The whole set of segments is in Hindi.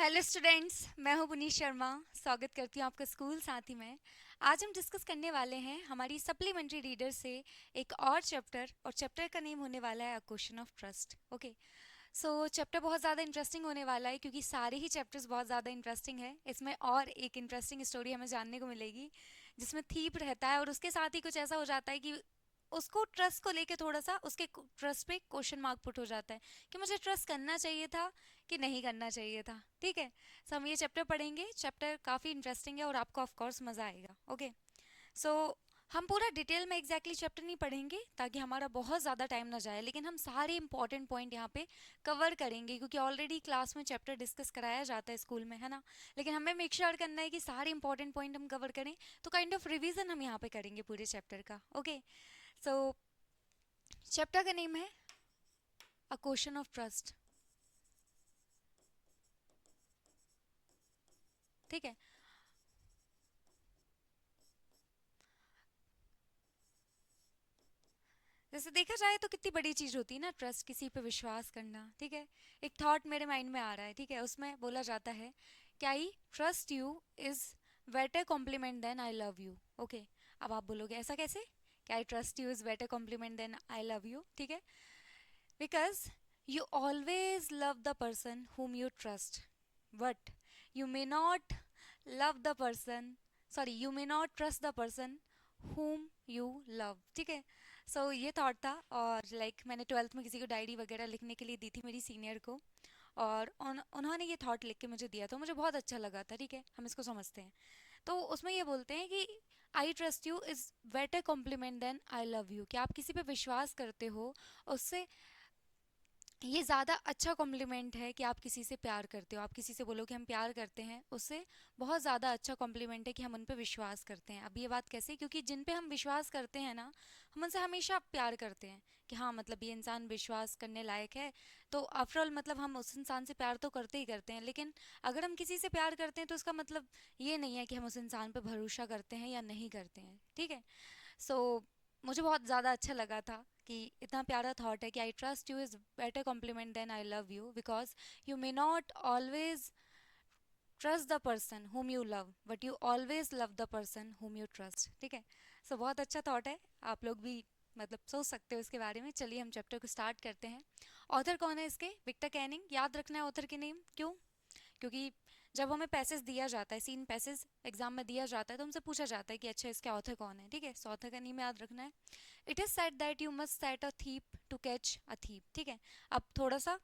हेलो स्टूडेंट्स, मैं हूं पुनीत शर्मा। स्वागत करती हूं आपका स्कूल साथी में। आज हम डिस्कस करने वाले हैं हमारी सप्लीमेंट्री रीडर से एक और चैप्टर, और चैप्टर का नेम होने वाला है a question of trust. Okay, so chapter बहुत ज़्यादा इंटरेस्टिंग होने वाला है क्योंकि सारे ही चैप्टर्स बहुत ज़्यादा इंटरेस्टिंग है। इसमें और एक इंटरेस्टिंग स्टोरी हमें जानने को मिलेगी जिसमें थीप रहता है और उसके साथ ही कुछ ऐसा हो जाता है कि उसको ट्रस्ट को लेके थोड़ा सा उसके ट्रस्ट पे क्वेश्चन मार्क पुट हो जाता है कि मुझे ट्रस्ट करना चाहिए था कि नहीं करना चाहिए था। ठीक है, सो हम ये चैप्टर पढ़ेंगे। चैप्टर काफ़ी इंटरेस्टिंग है और आपको ऑफ कोर्स मज़ा आएगा। ओके, सो हम पूरा डिटेल में एग्जैक्टली चैप्टर नहीं पढ़ेंगे ताकि हमारा बहुत ज़्यादा टाइम ना जाए, लेकिन हम सारे इंपॉर्टेंट पॉइंट यहाँ पे कवर करेंगे क्योंकि ऑलरेडी क्लास में चैप्टर डिस्कस कराया जाता है स्कूल में, है ना। लेकिन हमें मेक श्योर करना है कि सारे इंपॉर्टेंट पॉइंट हम कवर करें, तो काइंड ऑफ रिवीजन हम यहाँ पे करेंगे पूरे चैप्टर का। ओके, सो चैप्टर का नेम है अ क्वेश्चन ऑफ ट्रस्ट। ठीक है, जैसे देखा जाए तो कितनी बड़ी चीज़ होती है ना ट्रस्ट, किसी पे विश्वास करना। ठीक है, एक थॉट मेरे माइंड में आ रहा है। ठीक है, उसमें बोला जाता है कि I trust you is better compliment than I love you. Okay, अब आप बोलोगे ऐसा कैसे कि I trust you is better compliment than I love you. ठीक है, because you always love the person whom you trust, but you may not love the person, sorry, you may not trust the person whom you love। ठीक है, सो ये थॉट था। और मैंने ट्वेल्थ में किसी को डायरी वगैरह लिखने के लिए दी थी, मेरी सीनियर को, और उन्होंने ये थॉट लिख के मुझे दिया तो मुझे बहुत अच्छा लगा था। ठीक है, हम इसको समझते हैं। तो उसमें ये बोलते हैं कि I trust you is better compliment than I love you, कि आप किसी पे विश्वास करते हो, उससे ये ज़्यादा अच्छा कॉम्प्लीमेंट है कि आप किसी से प्यार करते हो। आप किसी से बोलो कि हम प्यार करते हैं, उससे बहुत ज़्यादा अच्छा कॉम्प्लीमेंट है कि हम उन पे विश्वास करते हैं। अब ये बात कैसे, क्योंकि जिन पे हम विश्वास करते हैं ना, हम उनसे हमेशा प्यार करते हैं कि हाँ मतलब ये इंसान विश्वास करने लायक है, तो आफ्टर ऑल मतलब हम उस इंसान से प्यार तो करते ही करते हैं। लेकिन अगर हम किसी से प्यार करते हैं तो उसका मतलब ये नहीं है कि हम उस इंसान पर भरोसा करते हैं या नहीं करते हैं। ठीक है, सो मुझे बहुत ज़्यादा अच्छा लगा था कि इतना प्यारा थॉट है कि I trust you is better compliment than I love you, because you may not always trust the person whom you love, but you always love the person whom you trust. ठीक है, सो बहुत अच्छा थॉट है, आप लोग भी मतलब सोच सकते हो इसके बारे में। चलिए हम चैप्टर को स्टार्ट करते हैं। ऑथर कौन है इसके? Victor Canning. याद रखना है ऑथर के नेम, क्यों? क्योंकि जब हमें पैसेज दिया जाता है, सीन पैसेज एग्जाम में दिया जाता है, तो हमसे पूछा जाता है कि अच्छा इसके ऑथर कौन है। ठीक है, सो ऑथर का नेम याद रखना है। It is said that you must set a thief to catch a thief. ठीक है, अब थोड़ा सा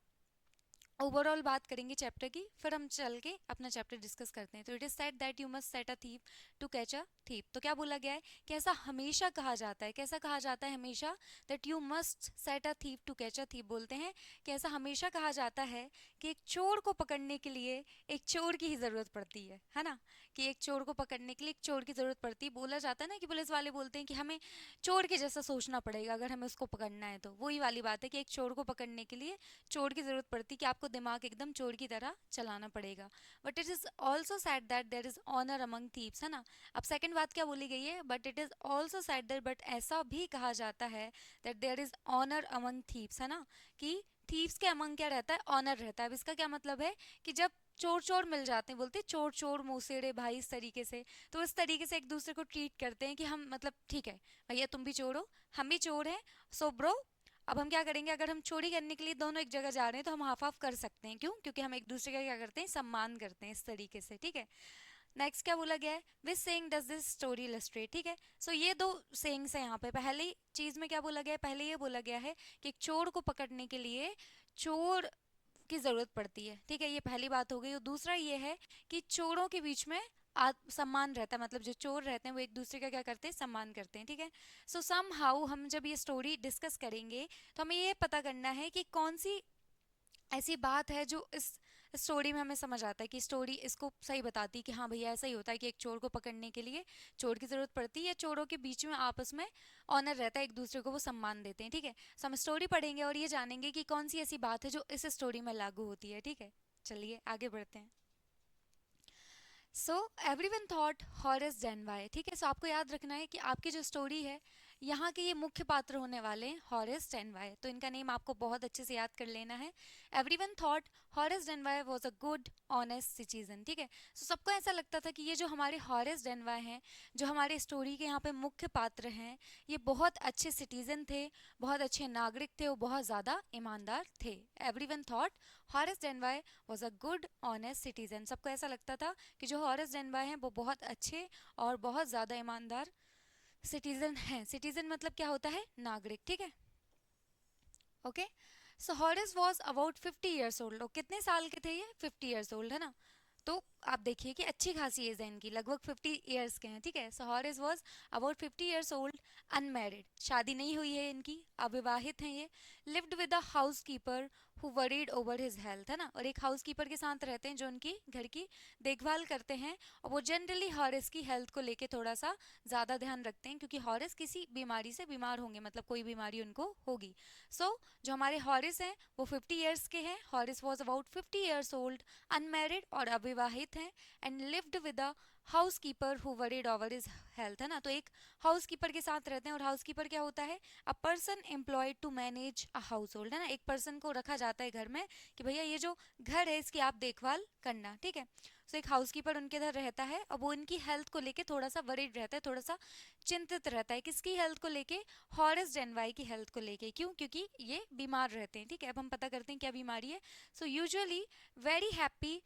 ओवरऑल बात करेंगे चैप्टर की, फिर हम चल के अपना चैप्टर डिस्कस करते हैं। तो it is said that you must set a thief to catch a thief. तो क्या बोला गया है कि ऐसा हमेशा कहा जाता है। कैसा कहा जाता है हमेशा? That you must set a thief to catch a thief. बोलते हैं कि ऐसा हमेशा कहा जाता है कि एक चोर को पकड़ने के लिए एक चोर की ही ज़रूरत पड़ती है ना। कि एक चोर को पकड़ने के लिए एक चोर की ज़रूरत पड़ती है। बोला जाता है ना कि पुलिस वाले बोलते हैं कि हमें चोर के जैसा सोचना पड़ेगा अगर हमें उसको पकड़ना है। तो वही वाली बात है कि एक चोर को पकड़ने के लिए चोर की ज़रूरत पड़ती, कि आपको दिमाग एकदम चोर की तरह चलाना पड़ेगा। But it is also said that there is honour among thieves, है ना। अब सेकंड बात क्या बोली गई है? But it is also said that, but ऐसा भी कहा जाता है that there is honour among thieves, है ना। कि थीव्स के अमंग क्या रहता है? ऑनर रहता है। अब इसका क्या मतलब है कि जब चोर चोर मिल जाते हैं, बोलते हैं चोर चोर मोसेड़े भाई, इस तरीके से, तो इस तरीके से एक दूसरे को ट्रीट करते हैं कि हम मतलब ठीक है भैया तुम भी चोर हो, हम भी चोर हैं, सो ब्रो अब हम क्या करेंगे, अगर हम चोरी करने के लिए दोनों एक जगह जा रहे हैं तो हम हाफ हाफ कर सकते हैं। क्यों? क्योंकि हम एक दूसरे का क्या करते हैं? सम्मान करते हैं, इस तरीके से। ठीक है, नेक्स्ट क्या बोला गया है? Which saying does this story illustrate. ठीक है, सो ये दो सेइंग्स है यहाँ पे। पहली चीज में क्या बोला गया है? पहले ये बोला गया है कि एक चोर को पकड़ने के लिए चोर की ज़रूरत पड़ती है। ठीक है, ये पहली बात हो गई। और दूसरा ये है कि चोरों के बीच में सम्मान रहता है, मतलब जो चोर रहते हैं वो एक दूसरे का क्या करते हैं? सम्मान करते हैं। ठीक है, सो सम हाउ हम जब ये स्टोरी डिस्कस करेंगे तो हमें ये पता करना है कि कौन सी ऐसी बात है जो इस स्टोरी में हमें समझ आता है कि स्टोरी इसको सही बताती है कि हाँ भैया ऐसा ही होता है कि एक चोर को पकड़ने के लिए चोर की ज़रूरत पड़ती है, या चोरों के बीच में आपस में ऑनर रहता है, एक दूसरे को वो सम्मान देते हैं। ठीक है, सो हम स्टोरी पढ़ेंगे और ये जानेंगे कि कौन सी ऐसी बात है जो इस स्टोरी में लागू होती है। ठीक है, चलिए आगे बढ़ते हैं। So everyone thought Horace Danby. ठीक है, सो आपको याद रखना है कि आपकी जो स्टोरी है यहाँ के ये मुख्य पात्र होने वाले हैं हॉरेस डेनवाय, तो इनका नेम आपको बहुत अच्छे से याद कर लेना है। Everyone thought Horace Danby was a good honest citizen, ठीक है। सो सबको ऐसा लगता था कि ये जो हमारे हॉरेस डेनवाय हैं, जो हमारे स्टोरी के यहाँ पे मुख्य पात्र हैं, ये बहुत अच्छे सिटीजन थे, बहुत अच्छे नागरिक थे, वो बहुत ज़्यादा ईमानदार थे। Everyone thought Horace Danby was a good honest citizen, सबको ऐसा लगता था कि जो हॉरेस डेनवाय हैं वो बहुत अच्छे और बहुत ज़्यादा ईमानदार सिटीजन है। सिटीजन मतलब क्या होता है, नागरिक, ठीक है। Okay, so Horace was about 50 years old. कितने साल के थे ये, 50 ईयर्स ओल्ड, है ना। तो आप देखिए कि अच्छी खासी एज है इनकी, लगभग 50 ईयर्स के हैं, ठीक है। So Horace was about 50 years old, unmarried, शादी नहीं हुई है इनकी, अविवाहित हैं ये। Lived with a house keeper who worried over his health, है ना, और एक हाउस कीपर के साथ रहते हैं जो उनकी घर की देखभाल करते हैं, और वो जनरली हॉरेस की हेल्थ को लेके थोड़ा सा ज़्यादा ध्यान रखते हैं, क्योंकि हॉरेस किसी बीमारी से बीमार होंगे, मतलब कोई बीमारी उनको होगी। जो हमारे हॉरिस हैं वो 50 ईयर्स के हैं। हॉरिस was about 50 years old, unmarried और अविवाहित हैं, and lived with a house keeper who worried over his health, है ना। तो एक हाउस कीपर के साथ रहते हैं, और हाउस कीपर क्या होता है, a person employed to manage a household, है ना। एक पर्सन को रखा जाता है घर में कि भैया ये जो घर है इसकी आप देखभाल करना, ठीक है। सो एक हाउस कीपर उनके इधर रहता है, और वो उनकी हेल्थ को लेके थोड़ा सा वरीड रहता है, थोड़ा सा चिंतित रहता है। किसकी हेल्थ को लेके, हॉरेस डेनवाई की हेल्थ को लेके। क्यों, क्योंकि ये बीमार रहते हैं, ठीक है। अब हम पता करते हैं क्या बीमारी है। So usually very happy,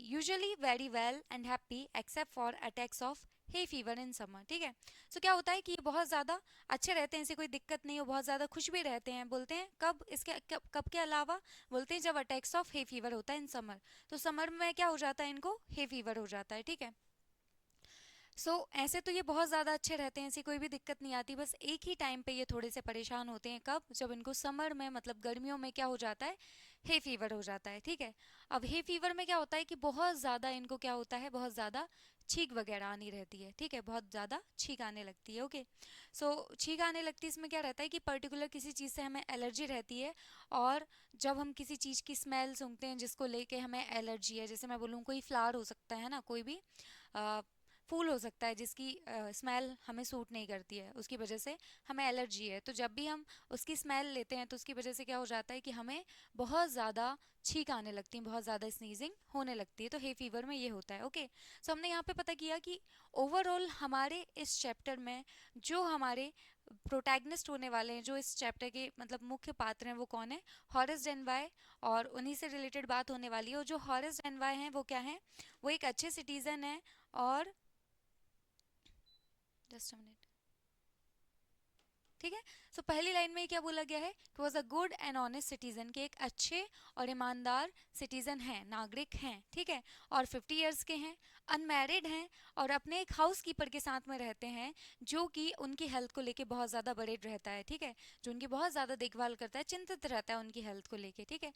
usually very well and happy except for attacks of hay fever in summer, ठीक है। सो क्या होता है कि ये बहुत ज़्यादा अच्छे रहते हैं, ऐसी कोई दिक्कत नहीं हो, बहुत ज़्यादा खुश भी रहते हैं। बोलते हैं कब, इसके कब के अलावा, बोलते हैं जब अटैक्स ऑफ हे फीवर होता है इन समर, तो समर में क्या हो जाता है, इनको हे फीवर हो जाता है, ठीक है। ऐसे तो ये बहुत ज़्यादा अच्छे रहते हैं, ऐसी कोई भी दिक्कत नहीं आती, बस एक ही टाइम पे ये थोड़े से परेशान होते हैं, कब, जब इनको समर में, मतलब गर्मियों में क्या हो जाता है, हे फीवर हो जाता है, ठीक है। अब हे फीवर में क्या होता है कि बहुत ज़्यादा इनको क्या होता है, बहुत ज़्यादा छींक वगैरह आनी रहती है, ठीक है, बहुत ज़्यादा छींक आने लगती है। ओके, छींक आने लगती है, इसमें क्या रहता है कि पर्टिकुलर किसी चीज़ से हमें एलर्जी रहती है, और जब हम किसी चीज़ की स्मेल सूंघते हैं जिसको लेके हमें एलर्जी है, जैसे मैं बोलूँ कोई फ्लावर हो सकता है ना, कोई भी फूल हो सकता है जिसकी स्मेल हमें सूट नहीं करती है, उसकी वजह से हमें एलर्जी है, तो जब भी हम उसकी स्मेल लेते हैं तो उसकी वजह से क्या हो जाता है कि हमें बहुत ज़्यादा छींक आने लगती है, बहुत ज़्यादा स्नीजिंग होने लगती है, तो हे फीवर में ये होता है। ओके, हमने यहाँ पे पता किया कि ओवरऑल हमारे इस चैप्टर में जो हमारे प्रोटैगनिस्ट होने वाले हैं, जो इस चैप्टर के मतलब मुख्य पात्र हैं, वो कौन है, हॉरेस डेनवाय, और उन्हीं से रिलेटेड बात होने वाली है। और जो हॉरेस डेनवाय हैं वो क्या हैं, वो एक अच्छे सिटीज़न हैं, और जस्ट अ मिनट, ठीक है। पहली लाइन में क्या बोला गया है कि was a good and honest citizen, के एक अच्छे और ईमानदार सिटीजन हैं, नागरिक हैं, ठीक है, और 50 ईयर्स के हैं, अनमैरिड हैं, और अपने एक हाउस कीपर के साथ में रहते हैं, जो कि उनकी हेल्थ को लेके बहुत ज़्यादा वरीड रहता है, ठीक है, जो उनकी बहुत ज़्यादा देखभाल करता है, चिंतित रहता है उनकी हेल्थ को लेके, ठीक है।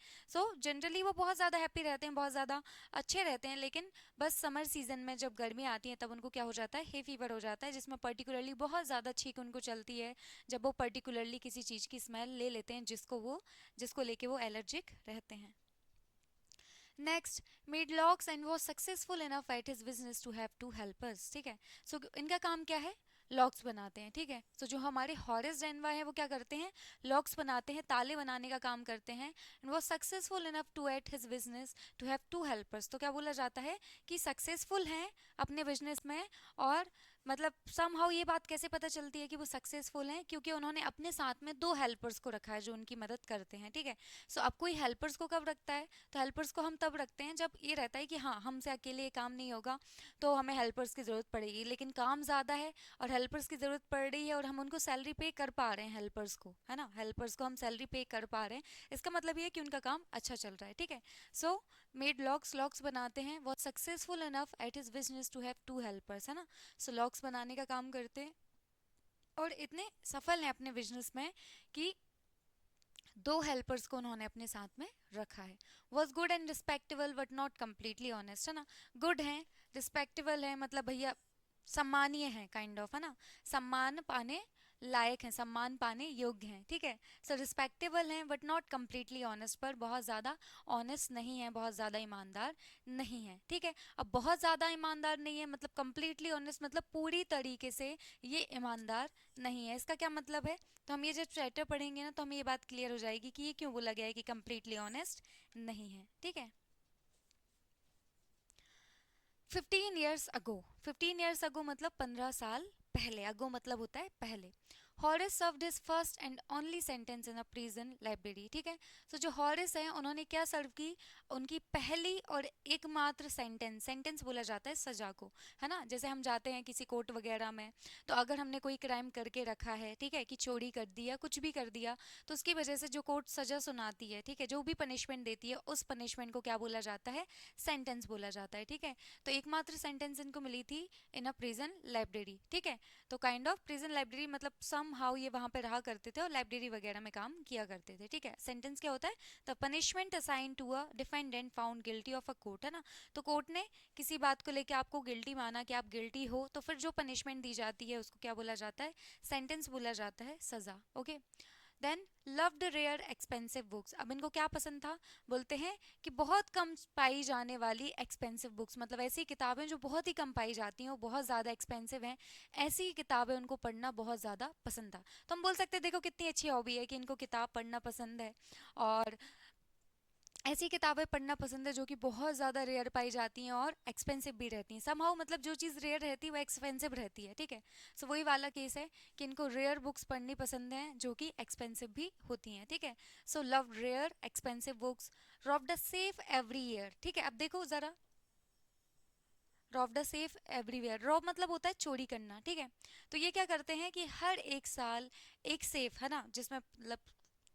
जनरली वो बहुत ज़्यादा हैप्पी रहते हैं, बहुत ज़्यादा अच्छे रहते हैं, लेकिन बस समर सीजन में जब गर्मी आती है तब उनको क्या हो जाता है, हे फीवर हो जाता है, जिसमें पर्टिकुलरली बहुत ज़्यादा छींक उनको चलती है, जब वो पर्टिकुलरली किसी चीज़ की स्मेल ले लेते हैं जिसको लेके वो एलर्जिक रहते हैं। Next, made locks and was successful enough at his business to have two helpers, ठीक है। इनका काम क्या है, लॉक्स बनाते हैं, ठीक है। जो हमारे हॉरेस डेनवा है वो क्या करते हैं, लॉक्स बनाते हैं, ताले बनाने का काम करते हैं, एंड वो successful enough to at his business to have two helpers. तो क्या बोला जाता है कि सक्सेसफुल हैं अपने बिजनेस में, और मतलब समहाउ ये बात कैसे पता चलती है कि वो सक्सेसफुल हैं, क्योंकि उन्होंने अपने साथ में 2 हेल्पर्स को रखा है जो उनकी मदद करते हैं, ठीक है। अब कोई हेल्पर्स को कब रखता है, तो हेल्पर्स को हम तब रखते हैं जब ये रहता है कि हाँ हमसे अकेले ये काम नहीं होगा, तो हमें हेल्पर्स की ज़रूरत पड़ेगी, लेकिन काम ज़्यादा है और हेल्पर्स की ज़रूरत पड़ रही है, और हम उनको सैलरी पे कर पा रहे हैं, हेल्पर्स को, है ना, हेल्पर्स को हम सैलरी पे कर पा रहे हैं, इसका मतलब ये है कि उनका काम अच्छा चल रहा है, ठीक है। मेड लॉक्स बनाते हैं, वो successful enough at his business to have 2 helpers, है ना। लॉक्स बनाने का काम करते हैं और इतने सफल हैं अपने बिजनेस में कि 2 हेल्पर्स को उन्होंने अपने साथ में रखा है। Was good and respectable but not completely honest, है ना। गुड है, रिस्पेक्टेबल है, मतलब भैया सम्मानीय है, काइंड ऑफ, है ना, सम्मान पाने लायक हैं, सम्मान पाने योग्य हैं, ठीक है। सो रिस्पेक्टेबल हैं बट नॉट कम्प्लीटली ऑनेस्ट, पर बहुत ज़्यादा ऑनेस्ट नहीं है, बहुत ज़्यादा ईमानदार नहीं है, ठीक है। अब बहुत ज़्यादा ईमानदार नहीं है मतलब कम्प्लीटली ऑनेस्ट मतलब पूरी तरीके से ये ईमानदार नहीं है। इसका क्या मतलब है, तो हम ये जब चैप्टर पढ़ेंगे ना तो हमें ये बात क्लियर हो जाएगी कि ये क्यों बोला गया है कि कम्प्लीटली ऑनेस्ट नहीं है, ठीक है। 15 years ago, 15 years ago मतलब 15 साल पहले, अगो मतलब होता है पहले। हॉरिस served his first and only sentence in a prison library, ठीक है। तो जो हॉरिस हैं उन्होंने क्या सर्व की, उनकी पहली और एकमात्र सेंटेंस, सेंटेंस बोला जाता है सजा को, है ना। जैसे हम जाते हैं किसी कोर्ट वगैरह में, तो अगर हमने कोई क्राइम करके रखा है, ठीक है, कि चोरी कर दिया, कुछ भी कर दिया, तो उसकी वजह से जो कोर्ट सजा सुनाती है, ठीक है, जो भी पनिशमेंट देती है, उस पनिशमेंट को क्या बोला जाता है, सेंटेंस बोला जाता है, ठीक है। तो एकमात्र सेंटेंस इनको मिली थी इन अ प्रिजन लाइब्रेरी, ठीक है। तो काइंड ऑफ प्रिजन लाइब्रेरी मतलब सम हाउ ये वहाँ पे रहा करते थे और लाइब्रेरी वगैरह में काम किया करते थे, ठीक है। सेंटेंस क्या होता है, the punishment assign to a defendant found guilty of a court, है ना। तो कोर्ट ने किसी बात को लेकर आपको गिल्टी माना कि आप गिल्टी हो, तो फिर जो पनिशमेंट दी जाती है उसको क्या बोला जाता है, सेंटेंस बोला जाता है, सजा, okay. Then loved rare expensive books, अब इनको क्या पसंद था, बोलते हैं कि बहुत कम पाई जाने वाली एक्सपेंसिव बुक्स, मतलब ऐसी किताबें जो बहुत ही कम पाई जाती हैं, वो बहुत ज़्यादा एक्सपेंसिव हैं, ऐसी किताबें उनको पढ़ना बहुत ज़्यादा पसंद था। तो हम बोल सकते हैं देखो कितनी अच्छी हॉबी है कि इनको किताब पढ़ना पसंद है, और ऐसी किताबें पढ़ना पसंद है जो कि बहुत ज़्यादा रेयर पाई जाती हैं और एक्सपेंसिव भी रहती हैं। समहाउ मतलब जो चीज़ रेयर रहती है वो एक्सपेंसिव रहती है, ठीक है। सो वही वाला केस है कि इनको रेयर बुक्स पढ़नी पसंद है जो कि एक्सपेंसिव भी होती हैं, ठीक है। So love rare expensive books, rob the safe every year, ठीक है। अब देखो ज़रा, rob the safe everywhere, rob मतलब होता है चोरी करना, ठीक है। तो ये क्या करते हैं कि हर एक साल एक सेफ, है ना, जिसमें मतलब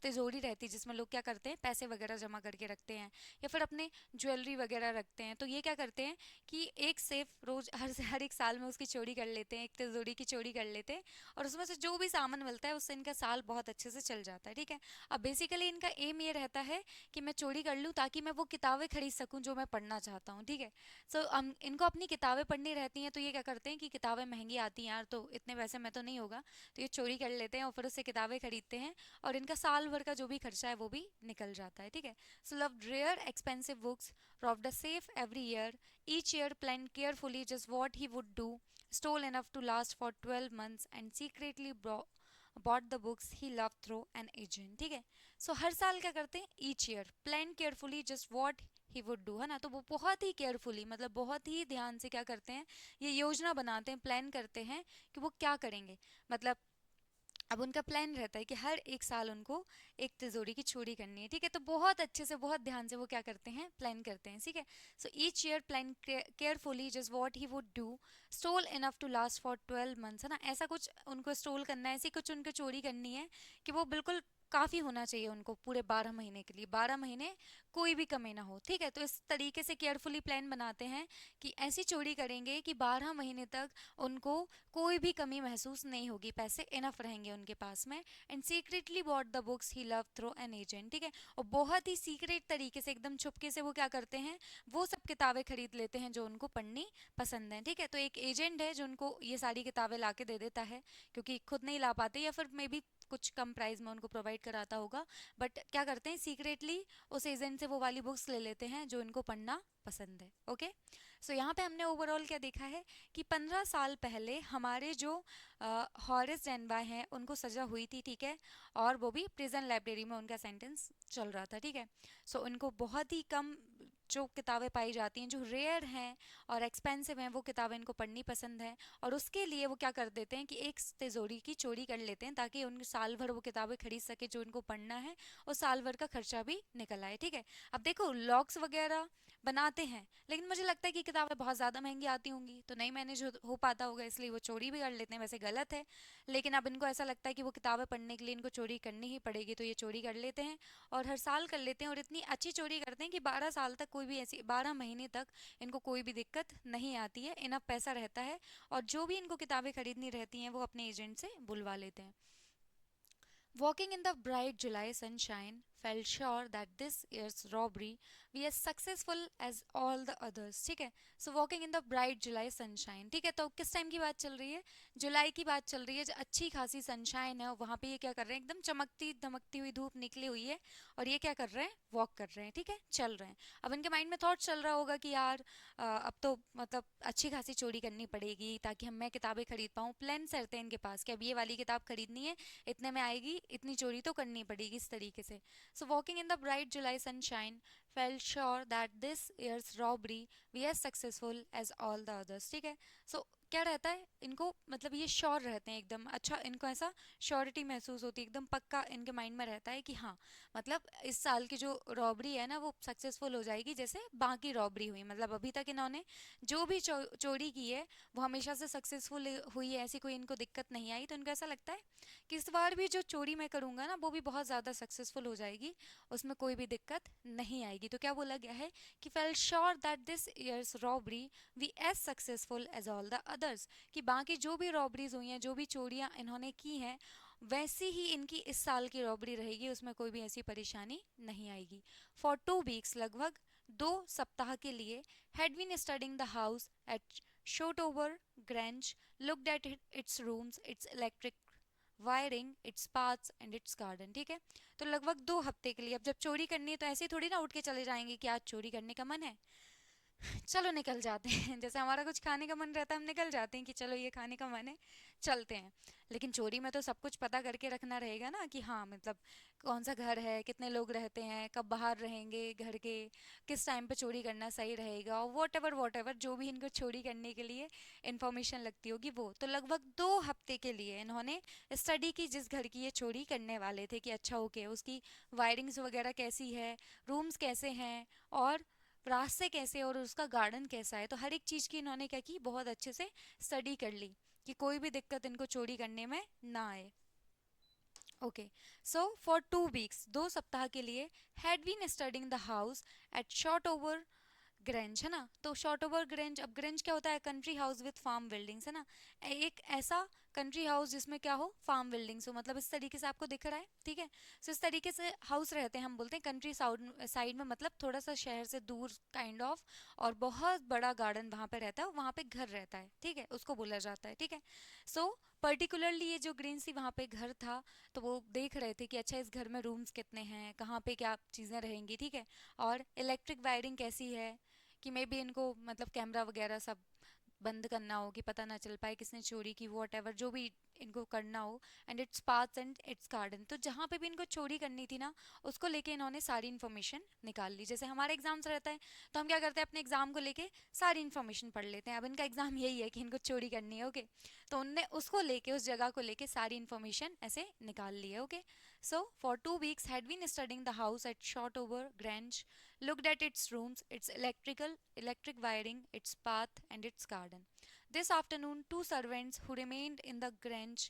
तिजोरी रहती है जिसमें लोग क्या करते हैं पैसे वगैरह जमा करके रखते हैं या फिर अपने ज्वेलरी वगैरह रखते हैं, तो ये क्या करते हैं कि एक सेफ रोज हर एक साल में उसकी चोरी कर लेते हैं, एक तिजोरी की चोरी कर लेते हैं, और उसमें से जो भी सामान मिलता है उससे इनका साल बहुत अच्छे से चल जाता है, ठीक है। अब बेसिकली इनका एम ये रहता है कि मैं चोरी कर लूँ ताकि मैं वो किताबें खरीद सकूँ जो मैं पढ़ना चाहता हूँ, ठीक है। सो इनको अपनी किताबें पढ़नी रहती हैं, तो ये क्या करते हैं कि किताबें महंगी आती हैं यार, तो इतने पैसे में तो नहीं होगा, तो ये चोरी कर लेते हैं और फिर उससे किताबें खरीदते हैं, और इनका साल भर का जो भी खर्चा है वो भी निकल जाता है, ठीक है। So love rare expensive books, robbed a safe every year, each year planned carefully just what he would do, stole enough to last for 12 months and secretly bought the books he loved through an agent, ठीक है। सो हर साल क्या करते हैं, each year plan carefully just what he would do, है ना। तो वो बहुत ही केयरफुली मतलब बहुत ही ध्यान से क्या करते हैं, ये योजना बनाते हैं, प्लान करते हैं कि वो क्या करेंगे, मतलब अब उनका प्लान रहता है कि हर एक साल उनको एक तिजोरी की चोरी करनी है, ठीक है। तो बहुत अच्छे से बहुत ध्यान से वो क्या करते हैं, प्लान करते हैं, ठीक है। So each year plan carefully just what he would do, stole enough to last for 12 months, है ना। ऐसा कुछ उनको स्टोल करना है, ऐसी कुछ उनको चोरी करनी है कि वो बिल्कुल काफ़ी होना चाहिए उनको पूरे 12 महीने के लिए, 12 महीने कोई भी कमी ना हो, ठीक है। तो इस तरीके से केयरफुली प्लान बनाते हैं कि ऐसी चोरी करेंगे कि 12 महीने तक उनको कोई भी कमी महसूस नहीं होगी, पैसे इनफ रहेंगे उनके पास में। And secretly bought the books he love through an agent, ठीक है। और बहुत ही सीक्रेट तरीके से एकदम छुपके से वो क्या करते हैं, वो सब किताबें खरीद लेते हैं जो उनको पढ़नी पसंद है, ठीक है। तो एक एजेंट है जो उनको ये सारी किताबें ला के दे देता है, क्योंकि खुद नहीं ला पाते या फिर मे बी कुछ कम प्राइस में उनको प्रोवाइड कराता होगा, बट क्या करते हैं सीक्रेटली उस एजेंट से वो वाली बुक्स ले लेते हैं जो इनको पढ़ना पसंद है, ओके। सो यहाँ पे हमने ओवरऑल क्या देखा है कि 15 साल पहले हमारे जो हॉरिस डेनबा हैं उनको सज़ा हुई थी, ठीक है, और वो भी प्रिजन लाइब्रेरी में उनका सेंटेंस चल रहा था, ठीक है। सो उनको बहुत ही कम जो किताबें पाई जाती हैं जो रेयर हैं और एक्सपेंसिव हैं वो किताबें इनको पढ़नी पसंद है, और उसके लिए वो क्या कर देते हैं कि एक तिजोरी की चोरी कर लेते हैं ताकि उन साल भर वो किताबें खरीद सके जो उनको पढ़ना है, और साल भर का खर्चा भी निकल आए, ठीक है। अब देखो लॉक्स वगैरह बनाते हैं, लेकिन मुझे लगता है कि किताबें बहुत ज़्यादा महंगी आती होंगी तो नहीं मैनेज हो पाता होगा, इसलिए वो चोरी भी कर लेते हैं, वैसे गलत है, लेकिन अब इनको ऐसा लगता है कि वो किताबें पढ़ने के लिए इनको चोरी करनी ही पड़ेगी, तो ये चोरी कर लेते हैं और हर साल कर लेते हैं, और इतनी अच्छी चोरी करते हैं कि 12 साल तक कोई भी ऐसी 12 महीने तक इनको कोई भी दिक्कत नहीं आती है, इनफ पैसा रहता है, और जो भी इनको किताबें खरीदनी रहती हैं वो अपने एजेंट से बुलवा लेते हैं। Walking in the bright July sunshine, felt sure that this year's robbery be as successful as all the others. ठीक है. So walking in the bright July sunshine. ठीक है. तो किस टाइम की बात चल रही है? जुलाई की बात चल रही है. जो अच्छी खासी सनशाइन है वहाँ पे ये क्या कर रहे हैं, एकदम चमकती धमकती हुई धूप निकली हुई है और ये क्या कर रहे हैं, वॉक कर रहे हैं. ठीक है, चल रहे हैं. अब इनके माइंड में थॉट चल रहा होगा कि यार अब तो मतलब अच्छी खासी चोरी करनी पड़ेगी ताकि हम मैं किताबें खरीद पाऊँ. प्लान रहते हैं इनके पास कि अब ये वाली किताब खरीदनी है, इतने में आएगी, इतनी चोरी तो करनी पड़ेगी, इस तरीके से. So walking in the bright July sunshine felt sure that this year's robbery be as successful as all the others. ठीक है. सो क्या रहता है इनको, मतलब ये श्योर रहते हैं एकदम. अच्छा, इनको ऐसा श्योरिटी महसूस होती है, एकदम पक्का इनके माइंड में रहता है कि हाँ मतलब इस साल की जो रॉबरी है ना वो सक्सेसफुल हो जाएगी जैसे बाकी रॉबरी हुई. मतलब अभी तक इन्होंने जो भी चोरी की है वो हमेशा से सक्सेसफुल हुई है, ऐसी कोई इनको दिक्कत नहीं आई. तो इनको ऐसा लगता है कि इस बार भी जो चोरी मैं करूँगा ना वो भी बहुत ज़्यादा सक्सेसफुल हो जाएगी, उसमें कोई भी दिक्कत नहीं आएगी. तो क्या बोला गया है कि felt sure that this year's robbery we as successful as all the others. कि बाकी जो भी रॉबरीज हुई हैं, जो भी चोरियां इन्होंने की हैं, वैसी ही इनकी इस साल की रॉबरी रहेगी, उसमें कोई भी ऐसी परेशानी नहीं आएगी. फॉर 2 वीक्स, लगभग 2 सप्ताह के लिए, had been studying the house at Shotover Grange, looked at its rooms, its electric wiring, its paths and its garden. ठीक है. तो लगभग 2 हफ्ते के लिए, अब जब चोरी करनी है तो ऐसे ही थोड़ी ना उठ के चले जाएंगे कि आज चोरी करने का मन है, चलो निकल जाते हैं. जैसे हमारा कुछ खाने का मन रहता है हम निकल जाते हैं कि चलो ये खाने का मन है, चलते हैं. लेकिन चोरी में तो सब कुछ पता करके रखना रहेगा ना कि हाँ मतलब कौन सा घर है, कितने लोग रहते हैं, कब बाहर रहेंगे घर के, किस टाइम पे चोरी करना सही रहेगा, वॉट एवर जो भी इनको चोरी करने के लिए इन्फॉर्मेशन लगती होगी वो. तो लगभग 2 हफ्ते के लिए इन्होंने स्टडी की जिस घर की ये चोरी करने वाले थे कि अच्छा ओके उसकी वायरिंग्स वगैरह कैसी है, रूम्स कैसे हैं, और रास्ते कैसे, और उसका गार्डन कैसा है. तो हर एक चीज़ की इन्होंने क्या की, बहुत अच्छे से स्टडी कर ली कि कोई भी दिक्कत इनको चोरी करने में ना आए. ओके. सो फॉर 2 वीक्स, 2 सप्ताह के लिए, had been studying the house at short Over Grange, है ना. तो शॉर्ट ओवर ग्रेंज, अब ग्रेंज क्या होता है, country house with farm buildings, है ना. एक ऐसा कंट्री हाउस जिसमें क्या हो, फार्म बिल्डिंग्स हो. मतलब इस तरीके से आपको दिख रहा है. ठीक है. सो इस तरीके से हाउस रहते हैं, हम बोलते हैं कंट्री साइड में, मतलब थोड़ा सा शहर से दूर काइंड ऑफ, और बहुत बड़ा गार्डन वहाँ पे रहता है, वहाँ पे घर रहता है. ठीक है, उसको बोला जाता है. ठीक है. सो पर्टिकुलरली ये जो ग्रीन सी वहाँ पे घर था, तो वो देख रहे थे कि अच्छा इस घर में रूम्स कितने हैं, कहाँ पे क्या चीज़ें रहेंगी. ठीक है. और इलेक्ट्रिक वायरिंग कैसी है, कि मे बी इनको मतलब कैमरा वगैरह सब बंद करना हो कि पता ना चल पाए किसने चोरी की, वॉट एवर जो भी इनको करना हो. And it's paths and its garden, तो जहाँ पे भी इनको चोरी करनी थी ना उसको लेके इन्होंने सारी इन्फॉर्मेशन निकाल ली. जैसे हमारा एग्जाम्स रहता है तो हम क्या करते हैं, अपने एग्जाम को लेके सारी इन्फॉर्मेशन पढ़ लेते हैं. अब इनका एग्जाम यही है कि इनको चोरी करनी है. ओके. तो उनने उसको लेके, उस जगह को लेके सारी इन्फॉर्मेशन ऐसे निकाल ली है. Okay. So for 2 weeks had been studying the house at short Over Grange, looked at its rooms, its electric wiring, its path, and its garden. This afternoon, 2 servants who remained in the Grange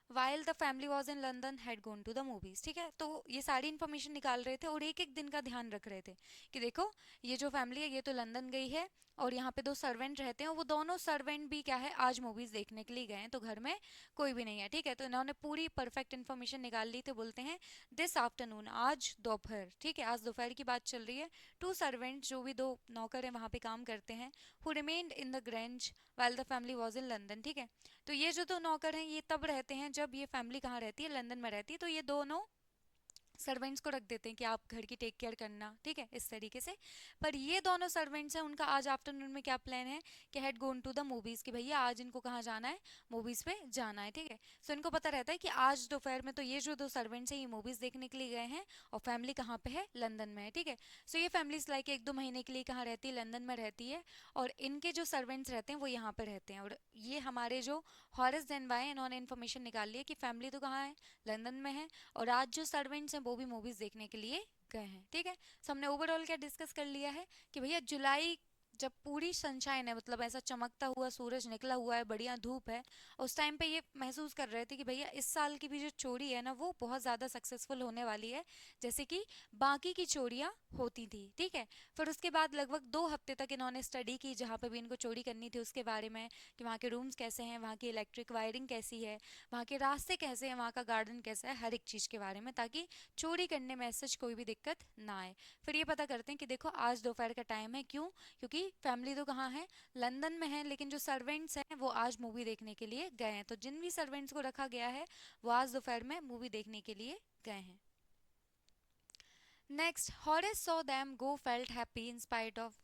while the family was in London had gone to the movies. ठीक है. तो ये सारी इन्फॉर्मेशन निकाल रहे थे और एक एक दिन का ध्यान रख रहे थे कि देखो ये जो फैमिली है ये तो लंदन गई है, और यहाँ पे 2 सर्वेंट रहते हैं, वो दोनों सर्वेंट भी क्या है, आज मूवीज देखने के लिए गए हैं, तो घर में कोई भी नहीं है. ठीक है. तो इन्होंने पूरी परफेक्ट इन्फॉर्मेशन निकाल ली. तो बोलते हैं दिस आफ्टरनून, आज दोपहर. ठीक है, आज दोपहर की बात चल रही है. 2 सर्वेंट, जो भी 2 नौकर हैं वहाँ पे काम करते हैं, who remained in the grange while the family was in London. ठीक है. तो ये जो 2 नौकर हैं ये तब रहते हैं जब ये फैमिली कहाँ रहती है, लंदन में रहती है. तो ये दोनों सर्वेंट्स को रख देते हैं कि आप घर की टेक केयर करना. ठीक है, इस तरीके से. पर ये दोनों सर्वेंट्स हैं, उनका आज आफ्टरनून में क्या प्लान है कि had gone to the movies, कि भैया आज इनको कहाँ जाना है, मूवीज पे जाना है. ठीक है. सो इनको पता रहता है कि आज दोपहर में तो ये जो 2 सर्वेंट्स हैं ये मूवीज देखने के लिए गए हैं, और फैमिली कहाँ पे है, लंदन में है. ठीक है. सो ये फैमिलीज लाइक 1-2 महीने के लिए कहाँ रहती है, लंदन में रहती है, और इनके जो सर्वेंट्स रहते हैं वो यहाँ पे रहते हैं. और ये हमारे जो हॉरिस डेनबाय हैं इन्होंने इन्फॉर्मेशन निकाल ली है कि फैमिली तो कहाँ है, लंदन में है, और आज जो सर्वेंट्स हैं वो भी मूवीज देखने के लिए गए हैं. ठीक है. सो हमने ओवरऑल क्या डिस्कस कर लिया है कि भैया जुलाई जब पूरी सनशाइन है, मतलब ऐसा चमकता हुआ सूरज निकला हुआ है, बढ़िया धूप है, उस टाइम पे ये महसूस कर रहे थे कि भैया इस साल की भी जो चोरी है ना वो बहुत ज़्यादा सक्सेसफुल होने वाली है, जैसे कि बाकी की चोरियां होती थी। ठीक है। फिर उसके बाद लगभग 2 हफ्ते तक इन्होंने स्टडी की जहाँ पे भी इनको चोरी करनी थी उसके बारे में, कि वहाँ के रूम्स कैसे हैं, वहाँ की इलेक्ट्रिक वायरिंग कैसी है, वहाँ के रास्ते कैसे हैं, वहाँ का गार्डन कैसा है, हर एक चीज़ के बारे में, ताकि चोरी करने में सच कोई भी दिक्कत ना आए। फिर ये पता करते हैं कि देखो आज दोपहर का टाइम है, क्यों? क्योंकि फैमिली तो कहाँ है, लंदन में है, लेकिन जो सर्वेंट्स हैं वो आज मूवी देखने के लिए गए हैं, तो जिन भी सर्वेंट्स को रखा गया है वो आज दोपहर में मूवी देखने के लिए गए हैं। Next, Horace saw them go, felt happy in spite of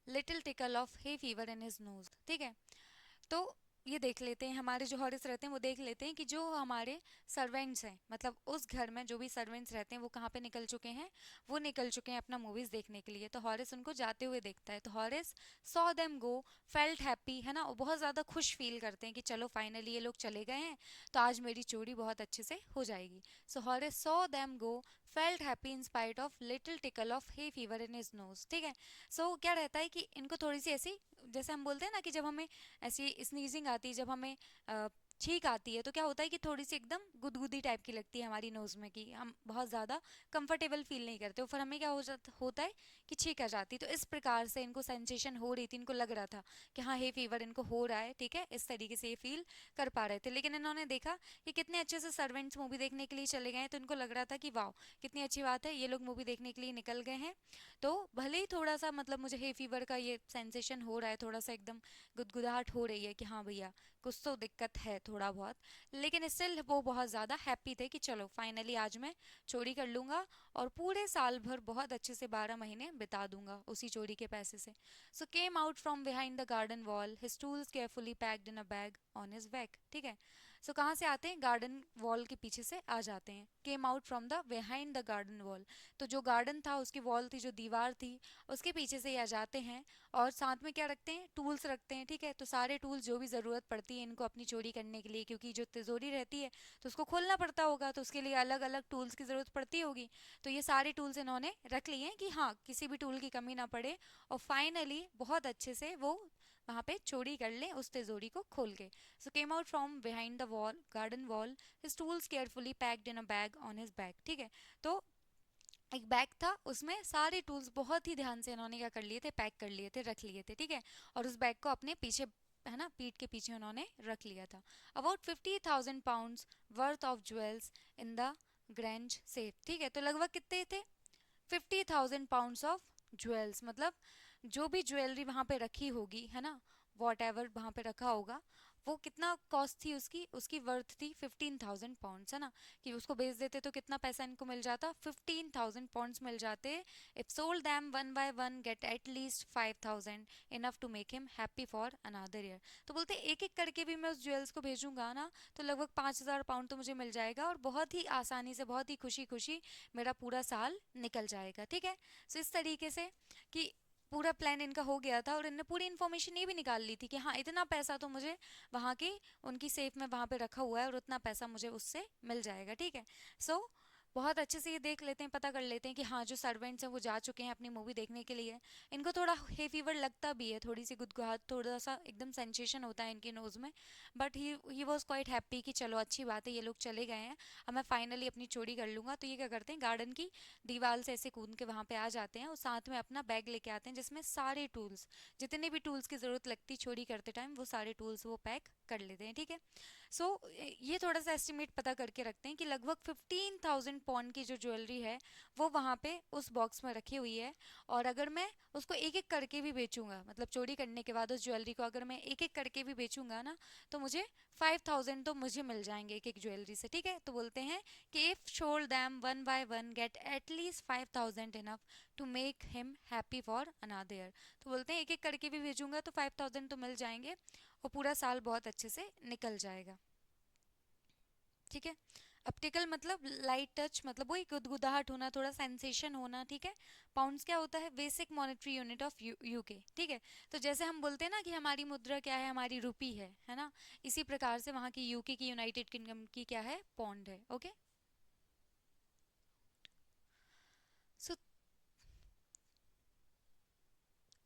little tickle of hay fever in his nose. ठीक है। तो ये देख लेते हैं, हमारे जो हॉरिस रहते हैं वो देख लेते हैं कि जो हमारे सर्वेंट्स हैं, मतलब उस घर में जो भी सर्वेंट्स रहते हैं वो कहाँ पे निकल चुके हैं, वो निकल चुके हैं अपना मूवीज देखने के लिए। तो हॉरिस उनको जाते हुए देखता है, तो हॉरिस saw them go, felt happy, है ना, और बहुत ज़्यादा खुश फील करते हैं कि चलो फाइनली ये लोग चले गए हैं, तो आज मेरी चोरी बहुत अच्छे से हो जाएगी। So Horace saw them go, felt happy in spite of little tickle of hay fever in his nose. ठीक है। सो क्या रहता है कि इनको थोड़ी सी ऐसी, जैसे हम बोलते हैं ना कि जब हमें ऐसी स्नीजिंग आती है, जब हमें छींक आती है, तो क्या होता है कि थोड़ी सी एकदम गुदगुदी टाइप की लगती है हमारी नोज़ में, कि हम बहुत ज़्यादा कंफर्टेबल फील नहीं करते, और फिर हमें क्या हो जाता होता है कि छींक आ जाती है। तो इस प्रकार से इनको सेंसेशन हो रही थी, इनको लग रहा था कि हाँ हे फीवर इनको हो रहा है। ठीक है, इस तरीके से ये फील कर पा रहे थे, लेकिन इन्होंने देखा कि कितने अच्छे से सर्वेंट्स मूवी देखने के लिए चले गए हैं, तो इनको लग रहा था कि वाह कितनी अच्छी बात है, ये लोग मूवी देखने के लिए निकल गए हैं। तो भले ही थोड़ा सा, मतलब मुझे हे फीवर का ये सेंसेशन हो रहा है, थोड़ा सा एकदम गुदगुदाहट हो रही है कि हाँ भैया कुछ तो दिक्कत है थोड़ा बहुत, लेकिन स्टिल वो बहुत ज़्यादा हैप्पी थे कि चलो फाइनली आज मैं चोरी कर लूँगा और पूरे साल भर बहुत अच्छे से 12 महीने बिता दूंगा उसी चोरी के पैसे से। So came out from behind the garden wall, his tools carefully packed in a bag on his back. ठीक है। सो कहाँ से आते हैं, गार्डन वॉल के पीछे से आ जाते हैं। केम out from the behind the garden wall, तो जो गार्डन था उसकी वॉल थी, जो दीवार थी, उसके पीछे से ये आ जाते हैं। और साथ में क्या रखते हैं, टूल्स रखते हैं। ठीक है। तो सारे टूल्स जो भी ज़रूरत पड़ती है इनको अपनी चोरी करने के लिए, क्योंकि जो तिजोरी रहती है तो उसको खोलना पड़ता होगा, तो उसके लिए अलग अलग टूल्स की ज़रूरत पड़ती होगी। तो ये सारे टूल्स इन्होंने रख लिए हैं कि हाँ किसी भी टूल की कमी ना पड़े, और फाइनली बहुत अच्छे से वो वहाँ पे चोरी कर लें उस तिजोरी को खोल के। So came out from behind the wall, garden wall, his tools carefully packed in a bag on his back. ठीक है। तो एक बैग था, उसमें सारे टूल्स बहुत ही ध्यान से इन्होंने क्या कर लिए थे, पैक कर लिए थे, रख लिए थे। ठीक है। और उस बैग को अपने पीछे, है ना, पीठ के पीछे उन्होंने रख लिया था। About 50,000 pounds worth of jewels in the grange safe. ठीक है। तो लगभग कितने थे, 50,000 पाउंड्स ऑफ ज्वेल्स, मतलब जो भी ज्वेलरी वहाँ पे रखी होगी, है ना, वॉट एवर वहाँ पे रखा होगा, वो कितना कॉस्ट थी उसकी, उसकी वर्थ थी 15,000 पाउंड्स, है ना, कि उसको बेच देते तो कितना पैसा इनको मिल जाता, 15,000 पाउंड्स मिल जाते। If sold them one by one get at least 5,000 enough to make him happy for another year. तो बोलते एक एक करके भी मैं उस ज्वेल्स को भेजूंगा ना, तो लगभग 5,000 पाउंड तो मुझे मिल जाएगा, और बहुत ही आसानी से, बहुत ही खुशी खुशी मेरा पूरा साल निकल जाएगा। ठीक है। सो इस तरीके से कि पूरा प्लान इनका हो गया था, और इनने पूरी इन्फॉर्मेशन ये भी निकाल ली थी कि हाँ इतना पैसा तो मुझे वहाँ की उनकी सेफ में वहाँ पे रखा हुआ है, और उतना पैसा मुझे उससे मिल जाएगा। ठीक है। सो बहुत अच्छे से ये देख लेते हैं, पता कर लेते हैं कि हाँ जो सर्वेंट्स हैं वो जा चुके हैं अपनी मूवी देखने के लिए। इनको थोड़ा हे फीवर लगता भी है, थोड़ी सी गुदगुदाहट, थोड़ा सा एकदम सेंसेशन होता है इनकी नोज़ में, but he was quite happy कि चलो अच्छी बात है ये लोग चले गए हैं, अब मैं फाइनली अपनी चोरी कर लूँगा। तो ये क्या करते हैं, गार्डन की दीवार से ऐसे कूद के वहाँ पे आ जाते हैं, और साथ में अपना बैग लेके आते हैं जिसमें सारे टूल्स, जितने भी टूल्स की ज़रूरत लगती चोरी करते टाइम, वो सारे टूल्स वो पैक कर लेते हैं। ठीक है। सो ये थोड़ा सा एस्टिमेट पता करके रखते हैं कि लगभग 15,000 पाउंड की जो ज्वेलरी है वो वहाँ पे उस बॉक्स में रखी हुई है, और अगर मैं उसको एक एक करके भी बेचूंगा, मतलब चोरी करने के बाद उस ज्वेलरी को अगर मैं एक एक करके भी बेचूंगा ना, तो मुझे 5,000 तो मुझे मिल जाएंगे एक एक ज्वेलरी से। ठीक है। तो बोलते हैं कि if sold them one by one get at least 5,000 enough to make him happy for another year. तो बोलते हैं एक एक करके भी भेजूंगा तो 5,000 तो मिल जाएंगे, और पूरा साल बहुत अच्छे से निकल जाएगा। ठीक है। ऑप्टिकल मतलब लाइट टच, मतलब वही गुदगुदाहट होना, थोड़ा सेंसेशन होना। ठीक है। पाउंड्स क्या होता है, basic monetary unit of UK. ठीक है। तो जैसे हम बोलते हैं ना कि हमारी मुद्रा क्या है, हमारी रुपी है ना, इसी प्रकार से वहाँ की यूके की, यूनाइटेड किंगडम की क्या है, पौंड है। Okay. So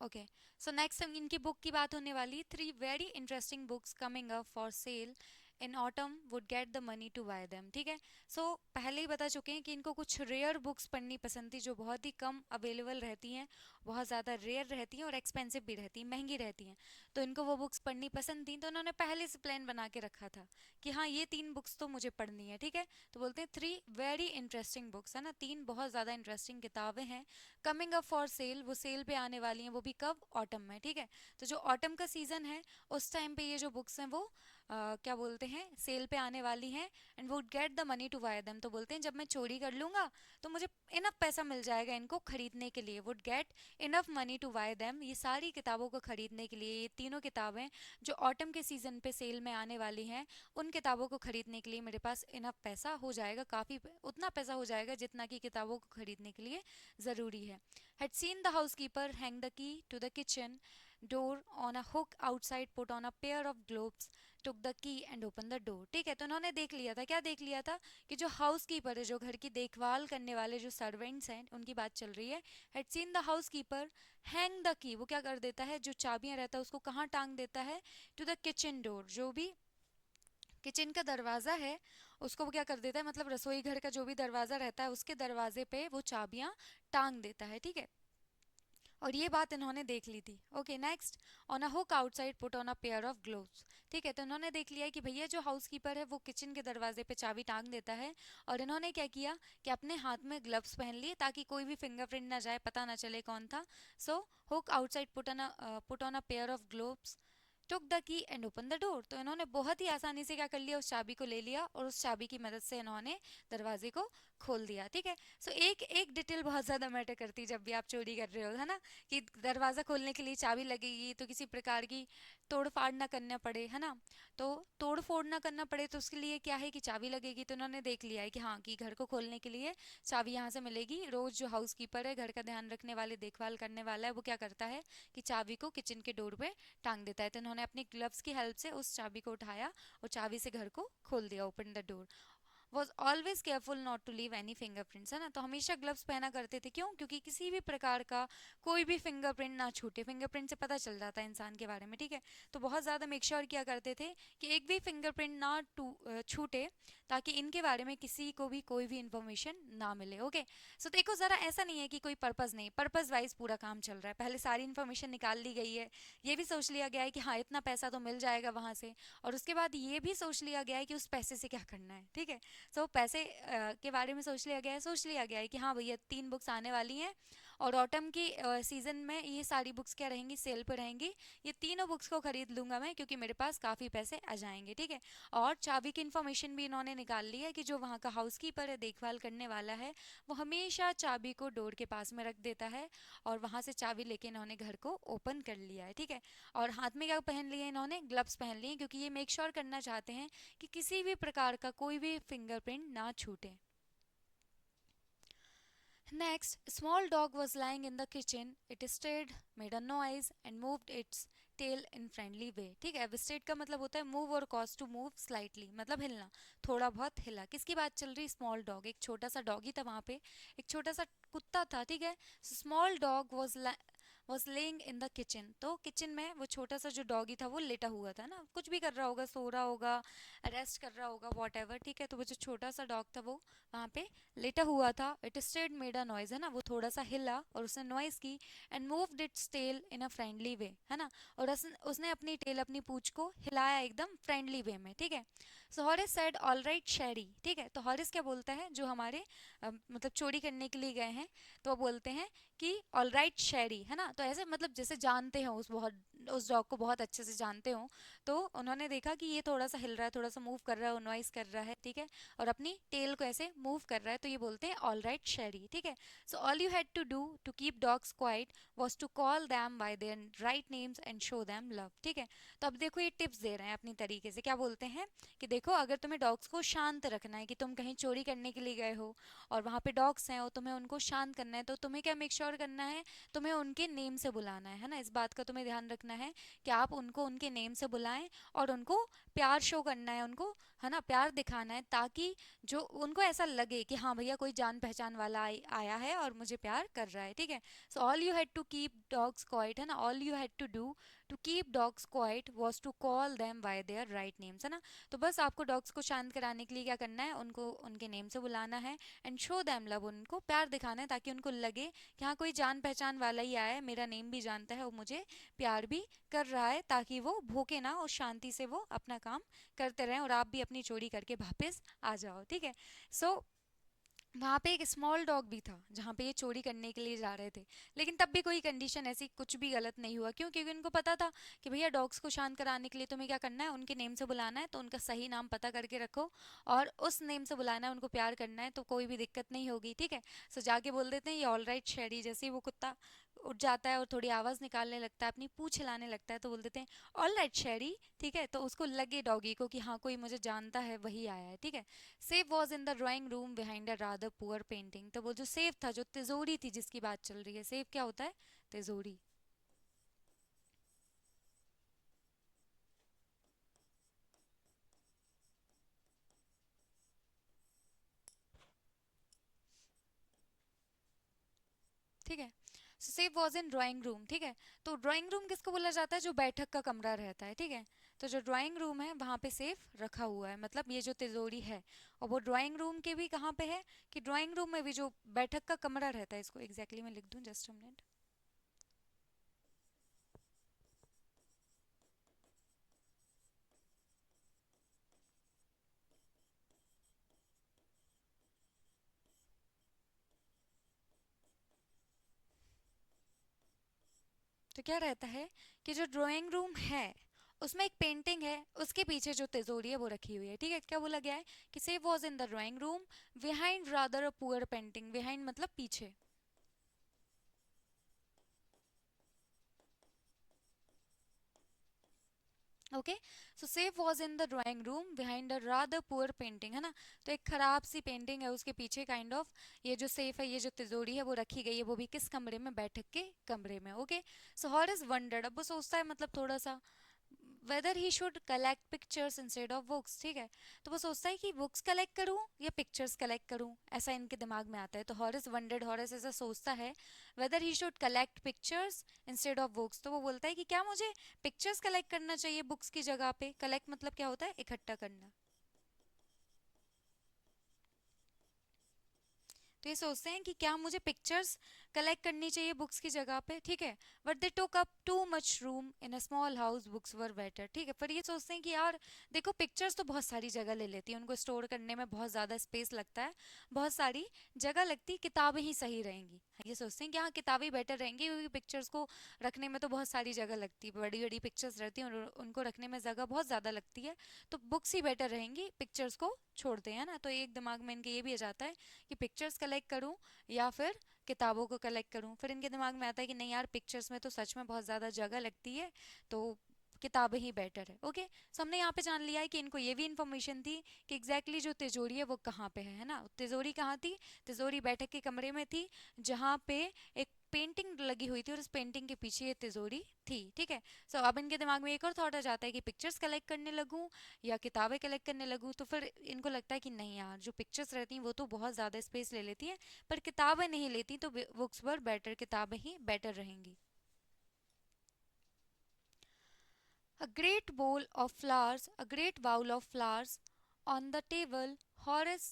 okay, so next हम इनकी बुक की बात होने वाली, three very interesting books coming up for sale in autumn would get the money to buy them. ठीक है, सो पहले ही बता चुके हैं कि इनको कुछ रेयर बुक्स पढ़नी पसंद थी जो बहुत ही कम अवेलेबल रहती हैं, बहुत ज़्यादा रेयर रहती हैं और एक्सपेंसिव भी रहती हैं, महंगी रहती हैं। तो इनको वो बुक्स पढ़नी पसंद थी, तो उन्होंने पहले से प्लान बना के रखा था कि हाँ ये तीन बुक्स तो मुझे पढ़नी है। ठीक है, तो बोलते हैं थ्री वेरी इंटरेस्टिंग बुक्स, है ना, तीन बहुत ज़्यादा इंटरेस्टिंग किताबें हैं कमिंग अप फॉर सेल, वो सेल पे आने वाली हैं, वो भी कब, ऑटम में। ठीक है, तो जो ऑटम का सीजन है उस टाइम पे ये जो बुक्स हैं वो क्या बोलते हैं, सेल पे आने वाली हैं। And would get the money to buy them, तो बोलते हैं जब मैं चोरी कर लूँगा तो मुझे इनफ पैसा मिल जाएगा इनको खरीदने के लिए। Would get enough money to buy them, ये सारी किताबों को खरीदने के लिए, ये तीनों किताबें जो ऑटम के सीज़न पे सेल में आने वाली हैं, उन किताबों को खरीदने के लिए मेरे पास इनफ पैसा हो जाएगा, काफ़ी उतना पैसा हो जाएगा जितना कि किताबों को खरीदने के लिए ज़रूरी है। Had seen the housekeeper hang the key to the kitchen door on a hook outside, put on a pair of gloves, took the key and opened the door। ठीक है, तो उन्होंने देख लिया था, क्या देख लिया था, कि जो हाउस कीपर है, जो घर की देखभाल करने वाले जो सर्वेंट्स हैं, उनकी बात चल रही है। Had seen the house keeper hang the key, वो क्या कर देता है, जो चाबियां रहता है उसको कहाँ टांग देता है, टू द किचन डोर, जो भी किचन का दरवाज़ा है उसको वो क्या कर देता है, मतलब रसोई घर का जो भी दरवाज़ा रहता है उसके दरवाजे पे वो चाबियां टांग देता है। ठीक है, और ये बात इन्होंने देख ली थी। Okay, next, on a hook outside put on a pair of gloves. ठीक है, तो इन्होंने देख लिया कि भैया जो हाउस कीपर है वो किचन के दरवाजे पे चाबी टांग देता है, और इन्होंने क्या किया कि अपने हाथ में ग्लव्स पहन लिए ताकि कोई भी फिंगरप्रिंट ना जाए, पता ना चले कौन था। So hook outside put on a pair of gloves, took the key and open the door, तो इन्होंने बहुत ही आसानी से क्या कर लिया, उस चाबी को ले लिया और उस चाबी की मदद से इन्होंने दरवाजे को खोल दिया। ठीक है, सो एक एक डिटेल बहुत ज़्यादा मैटर करती है जब भी आप चोरी कर रहे हो, है ना, कि दरवाज़ा खोलने के लिए चाबी लगेगी तो किसी प्रकार की तोड़ फाड़ ना करना पड़े, है ना, तो तोड़ फोड़ ना करना पड़े तो उसके लिए क्या है कि चाबी लगेगी। तो इन्होंने देख लिया है कि हाँ, कि घर को खोलने के लिए चाबी यहाँ से मिलेगी। रोज़ जो हाउस कीपर है, घर का ध्यान रखने वाले, देखभाल करने वाला है, वो क्या करता है कि चाबी को किचन के डोर पे टांग देता है। तो इन्होंने अपनी ग्लव्स की हेल्प से उस चाबी को उठाया और चाबी से घर को खोल दिया, open the door. Was always careful not to leave any fingerprints, है ना, तो हमेशा ग्लव्स पहना करते थे। क्यों? क्योंकि किसी भी प्रकार का कोई भी फिंगरप्रिंट ना छूटे, फिंगरप्रिंट से पता चल जाता है इंसान के बारे में। ठीक है, तो बहुत ज़्यादा मेक श्योर किया करते थे कि एक भी फिंगरप्रिंट ना छूटे, ताकि इनके बारे में किसी को भी कोई भी इंफॉर्मेशन ना मिले। ओके, सो देखो ज़रा, ऐसा नहीं है कि कोई पर्पज़ नहीं, पर्पज़ वाइज पूरा काम चल रहा है। पहले सारी इन्फॉर्मेशन निकाल ली गई है, ये भी सोच लिया गया है कि हाँ इतना पैसा तो मिल जाएगा वहाँ से, और उसके बाद ये भी सोच लिया गया है कि उस पैसे से क्या करना है। ठीक है, सो पैसे के बारे में सोच लिया गया है कि हाँ भैया तीन बुक्स आने वाली हैं, और ऑटम की सीज़न में ये सारी बुक्स क्या रहेंगी, सेल पर रहेंगी। ये तीनों बुक्स को खरीद लूँगा मैं क्योंकि मेरे पास काफ़ी पैसे आ जाएंगे। ठीक है, और चाबी की इन्फॉर्मेशन भी इन्होंने निकाल ली है कि जो वहाँ का हाउस कीपर है, देखभाल करने वाला है, वो हमेशा चाबी को डोर के पास में रख देता है, और वहाँ से चाबी लेके इन्होंने घर को ओपन कर लिया है। ठीक है, और हाथ में क्या पहन लिए इन्होंने, ग्लव्स पहन लिए, क्योंकि ये मेक श्योर करना चाहते हैं कि किसी भी प्रकार का कोई भी फिंगरप्रिंट ना छूटे। Next, a small dog was lying in the kitchen. It stirred, made a noise, and moved its tail in friendly way। ठीक है, अब स्टेट का मतलब होता है मूव और कॉज टू मूव स्लाइटली, मतलब हिलना, थोड़ा बहुत हिला। किसकी बात चल रही? स्मॉल डॉग, एक छोटा सा डॉगी था वहाँ पे, एक छोटा सा कुत्ता था। ठीक है, small dog was laying in the kitchen, तो किचन में वो छोटा सा जो डॉगी था वो लेटा हुआ था ना, कुछ भी कर रहा होगा, सो रहा होगा, रेस्ट कर रहा होगा, वॉट एवर। ठीक है, तो वो जो छोटा सा डॉग था वो वहाँ पे लेटा हुआ था। It stayed made a noise, है ना, वो थोड़ा सा हिला और उसने नॉइज की, and moved its tail in a friendly way, है ना, और उसने अपनी टेल, अपनी पूंछ को हिलाया एकदम फ्रेंडली वे में। ठीक है, सो हॉरिस सेड ऑल राइट शेरी। ठीक है, तो हॉरिस क्या बोलता है, जो हमारे मतलब चोरी करने के लिए गए हैं, तो वो बोलते हैं कि ऑल राइट शेरी, है ना, तो ऐसे मतलब जैसे जानते हो उस डॉग को बहुत अच्छे से जानते हो। तो उन्होंने देखा कि ये थोड़ा सा हिल रहा है, थोड़ा सा मूव कर रहा है, नॉइस कर रहा है। ठीक है, और अपनी टेल को ऐसे मूव कर रहा है, तो ये बोलते हैं ऑल राइट शेरी। ठीक है, so all you had to do to keep dogs quiet was to call them by their right names and show them love. ठीक है, तो अब देखो ये टिप्स दे रहे हैं अपनी तरीके से। क्या बोलते हैं कि देखो, अगर तुम्हें डॉग्स को शांत रखना है, कि तुम कहीं चोरी करने के लिए गए हो और वहाँ पे डॉग्स हैं और तुम्हें उनको शांत करना है, तो तुम्हें क्या मेक श्योर करना है, तुम्हें उनके नेम से बुलाना है ना, इस बात का तुम्हें ध्यान रखना रखना है कि आप उनको उनके नेम से बुलाएं और उनको प्यार शो करना है, उनको है ना प्यार दिखाना है, ताकि जो उनको ऐसा लगे कि हाँ भैया कोई जान पहचान वाला आया है और मुझे प्यार कर रहा है, ठीक है। So all you had to keep dogs quiet, है ना, all you had to do to keep dogs quiet was to call them by their right names, है ना। तो बस आपको डॉग्स को शांत कराने के लिए क्या करना है, उनको उनके नेम से बुलाना है एंड शो देम लव, उनको प्यार दिखाना है ताकि उनको लगे कि हाँ कोई जान पहचान वाला ही आया है, मेरा नेम भी जानता है और मुझे प्यार भी कर रहा है, ताकि वो भूखे ना और शांति से वो अपना काम करते रहें और आप भी अपनी चोरी करके वापस आ जाओ, ठीक है। सो वहाँ पे एक स्मॉल डॉग भी था जहाँ पे ये चोरी करने के लिए जा रहे थे, लेकिन तब भी कोई कंडीशन ऐसी कुछ भी गलत नहीं हुआ, क्यों, क्योंकि उनको पता था कि भैया डॉग्स को शांत कराने के लिए तुम्हें क्या करना है, उनके नेम से बुलाना है, तो उनका सही नाम पता करके रखो और उस नेम से बुलाना है, उनको प्यार करना है, तो कोई भी दिक्कत नहीं होगी, ठीक है। सो जाके बोल देते हैं ये ऑल राइट शेरी, जैसे ही वो कुत्ता उठ जाता है और थोड़ी आवाज़ निकालने लगता है, अपनी पूंछ हिलाने लगता है, तो बोल देते हैं ऑल राइट शेरी, ठीक है। तो उसको लगे डॉगी को कि हाँ कोई मुझे जानता है, वही आया है, ठीक है। Safe was in the drawing room behind a rather poor painting, तो वो जो सेफ था, जो तिजोरी थी जिसकी बात चल रही है, सेफ क्या होता है, तिजोरी। ठीक है। Safe was in drawing room, ठीक है। तो ड्राइंग रूम किसको बोला जाता है, जो बैठक का कमरा रहता है, ठीक है। तो जो ड्राइंग रूम है वहाँ पे सेफ रखा हुआ है, मतलब ये जो तिजोरी है, और वो ड्राइंग रूम के भी कहाँ पे है, कि ड्राइंग रूम में भी जो बैठक का कमरा रहता है, इसको एग्जैक्टली मैं लिख दूँ, जस्ट अ मिनट। तो क्या रहता है कि जो ड्राइंग रूम है उसमें एक पेंटिंग है, उसके पीछे जो तिजोरी है वो रखी हुई है, ठीक है। क्या बोला गया है कि safe was in the drawing room behind rather a poor painting, behind मतलब पीछे, okay. So safe was in the drawing room behind a rather poor painting, है ना। तो एक खराब सी पेंटिंग है उसके पीछे, काइंड ऑफ। ये जो सेफ है, ये जो तिजोरी है वो रखी गई है, वो भी किस कमरे में, बैठक के कमरे में, ओके। सो हॉरिस वंडर्ड, अब वो सोचता है मतलब थोड़ा सा, weather he should collect pictures instead of books, ठीक है। तो वो सोचता है कि बुक्स कलेक्ट करूं या पिक्चर्स कलेक्ट करूं, ऐसा इनके दिमाग में आता है। तो हॉरिस वंडर्ड, हॉरिस ऐसा सोचता है, weather he should collect pictures instead of books, तो वो बोलता है कि क्या मुझे पिक्चर्स कलेक्ट करना चाहिए बुक्स की जगह पे। कलेक्ट मतलब क्या होता है, इकट्ठा करना। तो ये सोचते हैं कि क्या मुझे पिक्चर्स कलेक्ट करनी चाहिए बुक्स की जगह पे, ठीक है। But they took up too much room in a small house, books were better, ठीक है। पर ये सोचते हैं कि यार देखो पिक्चर्स तो बहुत सारी जगह ले लेती है, उनको स्टोर करने में बहुत ज़्यादा स्पेस लगता है, बहुत सारी जगह लगती, किताबें ही सही रहेंगी। ये सोचते हैं कि हाँ किताबें बेटर रहेंगी, क्योंकि पिक्चर्स को रखने में तो बहुत सारी जगह लगती है, बड़ी बड़ी पिक्चर्स रहती हैं और उनको रखने में जगह बहुत ज़्यादा लगती है, तो बुक्स ही बेटर रहेंगी, पिक्चर्स को छोड़ते हैं ना। तो एक दिमाग में इनके ये भी आ जाता है कि पिक्चर्स कलेक्ट करूं या फिर किताबों को कलेक्ट करूं। फिर इनके दिमाग में आता है कि नहीं यार पिक्चर्स में तो सच में बहुत ज़्यादा जगह लगती है, तो किताबें ही बेटर है, ओके। सो हमने यहाँ पे जान लिया है कि इनको ये भी इन्फॉर्मेशन थी कि एग्जैक्टली जो तिजोरी है वो कहाँ पे है ना। तिजोरी कहाँ थी, तिजोरी बैठक के कमरे में थी, जहाँ पे एक पेंटिंग लगी हुई थी और उस पेंटिंग के पीछे ये तिजोरी थी, ठीक है। सो अब इनके दिमाग में एक और थॉट आ जाता है कि पिक्चर्स कलेक्ट करने लगूं या किताबें कलेक्ट करने लगूँ। तो फिर इनको लगता है कि नहीं यार जो पिक्चर्स रहती हैं वो तो बहुत ज़्यादा स्पेस ले लेती हैं, पर किताबें नहीं लेती, तो बुक्स पर बेटर, किताबें ही बेटर रहेंगी। A great bowl of flowers, a great bowl of flowers on the table, Horace,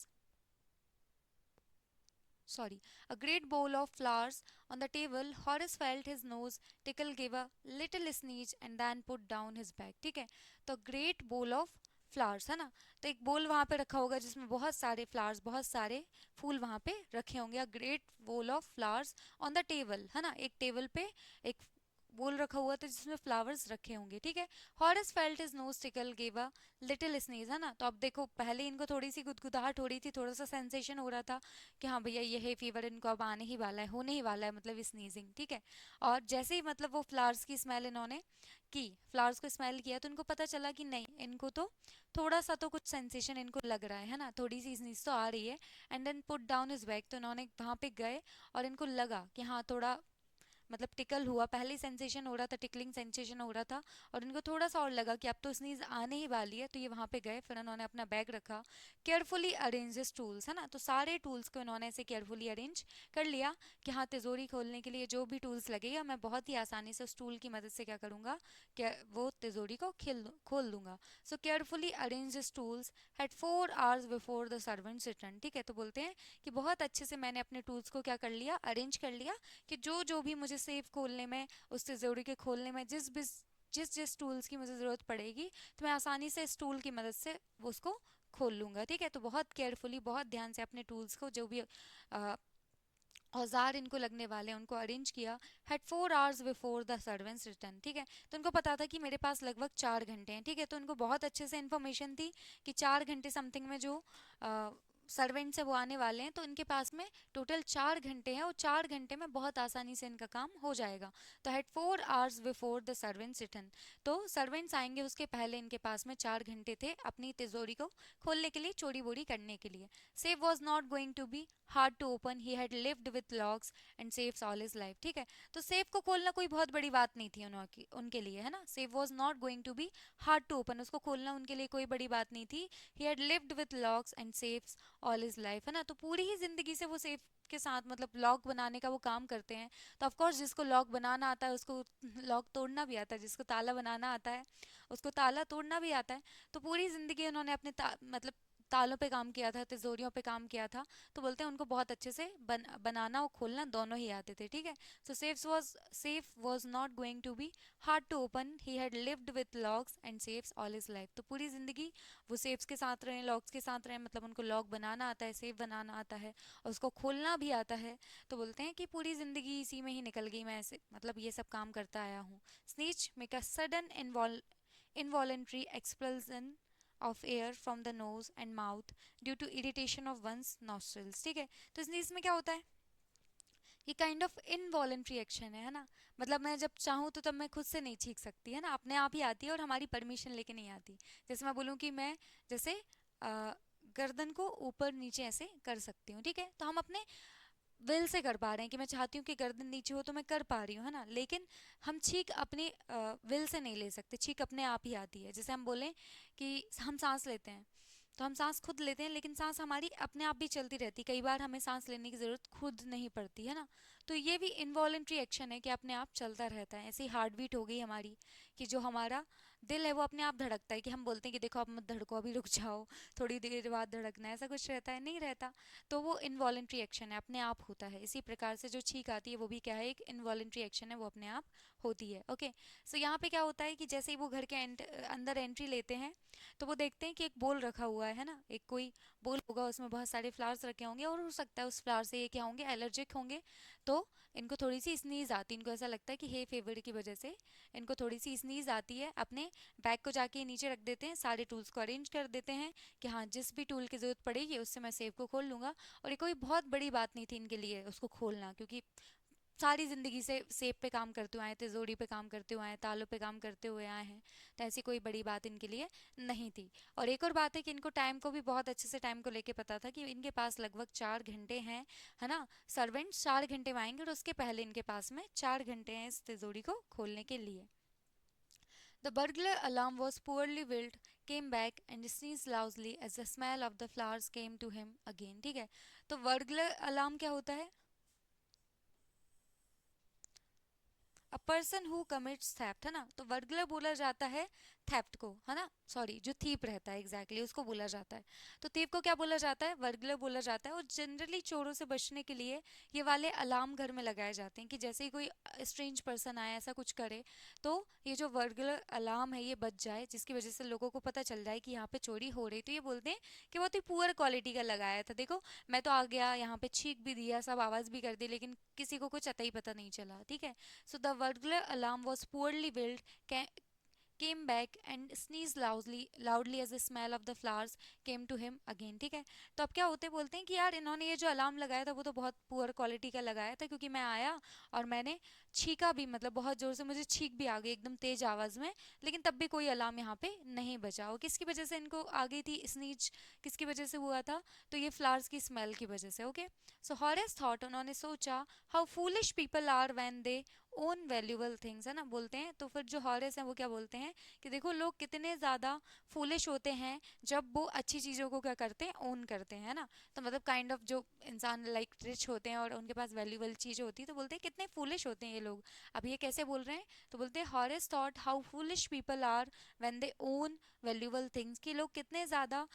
sorry, a great bowl of flowers on the table, Horace felt his nose tickle, gave a little sneeze and then put down his bag, ठीक है। तो ग्रेट बोल ऑफ फ्लावर्स, है ना। तो एक बोल वहाँ पे रखा होगा जिसमें बहुत सारे फ्लावर्स, बहुत सारे फूल वहाँ पे रखे होंगे। A great bowl of flowers on the table, है ना, एक टेबल पे एक बोल रखा हुआ था जिसमें फ्लावर्स रखे होंगे, ठीक है। Horace felt his nose tackle, gave a little sneeze, है ना। तो अब देखो पहले इनको थोड़ी सी गुदगुदाहट हो रही थी, थोड़ा सा सेंसेशन हो रहा था कि हाँ भैया ये है फीवर इनको अब आने ही वाला है, होने ही वाला है, मतलब स्नीजिंग, ठीक है। और जैसे ही मतलब वो फ्लावर्स की स्मेल इन्होंने की, फ्लावर्स को स्मेल किया, तो इनको पता चला कि नहीं इनको तो थोड़ा सा तो कुछ सेंसेशन इनको लग रहा है ना, थोड़ी सी स्नीज तो आ रही है। And then put down his bag, तो इन्होंने वहाँ पे गए और इनको लगा कि हाँ थोड़ा मतलब टिकल हुआ, पहले सेंसेशन हो रहा था, टिकलिंग सेंसेशन हो रहा था, और उनको थोड़ा सा और लगा कि अब तो स्नीज आने ही वाली है, तो ये वहाँ पे गए, फिर उन्होंने अपना बैग रखा, केयरफुली अरेंज टूल्स, है ना, तो सारे टूल्स को इन्होंने ऐसे केयरफुली अरेंज कर लिया कि हाँ तिजोरी खोलने के लिए जो भी टूल्स लगेगा मैं बहुत ही आसानी से उस टूल की मदद से क्या करूँगा, क्या वो तिजोरी को खोल दूंगा। सो carefully arrange tools had 4 hours before the servants return, ठीक है, तो बोलते हैं कि बहुत अच्छे से मैंने अपने टूल्स को क्या कर लिया, अरेंज कर लिया, कि जो जो भी मुझे सेफ खोलने में, उस तिजोरी के खोलने में जिस जिस टूल्स की मुझे ज़रूरत पड़ेगी, तो मैं आसानी से इस टूल की मदद से वो उसको खोल लूँगा, ठीक है। तो बहुत केयरफुली, बहुत ध्यान से अपने टूल्स को, जो भी औजार इनको लगने वाले हैं, उनको अरेंज किया। Had 4 hours before the servants return, ठीक है, तो उनको पता था कि मेरे पास लगभग 4 घंटे हैं, ठीक है, तो उनको बहुत अच्छे से इन्फॉर्मेशन थी कि 4 घंटे समथिंग में जो सर्वेंट्स है वो आने वाले हैं, तो इनके पास में टोटल 4 घंटे हैं, और 4 घंटे में बहुत आसानी से इनका काम हो जाएगा। तो had 4 hours before the servants return, तो सर्वेंट्स आएंगे उसके पहले इनके पास में 4 घंटे थे अपनी तिजोरी को खोलने के लिए, चोरी बोरी करने के लिए। Safe was not going to be hard to open, he had lived with locks and saves all his life, ठीक है, तो सेफ को खोलना कोई बहुत बड़ी बात नहीं थी उनके लिए, है ना। Safe was not going to be hard to open, उसको खोलना उनके लिए कोई बड़ी बात नहीं थी। He had lived with locks and saves all his life, है ना, तो पूरी ही जिंदगी से वो सेफ के साथ मतलब लॉक बनाने का वो काम करते हैं। तो ऑफ कोर्स जिसको लॉक बनाना आता है उसको लॉक तोड़ना भी आता है, जिसको ताला बनाना आता है उसको ताला तोड़ना भी आता है। तो पूरी ज़िंदगी उन्होंने अपने मतलब तालों पे काम किया था, तिजोरियों पे काम किया था, तो बोलते हैं उनको बहुत अच्छे से बनाना और खोलना दोनों ही आते थे, ठीक है। So safe was not going to be hard to open, he had lived with locks and safes all his life, तो पूरी ज़िंदगी वो सेफ्स के साथ रहे, लॉक्स के साथ रहे, मतलब उनको लॉक बनाना आता है, सेफ बनाना आता है, और उसको खोलना भी आता है। तो बोलते हैं कि पूरी ज़िंदगी इसी में ही निकल गई, मैं ऐसे मतलब ये सब काम करता आया हूँ। Sneeze make a sudden involuntary expulsion of air from the nose and mouth due to irritation of one's nostrils, ठीक है, तो इसमें क्या होता है, ये काइंड ऑफ इनवॉलेंट्री एक्शन है ना, मतलब मैं जब चाहूँ तो तब मैं खुद से नहीं छींक सकती, है ना, अपने आप ही आती है और हमारी परमिशन लेके नहीं आती। जैसे मैं बोलूँ कि मैं जैसे गर्दन को ऊपर नीचे ऐसे कर सकती हूँ, ठीक है, तो हम अपने विल से कर पा रहे हैं कि मैं चाहती हूँ कि गर्दन नीचे हो तो मैं कर पा रही हूँ, है ना, लेकिन हम छींक अपने विल से नहीं ले सकते, छींक अपने आप ही आती है। जैसे हम बोलें कि हम सांस लेते हैं, तो हम सांस खुद लेते हैं, लेकिन सांस हमारी अपने आप भी चलती रहती, कई बार हमें सांस लेने की ज़रूरत खुद नहीं पड़ती, है ना। तो ये भी इनवॉलेंट्री एक्शन है कि अपने आप चलता रहता है। ऐसी हार्ट बीट हो गई हमारी कि जो हमारा दिल है वो अपने आप धड़कता है, कि हम बोलते हैं कि देखो आप मत धड़को, अभी रुक जाओ, थोड़ी देर बाद धड़कना है, ऐसा कुछ रहता है, नहीं रहता। तो वो इनवॉलेंट्री एक्शन है, अपने आप होता है। इसी प्रकार से जो छींक आती है वो भी क्या है, एक इनवॉलेंट्री एक्शन है, वो अपने आप होती है। ओके, सो यहाँ पे क्या होता है कि जैसे ही वो घर के अंदर एंट्री लेते हैं, तो वो देखते हैं कि एक बोल रखा हुआ है ना, एक कोई बोल होगा, उसमें बहुत सारे फ्लावर्स रखे होंगे, और हो सकता है उस फ्लावर से ये क्या होंगे, एलर्जिक होंगे। तो इनको थोड़ी सी स्नीज आती है, इनको ऐसा लगता है कि हे फेवर की वजह से इनको थोड़ी सी स्नीज आती है। अपने बैग को जाके नीचे रख देते हैं, सारे टूल्स को अरेंज कर देते हैं कि हाँ जिस भी टूल की ज़रूरत पड़ेगी उससे मैं सेब को खोल लूँगा। और ये कोई बहुत बड़ी बात नहीं थी इनके लिए उसको खोलना, क्योंकि सारी ज़िंदगी से सेब पे काम करते हुए आए, तिजोरी पे काम करते हुए आए, तालों पे काम करते हुए आए हैं, तो ऐसी कोई बड़ी बात इनके लिए नहीं थी। और एक और बात है कि इनको टाइम को भी बहुत अच्छे से टाइम को लेके पता था कि इनके पास लगभग 4 घंटे हैं, है ना, सर्वेंट्स 4 घंटे में आएंगे और उसके पहले इनके पास में 4 घंटे हैं इस तिजोरी को खोलने के लिए। The burglar alarm was poorly willed, came back and sneezed loudly as the smell of the flowers came to him again, ठीक है, तो burglar alarm क्या होता है, a person who commits theft, है ना, तो वर्गलर बोला जाता है थेफ्ट को, है ना, सॉरी जो थीप रहता है एग्जैक्टली उसको बोला जाता है। तो थीप को क्या बोला जाता है, वर्गलर बोला जाता है। और जनरली चोरों से बचने के लिए ये वाले अलार्म घर में लगाए जाते हैं कि जैसे ही कोई स्ट्रेंज पर्सन आए ऐसा कुछ करे, तो ये जो वर्गलर अलार्म है ये बच जाए, जिसकी वजह से लोगों को पता चल जाए कि यहाँ पे चोरी हो रही। तो ये बोलते हैं कि बहुत ही पुअर क्वालिटी का लगाया था, देखो मैं तो आ गया यहाँ पे, छींक भी दिया, सब आवाज़ भी कर दी, लेकिन किसी को कुछ अता ही पता नहीं चला, ठीक है। So the burglar alarm was poorly built, came back and sneezed loudly as the smell of the flowers came to him again, ठीक है। तो अब क्या होते बोलते हैं कि यार इन्होंने ये जो अलार्म लगाया था वो तो बहुत पुअर क्वालिटी का लगाया था, क्योंकि मैं आया और मैंने छींका भी, मतलब बहुत ज़ोर से मुझे छींक भी आ गई एकदम तेज आवाज़ में, लेकिन तब भी कोई अलार्म यहाँ पे नहीं बजा। और किसकी वजह से इनको आ गई थी स्नीच, किसकी वजह से हुआ था, तो ये फ्लावर्स की स्मेल की वजह से। ओके, सो हॉरेस थॉट, उन्होंने सोचा, how foolish people are when they own valuable things, है ना, बोलते हैं। तो फिर जो हॉरेस हैं वो क्या बोलते हैं कि देखो लोग कितने ज़्यादा फूलिश होते हैं जब वो अच्छी चीज़ों को क्या करते हैं, ओन करते हैं, है ना। तो मतलब काइंड ऑफ जो इंसान लाइक रिच होते हैं और उनके पास वैल्यूएबल चीज़ होती है तो बोलते हैं कितने फूलिश होते हैं ये लोग। अब ये कैसे बोल रहे हैं, तो बोलते हैं Horace thought how foolish people are when they own valuable things, कि लोग कितने ज़्यादा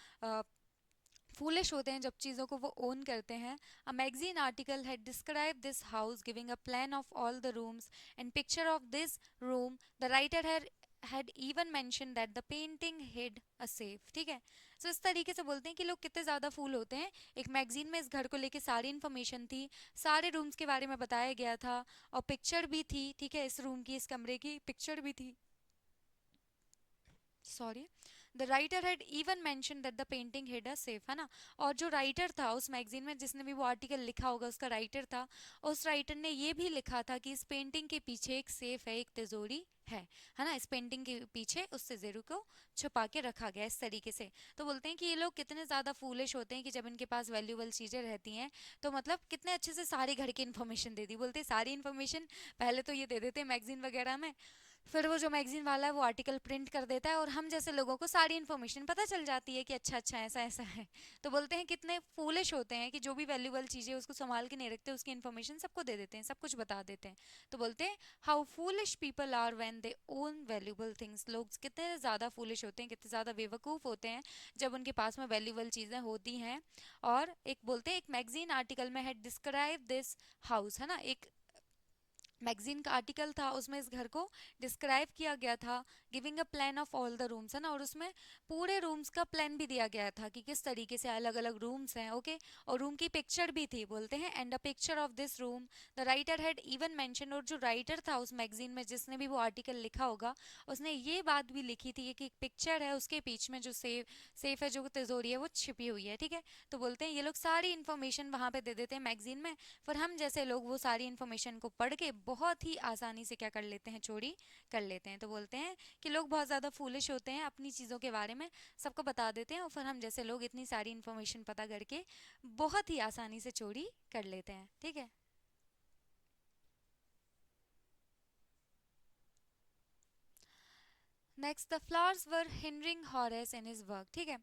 फूलिश होते हैं जब चीज़ों को वो ओन करते हैं। A magazine article had describe this house giving a plan of all the rooms and picture of this room, the writer had even mentioned that the painting hid a safe, ठीक है। सो इस तरीके से बोलते हैं कि लोग कितने ज़्यादा फूल होते हैं। एक मैगजीन में इस घर को लेके सारी इन्फॉर्मेशन थी, सारे रूम्स के बारे में बताया गया था और पिक्चर भी थी, ठीक है, इस रूम की, इस कमरे की पिक्चर भी थी, sorry. The writer had even mention that the painting hid a safe, है ना। और जो राइटर था उस मैगजीन में, जिसने भी वो आर्टिकल लिखा होगा, उसका राइटर था, उस राइटर ने ये भी लिखा था कि इस पेंटिंग के पीछे एक सेफ है, एक तिजोरी है ना। इस पेंटिंग के पीछे उस तिजोरी को छुपा के रखा गया इस तरीके से। तो बोलते हैं कि ये लोग कितने ज़्यादा फूलिश होते हैं कि जब इनके पास वैल्यूएबल चीज़ें रहती हैं तो मतलब कितने अच्छे से सारे घर की इन्फॉर्मेशन दे दी। बोलते हैं सारी इन्फॉर्मेशन पहले तो ये दे देते हैं मैगजीन वगैरह में, फिर वो जो मैगजीन वाला है वो आर्टिकल प्रिंट कर देता है और हम जैसे लोगों को सारी इन्फॉर्मेशन पता चल जाती है कि अच्छा अच्छा ऐसा ऐसा है। तो बोलते हैं कितने फूलिश होते हैं कि जो भी वैल्यूएबल चीज़ें उसको संभाल के नहीं रखते, उसकी इन्फॉर्मेशन सबको दे देते हैं, सब कुछ बता देते हैं। तो बोलते हैं how foolish people are when they own valuable things, लोग कितने ज़्यादा फूलिश होते हैं, कितने ज़्यादा बेवकूफ़ होते हैं जब उनके पास में वैल्यूएबल चीज़ें होती हैं। और एक बोलते हैं एक मैगजीन आर्टिकल में है डिस्क्राइब दिस हाउस, है ना, एक मैगजीन का आर्टिकल था, उसमें इस घर को डिस्क्राइब किया गया था, giving a plan of all the rooms, है ना, और उसमें पूरे रूम्स का प्लान भी दिया गया था कि किस तरीके से अलग अलग रूम्स हैं, ओके। और रूम की पिक्चर भी थी, बोलते हैं and a picture of this room, the writer had even mention, और जो राइटर था उस मैगजीन में जिसने भी वो आर्टिकल लिखा होगा, उसने ये बात भी लिखी थी कि एक पिक्चर है, उसके बीच में जो सेफ है, जो तिजोरी है वो छिपी हुई है, ठीक है। तो बोलते हैं ये लोग सारी इन्फॉर्मेशन वहाँ पे दे देते हैं मैगजीन में, पर हम जैसे लोग वो सारी इन्फॉर्मेशन को पढ़ के बहुत ही आसानी से क्या कर लेते हैं, चोरी कर लेते हैं। तो बोलते हैं कि लोग बहुत ज़्यादा फूलिश होते हैं अपनी चीज़ों के बारे में, सबको बता देते हैं और फिर हम जैसे लोग इतनी सारी इन्फॉर्मेशन पता करके बहुत ही आसानी से चोरी कर लेते हैं, ठीक है। Next, the flowers were hindering Horace in his work, ठीक है।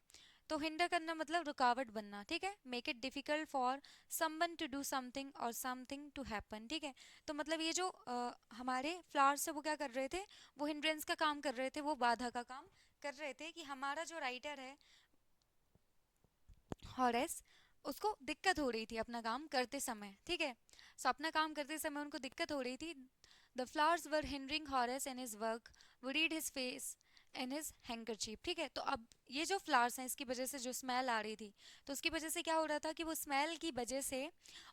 तो हिंडर करना मतलब रुकावट बनना, ठीक है। Make it difficult for someone to do something और समथिंग टू हैपन, ठीक है। तो मतलब ये जो हमारे फ्लावर्स है वो क्या कर रहे थे, वो हिंड्रेंस का काम कर रहे थे, वो बाधा का काम कर रहे थे कि हमारा जो राइटर है हॉरेस, उसको दिक्कत हो रही थी अपना काम करते समय, ठीक है। सो अपना काम करते समय उनको दिक्कत हो रही थी। The flowers were hindering Horace in his work, worried his face in his handkerchief, ठीक है। तो अब ये जो फ्लावर्स हैं इसकी वजह से जो स्मेल आ रही थी, तो उसकी वजह से क्या हो रहा था कि वो स्मेल की वजह से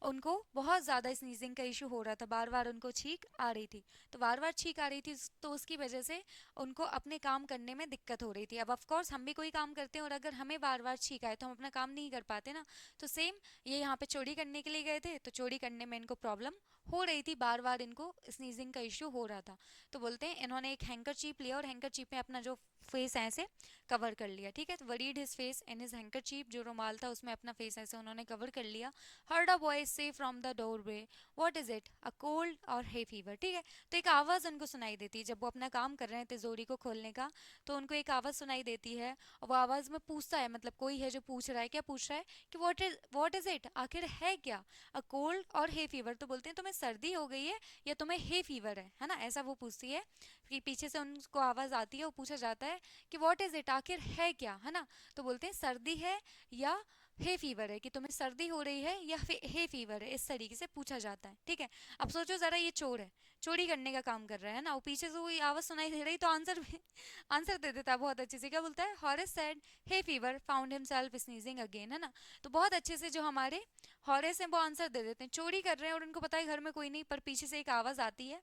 उनको बहुत ज़्यादा स्नीजिंग का इशू हो रहा था, बार बार उनको छींक आ रही थी। तो बार बार छींक आ रही थी तो उसकी वजह से उनको अपने काम करने में दिक्कत हो रही थी। अब ऑफ कोर्स हम भी कोई काम करते हैं और अगर हमें बार बार छींक आए तो हम अपना काम नहीं कर पाते ना। तो सेम ये यहाँ पे चोरी करने के लिए गए थे, तो चोरी करने में इनको प्रॉब्लम हो रही थी, बार बार इनको स्नीजिंग का इशू हो रहा था। तो बोलते हैं इन्होंने एक हैंकर चीप लिया और हैंकर चीप में अपना जो फेस है ऐसे कवर कर लिया, ठीक है। तो worried his face in his handkerchief, जो रुमाल था उसमें अपना फेस ऐसे उन्होंने कवर कर लिया। हर्ड अ वॉइस से from the doorway, what is it, a cold और हे फीवर, ठीक है। तो एक आवाज़ उनको सुनाई देती है जब वो अपना काम कर रहे हैं तिजोरी को खोलने का, तो उनको एक आवाज़ सुनाई देती है और वो आवाज़ में पूछता है, मतलब कोई है जो पूछ रहा है, क्या पूछ रहा है कि व्हाट इज इट, आखिर है क्या, अ कोल्ड और हे फीवर। तो बोलते हैं तुम्हें सर्दी हो गई है या तुम्हें हे फीवर है ना, ऐसा वो पूछती है। कि पीछे से उनको आवाज़ आती है और पूछा जाता है कि व्हाट इज इट, आखिर है क्या, है ना। तो बोलते हैं सर्दी है या हे फीवर है, कि तुम्हें सर्दी हो रही है या हे फीवर है, इस तरीके से पूछा जाता है, ठीक है। अब सोचो जरा, ये चोर है, चोरी करने का काम कर रहा है ना, वो पीछे से कोई आवाज़ सुनाई दे रही तो आंसर भी आंसर दे देता है बहुत अच्छे से। क्या बोलता है, Horace said hay fever found himself sneezing again, है ना। तो बहुत अच्छे से जो हमारे हॉरेस हैं वो आंसर दे देते हैं, चोरी कर रहे हैं और उनको पता है घर में कोई नहीं, पर पीछे से एक आवाज़ आती है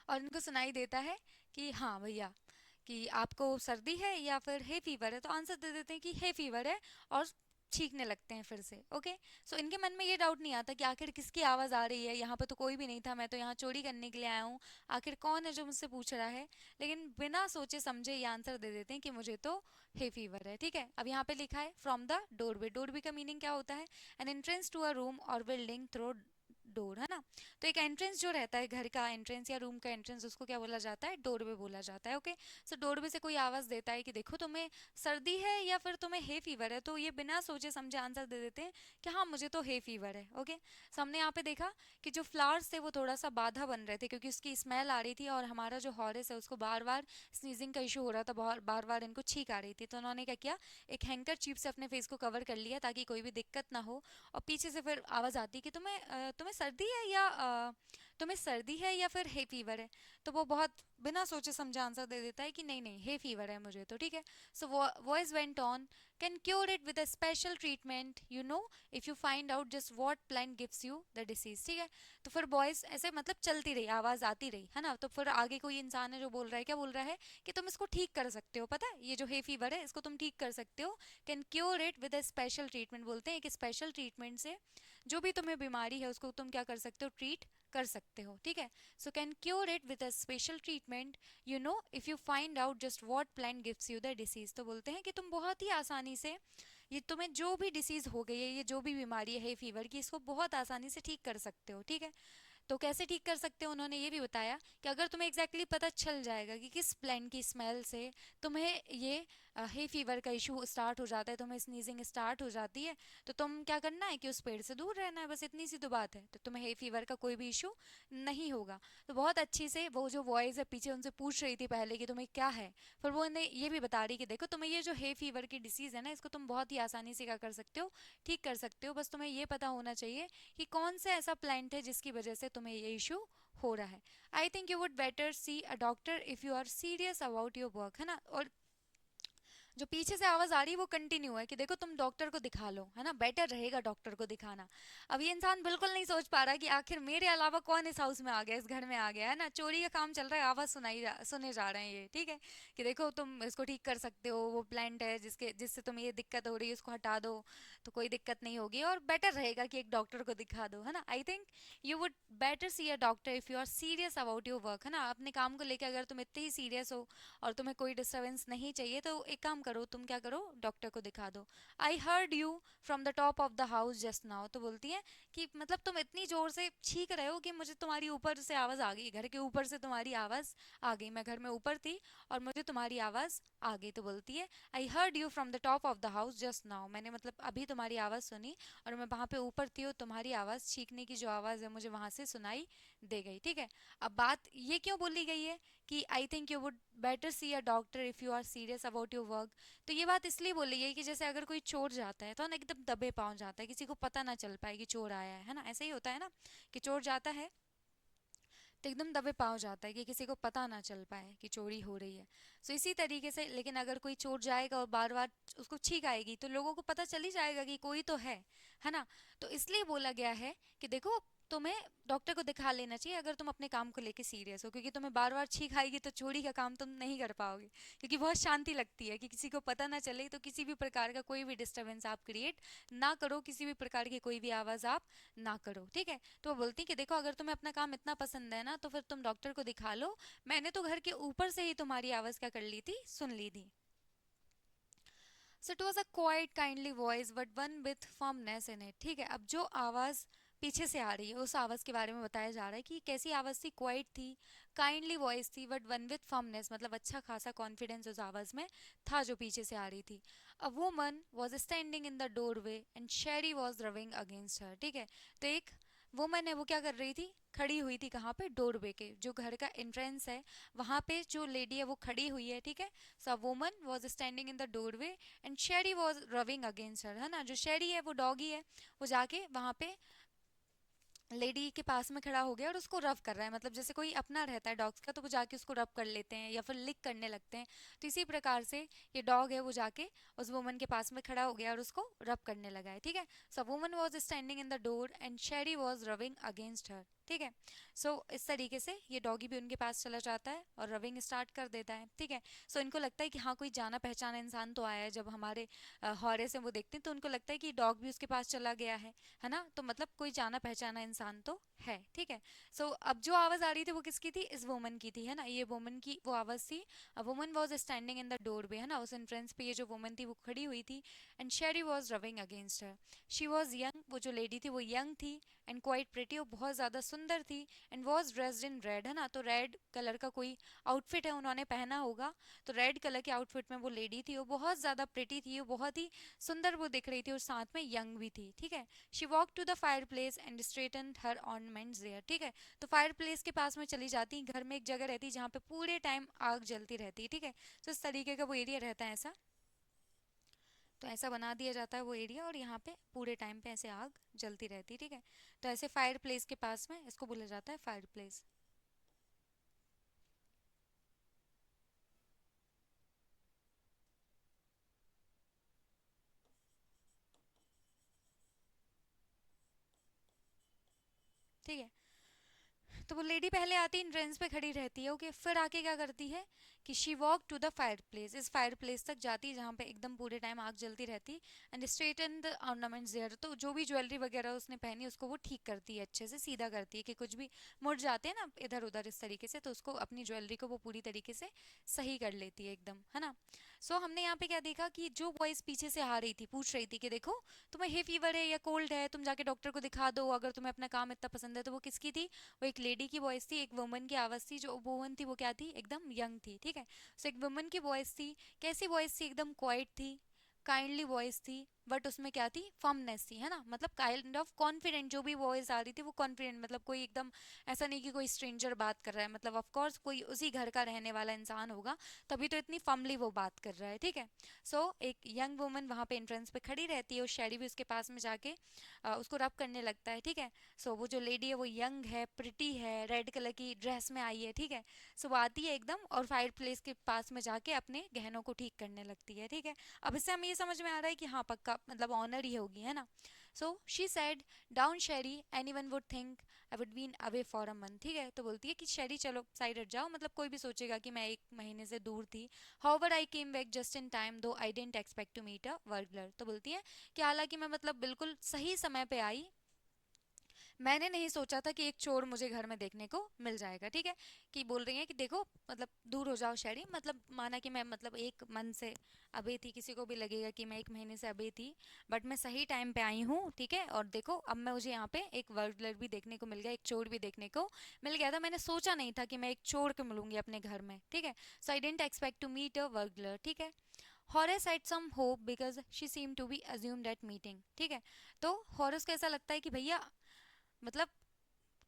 और उनको सुनाई देता है कि हाँ भैया, कि आपको सर्दी है या फिर हे फीवर है, तो आंसर दे देते हैं कि हे फीवर है और छींकने लगते हैं फिर से, ओके। सो इनके मन में ये डाउट नहीं आता कि आखिर किसकी आवाज़ आ रही है, यहाँ पे तो कोई भी नहीं था, मैं तो यहाँ चोरी करने के लिए आया हूँ, आखिर कौन है जो मुझसे पूछ रहा है। लेकिन बिना सोचे समझे ये आंसर दे देते हैं कि मुझे तो हे फीवर है, ठीक है। अब यहाँ पे लिखा है फ्रॉम द डोरवे, डोरवे का मीनिंग क्या होता है, an entrance to a room और बिल्डिंग थ्रू डोर, है ना। तो एक एंट्रेंस जो रहता है घर का एंट्रेंस या रूम का एंट्रेंस, उसको क्या बोला जाता है, डोरवे बोला जाता है। ओके, सो डोरवे से कोई आवाज़ देता है कि देखो तुम्हें सर्दी है या फिर तुम्हें हे फीवर है, तो ये बिना सोचे समझे आंसर दे देते हैं कि हाँ मुझे तो हे फीवर है। ओके, सो हमने यहाँ पे देखा कि जो फ्लावर्स थे वो थोड़ा सा बाधा बन रहे थे क्योंकि उसकी स्मेल आ रही थी और हमारा जो हॉरेस है उसको बार बार स्नीजिंग का इशू हो रहा था, बहुत बार बार इनको छींक आ रही थी। तो उन्होंने क्या किया, एक हैंकर चीप से अपने फेस को कवर कर लिया ताकि कोई भी दिक्कत ना हो। और पीछे से फिर आवाज़ आती कि तुम्हें सर्दी है या तुम्हें सर्दी है या फिर हे फीवर है। तो वो बहुत बिना सोचे समझे आंसर दे देता है कि नहीं नहीं हे फीवर है मुझे तो, ठीक है। So voice went on, can cure it with a special treatment, you know, if you find out just what plant gives you the disease, ठीक है। तो फिर वॉइस ऐसे मतलब चलती रही, आवाज़ आती रही, है ना। तो फिर आगे कोई इंसान है जो बोल रहा है, क्या बोल रहा है कि तुम इसको ठीक कर सकते हो, पता है ये जो हे फीवर है इसको तुम ठीक कर सकते हो। Can cure it with a special treatment, बोलते हैं एक स्पेशल ट्रीटमेंट से जो भी तुम्हें बीमारी है उसको तुम क्या कर सकते हो, ट्रीट कर सकते हो, ठीक है। So can cure it with a special treatment, you know, if you find out just what plant gives you the disease. तो बोलते हैं कि तुम बहुत ही आसानी से ये तुम्हें जो भी डिसीज हो गई है, ये जो भी बीमारी है फीवर की, इसको बहुत आसानी से ठीक कर सकते हो, ठीक है। तो कैसे ठीक कर सकते हो, उन्होंने ये भी बताया कि अगर तुम्हें एग्जैक्टली पता चल जाएगा कि किस प्लांट की स्मेल से तुम्हें ये हे फीवर का इशू स्टार्ट हो जाता है, तुम्हें स्नीजिंग स्टार्ट हो जाती है, तो तुम क्या करना है कि उस पेड़ से दूर रहना है, बस इतनी सी तो बात है, तो तुम्हें हे फीवर का कोई भी इशू नहीं होगा। तो बहुत अच्छी से वो जो वॉइस है पीछे उनसे पूछ रही थी पहले कि तुम्हें क्या है, फिर वो उन्हें ये भी बता रही कि देखो तुम्हें ये जो हे फीवर की डिसीज़ है ना, इसको तुम बहुत ही आसानी से क्या कर सकते हो, ठीक कर सकते हो। बस तुम्हें ये पता होना चाहिए कि कौन सा ऐसा प्लांट है जिसकी वजह से तुम्हें ये इशू हो रहा है। I think you would better see a doctor if you are serious about your work, है ना। और जो पीछे से आवाज आ रही है वो कंटिन्यू है कि देखो तुम डॉक्टर को दिखा लो, है ना, बेटर रहेगा डॉक्टर को दिखाना। अब ये इंसान बिल्कुल नहीं सोच पा रहा कि आखिर मेरे अलावा कौन इस हाउस में आ गया, इस घर में आ गया, है ना, चोरी का काम चल रहा है, आवाज सुने जा रहे हैं ये, ठीक है, कि देखो तुम इसको ठीक कर सकते हो, वो प्लांट है जिससे तुम्हें ये दिक्कत हो रही है उसको हटा दो तो कोई दिक्कत नहीं होगी और बेटर रहेगा कि एक डॉक्टर को दिखा दो, है ना। I think you would better see a doctor if you are serious about your work, है ना। अपने काम को लेकर अगर तुम इतने ही सीरियस हो और तुम्हें कोई डिस्टरबेंस नहीं चाहिए तो एक काम करो, तुम क्या करो, डॉक्टर को दिखा दो। I heard you from the top of the house just now, तो बोलती है कि मतलब तुम इतनी जोर से छींक रहे हो कि मुझे तुम्हारी ऊपर से आवाज़ आ गई, घर के ऊपर से तुम्हारी आवाज़ आ गई, मैं घर में ऊपर थी और मुझे तुम्हारी आवाज़ आ गई। तो बोलती है I heard you from the top of the house just now, मैंने मतलब अभी तुम्हारी आवाज़ सुनी और मैं वहाँ पे ऊपर थी और तुम्हारी आवाज़, छींकने की जो आवाज़ है मुझे वहाँ से सुनाई दे गई, ठीक है। अब बात ये क्यों बोली गई है कि I think you would better see a doctor if you are serious about your work. तो ये बात इसलिए बोली गई कि जैसे अगर कोई चोर जाता है तो ना एकदम दबे पाँव जाता है, किसी को पता ना चल पाए कि चोर आया है ना, ऐसे ही होता है ना कि चोर जाता है तो एकदम दबे पाँव जाता है कि किसी को पता ना चल पाए कि चोरी हो रही है। सो इसी तरीके से लेकिन अगर कोई चोर जाएगा और बार बार उसको छींक आएगी तो लोगों को पता चल ही जाएगा कि कोई तो है ना। तो इसलिए बोला गया है कि देखो तुम्हें डॉक्टर को दिखा लेना चाहिए अगर तुम अपने काम को लेके सीरियस हो, क्योंकि तुम्हें बार बार छींक आएगी तो चोरी का काम तुम नहीं कर पाओगे, क्योंकि बहुत शांति लगती है कि किसी को पता ना चले, तो किसी भी प्रकार का कोई भी डिस्टरबेंस आप क्रिएट ना करो, किसी भी प्रकार की कोई भी आवाज़ आप ना करो, ठीक है। तो वो बोलती कि देखो अगर तुम्हें अपना काम इतना पसंद है ना तो फिर तुम डॉक्टर को दिखा लो, मैंने तो घर के ऊपर से ही तुम्हारी आवाज़ क्या कर ली थी, सुन ली थी। So it was a quite kindly voice but one with firmness in it, ठीक है। अब जो आवाज़ पीछे से आ रही है उस आवाज़ के बारे में बताया जा रहा है कि कैसी आवाज़ थी, क्वाइट थी, काइंडली वॉइस थी, बट वन विथ फर्मनेस मतलब अच्छा खासा कॉन्फिडेंस उस आवाज़ में था जो पीछे से आ रही थी। A woman was standing in the doorway and Sheri was रविंग against her, ठीक है। तो एक वुमन है वो क्या कर रही थी, खड़ी हुई थी कहाँ पे, डोरवे के, जो घर का एंट्रेंस है वहाँ पे जो लेडी है वो खड़ी हुई है, ठीक है। So woman was standing in the doorway and Sheri was रविंग against her, है ना, जो शेरी है वो डॉगी है, वो जाके वहाँ पे लेडी के पास में खड़ा हो गया और उसको रब कर रहा है, मतलब जैसे कोई अपना रहता है डॉग्स का तो वो जाके उसको रब कर लेते हैं या फिर लिक करने लगते हैं, तो इसी प्रकार से ये डॉग है वो जाके उस वुमन के पास में खड़ा हो गया और उसको रब करने लगा है, ठीक है। So woman was standing in the door and Sheri was रविंग against her, ठीक है। सो इस तरीके से ये डॉगी भी उनके पास चला जाता है और रविंग स्टार्ट कर देता है, ठीक है। सो इनको लगता है कि हाँ कोई जाना पहचाना इंसान तो आया है, जब हमारे हौरे से वो देखते हैं तो उनको लगता है कि डॉग भी उसके पास चला गया है ना, तो मतलब कोई जाना पहचाना इंसान इंसान तो है, ठीक है। सो अब जो आवाज आ रही थी वो किसकी थी, इस वुमन की थी, है ना, ये वुमन की वो आवाज थी। A woman was standing in the doorway, है ना, उस एंट्रेंस पे ये जो वुमन थी वो खड़ी हुई थी। And Sheri was rubbing against her. She was young, वो जो लेडी थी वो यंग थी, एंड क्वाइट प्रिटी, वो बहुत ज़्यादा सुंदर थी। And was dressed in red, है ना, तो रेड कलर का कोई आउटफिट है उन्होंने पहना होगा। तो रेड कलर के आउटफिट में वो लेडी थी, वो बहुत ज़्यादा प्रिटी थी, वो बहुत ही सुंदर वो दिख रही थी, और साथ में यंग भी थी, ठीक है। She walk to the fire place and straighten her ornaments there, ठीक है। तो फायर प्लेस के पास में चली जाती, घर में एक जगह रहती जहाँ पे पूरे टाइम आग जलती रहती, ठीक है। तो इस तरीके का वो एरिया रहता है ऐसा, तो ऐसा बना दिया जाता है वो एरिया, और यहाँ पे पूरे टाइम पे ऐसे आग जलती रहती, ठीक है। तो ऐसे फायर प्लेस के पास में इसको बोला जाता है फायर प्लेस। ठीक है, तो वो लेडी पहले आती है, एंट्रेंस पे खड़ी रहती है, ओके, फिर आके क्या करती है कि she walk to the fire place, इस फायर प्लेस तक जाती है जहाँ पे एकदम पूरे टाइम आग जलती रहती। And straighten the ornaments there, तो जो भी ज्वेलरी वगैरह उसने पहनी उसको वो ठीक करती है, अच्छे से सीधा करती है, कि कुछ भी मुड़ जाते हैं ना इधर उधर इस तरीके से, तो उसको अपनी ज्वेलरी को वो पूरी तरीके से सही कर लेती है एकदम, है ना। सो हमने यहाँ पे क्या देखा कि जो वॉइस पीछे से आ रही थी पूछ रही थी कि देखो तुम्हें हे फीवर है या कोल्ड है, तुम जाके डॉक्टर को दिखा दो, अगर तुम्हें अपना काम इतना पसंद है, तो वो किसकी थी, वो एक लेडी की वॉइस थी, एक वुमन की आवाज़ थी। जो वुमन थी वो क्या थी, एकदम यंग थी, ठीक है। सो एक वुमन की वॉइस थी, कैसी वॉइस थी, एकदम क्वाइट थी, काइंडली वॉइस थी, बट उसमें क्या थी, फर्मनेस थी, है ना, मतलब काइंड ऑफ कॉन्फिडेंट, जो भी वॉइस आ रही थी वो कॉन्फिडेंट, मतलब कोई एकदम ऐसा नहीं कि कोई स्ट्रेंजर बात कर रहा है, मतलब ऑफ कोर्स कोई उसी घर का रहने वाला इंसान होगा, तभी तो इतनी फर्मली वो बात कर रहा है, ठीक है। सो एक यंग वुमन वहाँ पे एंट्रेंस पे खड़ी रहती है, और शैरी भी उसके पास में जाके उसको रब करने लगता है, ठीक है। सो वो जो लेडी है वो यंग है, प्रिटी है, रेड कलर की ड्रेस में आई है, ठीक है। सो वो आती है एकदम, और फायर प्लेस के पास में जाके अपने गहनों को ठीक करने लगती है, ठीक है। अब इससे हमें ये समझ में आ रहा है कि हाँ पक्का मतलब ऑनर ही होगी, है ना। So she said down Sherry, anyone would think I would been away for a month, ठीक है। तो बोलती है कि शेरी चलो साइड हट जाओ, मतलब कोई भी सोचेगा कि मैं एक महीने से दूर थी। However I came back just in time though I didn't expect to meet a burglar, तो बोलती है कि हालांकि मैं मतलब बिल्कुल सही समय पे आई, मैंने नहीं सोचा था कि एक चोर मुझे घर में देखने को मिल जाएगा, ठीक है। कि बोल रही हैं कि देखो मतलब दूर हो जाओ शहरी, मतलब माना कि मैं मतलब एक मन से अबे थी, किसी को भी लगेगा कि मैं एक महीने से अबे थी, बट मैं सही टाइम पे आई हूँ, ठीक है। और देखो अब मैं मुझे यहाँ पे एक वर्गलर भी देखने को मिल गया, एक चोर भी देखने को मिल गया था, मैंने सोचा नहीं था कि मैं एक चोर को मिलूंगी अपने घर में, ठीक है। So I didn't expect to meet a burglar, ठीक है। Horace had some hope because she seemed to be assumed at meeting, ठीक है। तो हॉरेस को ऐसा लगता है कि भैया मतलब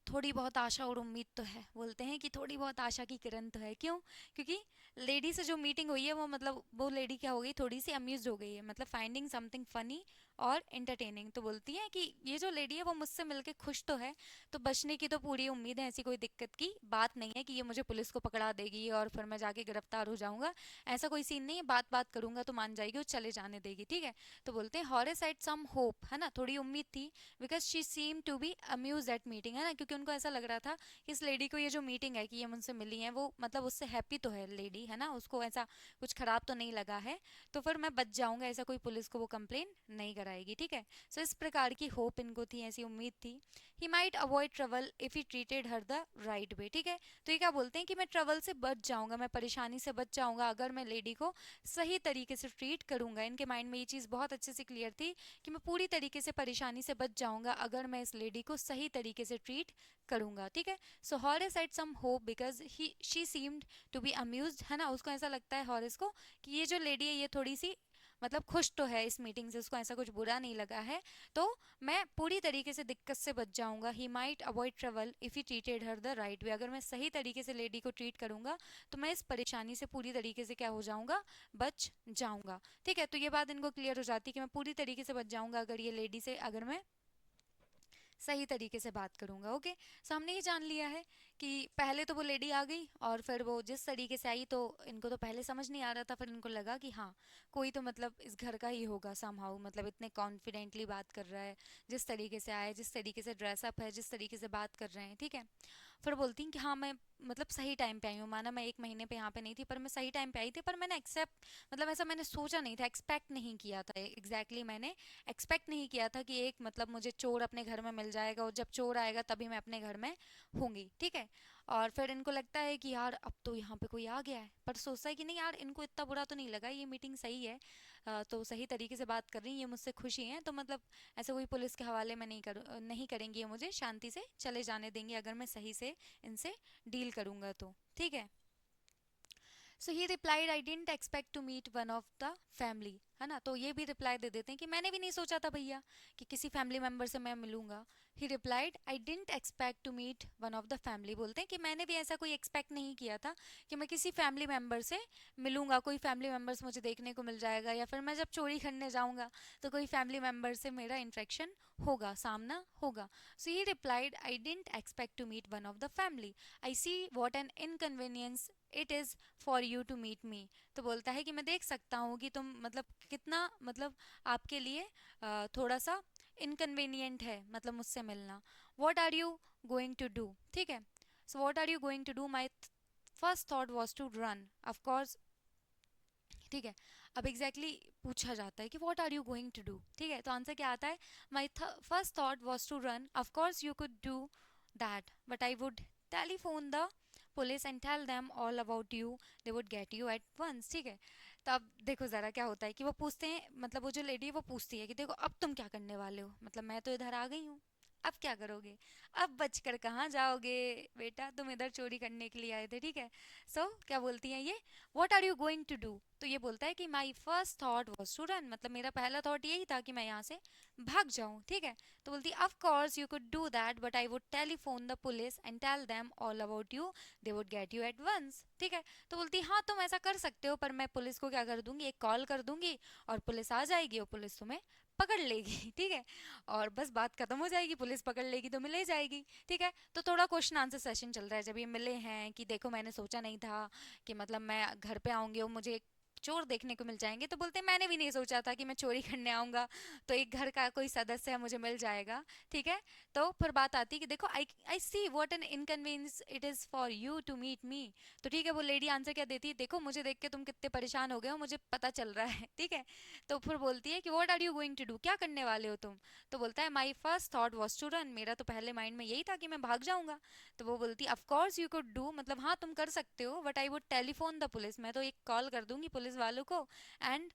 थोड़ी बहुत आशा और उम्मीद तो है, बोलते हैं कि थोड़ी बहुत आशा की किरण तो है, क्यों, क्योंकि लेडी से जो मीटिंग हुई है वो मतलब वो लेडी क्या हो गई, थोड़ी सी अम्यूज हो गई है, मतलब फाइंडिंग समथिंग फनी और एंटरटेनिंग, तो बोलती है कि ये जो लेडी है वो मुझसे मिलके खुश तो है, तो बचने की तो पूरी उम्मीद है, ऐसी कोई दिक्कत की बात नहीं है कि ये मुझे पुलिस को पकड़ा देगी और फिर मैं जाके गिरफ्तार हो जाऊंगा, ऐसा कोई सीन नहीं है, बात बात करूंगा तो मान जाएगी और चले जाने देगी, ठीक है। तो बोलते हैं हॉरेस हैड सम होप, है ना, थोड़ी उम्मीद थी, because she seem to be amuse at meeting, है ना, क्योंकि उनको ऐसा लग रहा था कि इस लेडी को ये जो मीटिंग है कि ये मुझसे मिली है वो मतलब उससे हैप्पी तो है लेडी, है ना, उसको ऐसा कुछ खराब तो नहीं लगा है, तो फिर मैं बच जाऊंगा, ऐसा कोई पुलिस को वो कंप्लेन नहीं कराएगी, ठीक है। सो इस प्रकार की होप इनको थी, ऐसी उम्मीद थी। He might avoid trouble if he treated her the right way, ठीक है। तो ये क्या बोलते हैं कि मैं ट्रबल से बच जाऊंगा, मैं परेशानी से बच जाऊंगा अगर मैं लेडी को सही तरीके से ट्रीट करूंगा, इनके माइंड में ये चीज़ बहुत अच्छे से क्लियर थी कि मैं पूरी तरीके से परेशानी से बच जाऊंगा अगर मैं इस लेडी को सही तरीके से ट्रीट करूंगा, ठीक है। So Horace had some hope because he she seemed to be amused, है ना, उसको ऐसा लगता है हॉरेस को कि ये जो लेडी है ये थोड़ी सी मतलब खुश तो है इस मीटिंग से, उसको ऐसा कुछ बुरा नहीं लगा है, तो मैं पूरी तरीके से दिक्कत से बच जाऊंगा। He might avoid trouble if he treated her the right way, अगर मैं सही तरीके से लेडी को ट्रीट करूंगा तो मैं इस परेशानी से पूरी तरीके से क्या हो जाऊंगा, बच जाऊंगा, ठीक है। तो ये बात इनको क्लियर हो जाती है कि मैं पूरी तरीके से बच जाऊंगा अगर ये लेडी से अगर मैं सही तरीके से बात करूंगा, ओके। सो हमने ये जान लिया है कि पहले तो वो लेडी आ गई और फिर वो जिस तरीके से आई तो इनको तो पहले समझ नहीं आ रहा था, फिर इनको लगा कि हाँ कोई तो मतलब इस घर का ही होगा समहाउ, मतलब इतने कॉन्फिडेंटली बात कर रहा है, जिस तरीके से आया, जिस तरीके से ड्रेसअप है, जिस तरीके से बात कर रहे हैं, ठीक है। फिर बोलती हैं कि हाँ मैं मतलब सही टाइम पे आई हूँ, माना मैं एक महीने पे यहाँ पे नहीं थी पर मैं सही टाइम पे आई थी, पर मैंने एक्सेप्ट मतलब ऐसा मैंने सोचा नहीं था, एक्सपेक्ट नहीं किया था, एग्जैक्टली मैंने एक्सपेक्ट नहीं किया था कि एक मतलब मुझे चोर अपने घर में मिल जाएगा और जब चोर आएगा तभी मैं अपने घर में होंगी, ठीक है। और फिर इनको लगता है कि यार अब तो यहाँ पे कोई आ गया है, पर सोचता है कि नहीं यार, इनको इतना बुरा तो नहीं लगा, ये मीटिंग सही है, तो सही तरीके से बात कर रही हैं, ये मुझसे खुशी हैं, तो मतलब ऐसे कोई पुलिस के हवाले में नहीं करेंगी, ये मुझे शांति से चले जाने देंगे अगर मैं सही से इनसे डील करूंगा तो, ठीक है। So he replied I didn't expect to meet one of the family, है ना। तो ये भी रिप्लाई दे देते हैं कि मैंने भी नहीं सोचा था भैया कि किसी फैमिली मेम्बर से मैं मिलूंगा। He replied I didn't expect to meet one of the family, बोलते हैं कि मैंने भी ऐसा कोई एक्सपेक्ट नहीं किया था कि मैं किसी फैमिली मेम्बर से मिलूंगा, कोई फैमिली मेम्बर्स मुझे देखने को मिल जाएगा, या फिर मैं जब चोरी करने जाऊंगा तो कोई फैमिली मेम्बर से मेरा इंटरेक्शन होगा, सामना होगा। So he replied I didn't expect to meet one of the family, I see what an inconvenience it is for you to meet me. तो बोलता है कि मैं देख सकता हूँ कि तुम मतलब कितना मतलब आपके लिए थोड़ा सा इनकन्वीनियंट है मतलब मुझसे मिलना। What are you going to do, ठीक है। So what are you going to do, my first thought was to run, of course, ठीक है। अब एग्जैक्टली पूछा जाता है कि what are you going to do, ठीक है। तो आंसर क्या आता है, my first thought was to run, of course you could do that, but I would telephone the police and tell them all about you, they would get you at once, ठीक है। तो अब देखो ज़रा क्या होता है कि वो पूछते हैं, मतलब वो जो लेडी है वो पूछती है कि देखो अब तुम क्या करने वाले हो, मतलब मैं तो इधर आ गई हूँ, अब क्या करोगे, अब बचकर कहाँ जाओगे बेटा, तुम इधर चोरी करने के लिए आए थे, ठीक है। सो क्या बोलती हैं ये, what are you going to do, तो ये बोलता है कि my first thought was to run, मतलब मेरा पहला थॉट यही था कि मैं यहाँ से भाग जाऊँ, ठीक है। तो बोलती है of course you could do that, but I would telephone the police and tell them all about you, they would get you at once, ठीक है। तो बोलती है हाँ तुम ऐसा कर सकते हो, पर मैं पुलिस को क्या कर दूंगी, एक कॉल कर दूंगी और पुलिस आ जाएगी और पुलिस तुम्हें पकड़ लेगी, ठीक है। और बस बात खत्म हो जाएगी, पुलिस पकड़ लेगी तो मिले जाएगी, ठीक है। तो थोड़ा क्वेश्चन आंसर सेशन चल रहा है जब ये मिले हैं कि देखो मैंने सोचा नहीं था कि मतलब मैं घर पे आऊंगी और मुझे चोर देखने को मिल जाएंगे, तो बोलते हैं मैंने भी नहीं सोचा था कि मैं चोरी करने आऊंगा तो एक घर का कोई सदस्य है मुझे मिल जाएगा, ठीक है। तो फिर बात आती है कि देखो I I see what an inconvenience it is for you to meet me, तो ठीक है वो लेडी आंसर क्या देती है, देखो मुझे देख के तुम कितने परेशान हो गए हो, मुझे पता चल रहा है, ठीक है। तो फिर बोलती है कि what are you going to do, क्या करने वाले हो तुम, तो बोलता है my first thought was to run, मेरा तो पहले माइंड में यही था कि मैं भाग जाऊंगा। तो वो बोलती of course you could do, मतलब हाँ तुम कर सकते हो, but I would telephone the police, मैं तो एक कॉल कर दूंगी पुलिस वालों को, एंड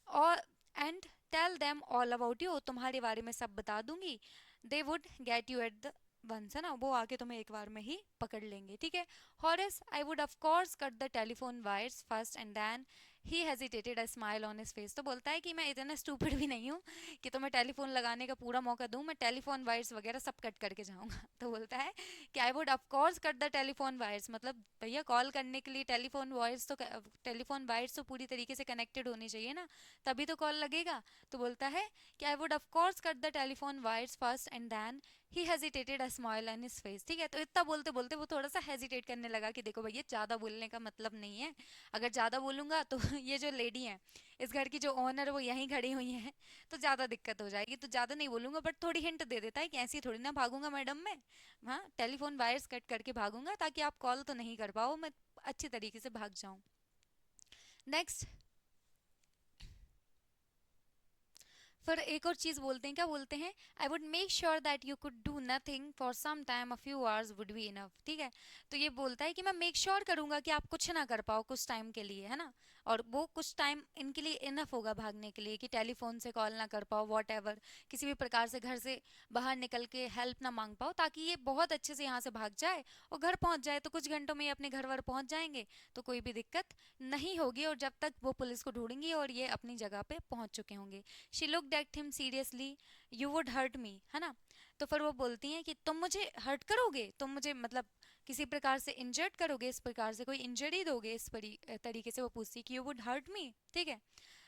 और and tell them all about you, तुम्हारे बारे में सब बता दूंगी, they would get you at the once, है ना, वो आके तुम्हें एक बार में ही पकड़ लेंगे, ठीक है। Horace I would of course cut the telephone wires first and then he hesitated a smile on his face, तो बोलता है कि मैं इतना स्टूपिड भी नहीं हूँ कि तुम्हें टेलीफोन लगाने का पूरा मौका दूँ, मैं टेलीफोन वायर्स वगैरह सब कट करके जाऊँगा। तो बोलता है कि I would of course cut the telephone wires, मतलब भैया कॉल करने के लिए टेलीफोन वायर्स तो पूरी तरीके से कनेक्टेड होनी चाहिए ना, तभी तो कॉल लगेगा। तो बोलता है कि I would of course cut the telephone wires first and then he hesitated a smile on his face, ठीक है। तो इतना बोलते बोलते वो थोड़ा सा हेजिटेट करने लगा कि देखो भैया ज़्यादा बोलने का मतलब नहीं है, अगर ज़्यादा बोलूँगा तो ये जो लेडी है इस घर की जो ओनर है वो यहीं खड़ी हुई हैं तो ज़्यादा दिक्कत हो जाएगी, तो ज़्यादा नहीं बोलूँगा, बट थोड़ी हिंट दे देता है कि ऐसी थोड़ी ना भागूंगा मैडम मैं, हाँ टेलीफोन वायर्स कट करके भागूंगा ताकि आप कॉल तो नहीं कर पाओ, मैं अच्छी तरीके से भाग जाऊँ। नेक्स्ट, फिर एक और चीज़ बोलते हैं, क्या बोलते हैं, I would make sure that you could do nothing for some time, a few hours would be enough, ठीक है। तो ये बोलता है कि मैं मेक श्योर करूंगा कि आप कुछ ना कर पाओ कुछ टाइम के लिए, है ना, और वो कुछ टाइम इनके लिए इनफ होगा भागने के लिए, कि टेलीफोन से कॉल ना कर पाओ, वॉट एवर, किसी भी प्रकार से घर से बाहर निकल के हेल्प ना मांग पाओ, ताकि ये बहुत अच्छे से यहाँ से भाग जाए और घर पहुँच जाए, तो कुछ घंटों में ये अपने घर वर पहुँच जाएंगे, तो कोई भी दिक्कत नहीं होगी, और जब तक वो पुलिस को ढूंढेंगी और ये अपनी जगह पे पहुँच चुके होंगे। She looked at him seriously, you would hurt me, है ना। तो फिर वो बोलती हैं कि तुम मुझे हर्ट करोगे, तुम मुझे मतलब किसी प्रकार से इंजर्ड करोगे, इस प्रकार से कोई इंजरी दोगे, इस तरीके से वो पूछती है कि यू वुड हर्ट मी, ठीक है।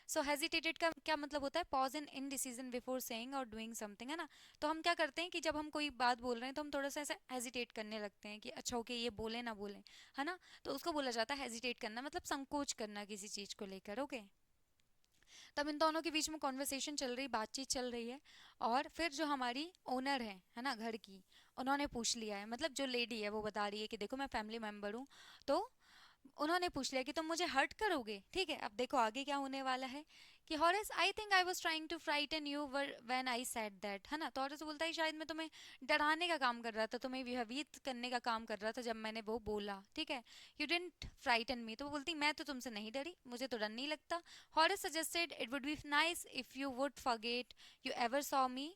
सो हेजिटेटेड का क्या मतलब होता है, pause in indecision before saying और डूइंग समथिंग, है ना। तो हम क्या करते हैं कि जब हम कोई बात बोल रहे हैं तो हम थोड़ा सा ऐसा हेजिटेट करने लगते हैं कि अच्छा ओके ये बोले ना बोले, है ना, तो उसको बोला जाता है हेजिटेट करना, मतलब संकोच करना किसी चीज़ को लेकर, ओके। तब इन दोनों के बीच में कॉन्वर्सेशन चल रही, बातचीत चल रही है, और फिर जो हमारी ओनर है ना घर की, उन्होंने पूछ लिया है, मतलब जो लेडी है वो बता रही है कि देखो मैं फैमिली मेम्बर हूँ, तो उन्होंने पूछ लिया कि तुम मुझे हर्ट करोगे, ठीक है। अब देखो आगे क्या होने वाला है कि Horace I think I was trying to frighten you when I said that, है ना। तो हॉरेस बोलता है शायद मैं तुम्हें डराने का काम कर रहा था, तुम्हें भयभीत करने का काम कर रहा था जब मैंने वो बोला, ठीक है। यू डिडंट फ्राइटन मी। तो वो बोलती मैं तो तुमसे नहीं डरी, मुझे तो डर नहीं लगता। Horace suggested it would be nice if you would forget you ever saw me,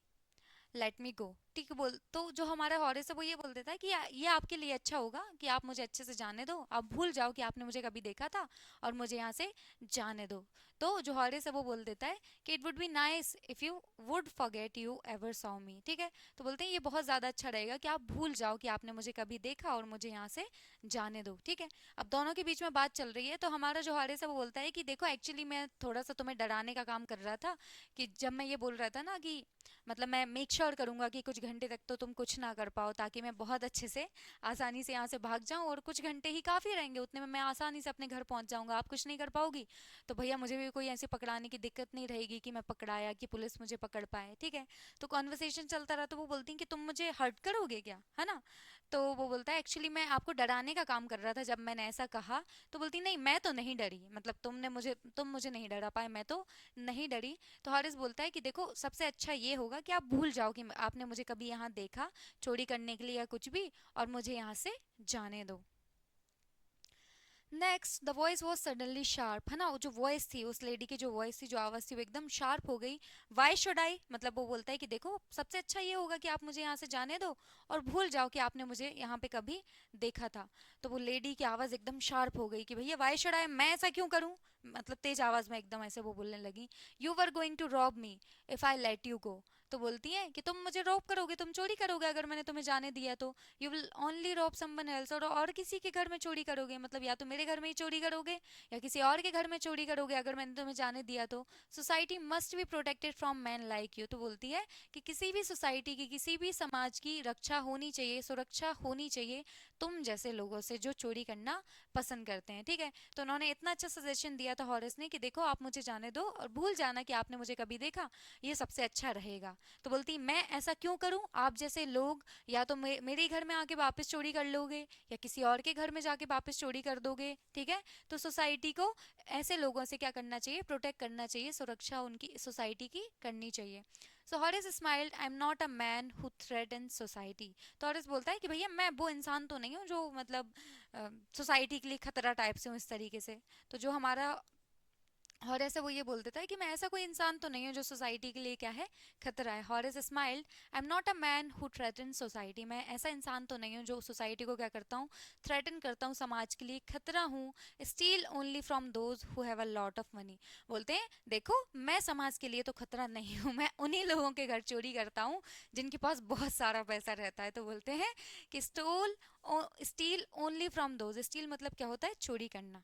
let me go. ठीक है, बोल तो जो हमारा हॉरेस है वो ये बोल देता है कि ये आपके लिए अच्छा होगा कि आप मुझे अच्छे से जाने दो, आप भूल जाओ कि आपने मुझे कभी देखा था और मुझे यहाँ से जाने दो। तो जो हॉरेस है वो बोल देता है कि it would be nice if you would forget you ever saw मी, ठीक है। तो बोलते हैं ये बहुत ज़्यादा अच्छा रहेगा कि आप भूल जाओ कि आपने मुझे कभी देखा और मुझे यहाँ से जाने दो, ठीक है। अब दोनों के बीच में बात चल रही है, तो हमारा जो हॉरेस है वो बोलता है कि देखो एक्चुअली मैं थोड़ा सा तुम्हें डराने का काम कर रहा था, कि जब मैं ये बोल रहा था ना कि मतलब मैं मेक श्योर करूंगा कि कुछ घंटे तक तो तुम कुछ ना कर पाओ, ताकि मैं बहुत अच्छे से आसानी से यहाँ से भाग जाऊं, और कुछ घंटे ही काफ़ी रहेंगे, उतने में मैं आसानी से अपने घर पहुंच जाऊंगा, आप कुछ नहीं कर पाओगी। तो भैया मुझे भी कोई ऐसे पकड़ाने की दिक्कत नहीं रहेगी कि मैं पकड़ाया, कि पुलिस मुझे पकड़ पाए, ठीक है। तो कॉन्वर्सेशन चलता रहा, तो वो बोलती हैं कि तुम मुझे हर्ट करोगे क्या, है ना। तो वो बोलता है एक्चुअली मैं आपको डराने का काम कर रहा था जब मैंने ऐसा कहा। तो बोलती नहीं मैं तो नहीं डरी, मतलब तुम मुझे नहीं डरा पाए, मैं तो नहीं डरी। तो हारिस बोलता है कि देखो सबसे अच्छा ये होगा कि आप भूल जाओ कि आपने मुझे कभी यहाँ देखा चोरी करने के लिए या कुछ भी, और मुझे यहाँ से जाने दो। Next the voice was suddenly sharp, है ना। वो जो वॉइस थी उस लेडी की, जो वॉइस थी, जो आवाज़ थी, वो एकदम शार्प हो गई। वाई शुड आई, मतलब वो बोलता है कि देखो सबसे अच्छा ये होगा कि आप मुझे यहाँ से जाने दो और भूल जाओ कि आपने मुझे यहाँ पे कभी देखा था। तो वो लेडी की आवाज़ एकदम शार्प हो गई कि भैया वाई शुड आई, मैं ऐसा क्यों करूँ, मतलब तेज आवाज़ में एकदम ऐसे वो बोलने लगी। You were going to rob me if I let you go. तो बोलती है कि तुम मुझे रॉब करोगे, तुम चोरी करोगे अगर मैंने तुम्हें जाने दिया तो। You will only rob someone else, और किसी के घर में चोरी करोगे, मतलब या तो मेरे घर में ही चोरी करोगे या किसी और के घर में चोरी करोगे अगर मैंने तुम्हें जाने दिया तो। Society must be protected from man like you. तो बोलती है कि किसी भी सोसाइटी की, किसी भी समाज की रक्षा होनी चाहिए, सुरक्षा होनी चाहिए तुम जैसे लोगों से जो चोरी करना पसंद करते हैं, ठीक है। तो उन्होंने इतना अच्छा सजेशन दिया था हॉरेस ने कि देखो आप मुझे जाने दो और भूल जाना कि आपने मुझे कभी देखा, ये सबसे अच्छा रहेगा। तो बोलती मैं ऐसा क्यों करूं, आप जैसे लोग या तो मेरे घर में आके वापस चोरी कर लोगे या किसी और के घर में जाके वापस चोरी कर दोगे, ठीक है। तो सोसाइटी को ऐसे लोगों से क्या करना चाहिए, प्रोटेक्ट करना चाहिए, सुरक्षा उनकी सोसाइटी की करनी चाहिए। So Horace smiled, I am not a man who threaten society. तो हॉरिस बोलता है कि भैया मैं वो इंसान तो नहीं हूँ जो मतलब सोसाइटी के लिए खतरा टाइप से हूँ इस तरीके से। तो जो हमारा हॉरेस है वो ये बोल देता है कि मैं ऐसा कोई इंसान तो नहीं हूँ जो सोसाइटी के लिए क्या है, खतरा है। Horace smiled, I am not a man who threaten society. मैं ऐसा इंसान तो नहीं हूँ जो सोसाइटी को क्या करता हूँ, थ्रेटन करता हूँ, समाज के लिए खतरा हूँ। Steel only from those who have a lot of money. बोलते हैं देखो मैं समाज के लिए तो खतरा नहीं हूँ, मैं उन्हीं लोगों के घर चोरी करता हूँ जिनके पास बहुत सारा पैसा रहता है। तो बोलते हैं कि steel only from those, steel मतलब क्या होता है, चोरी करना।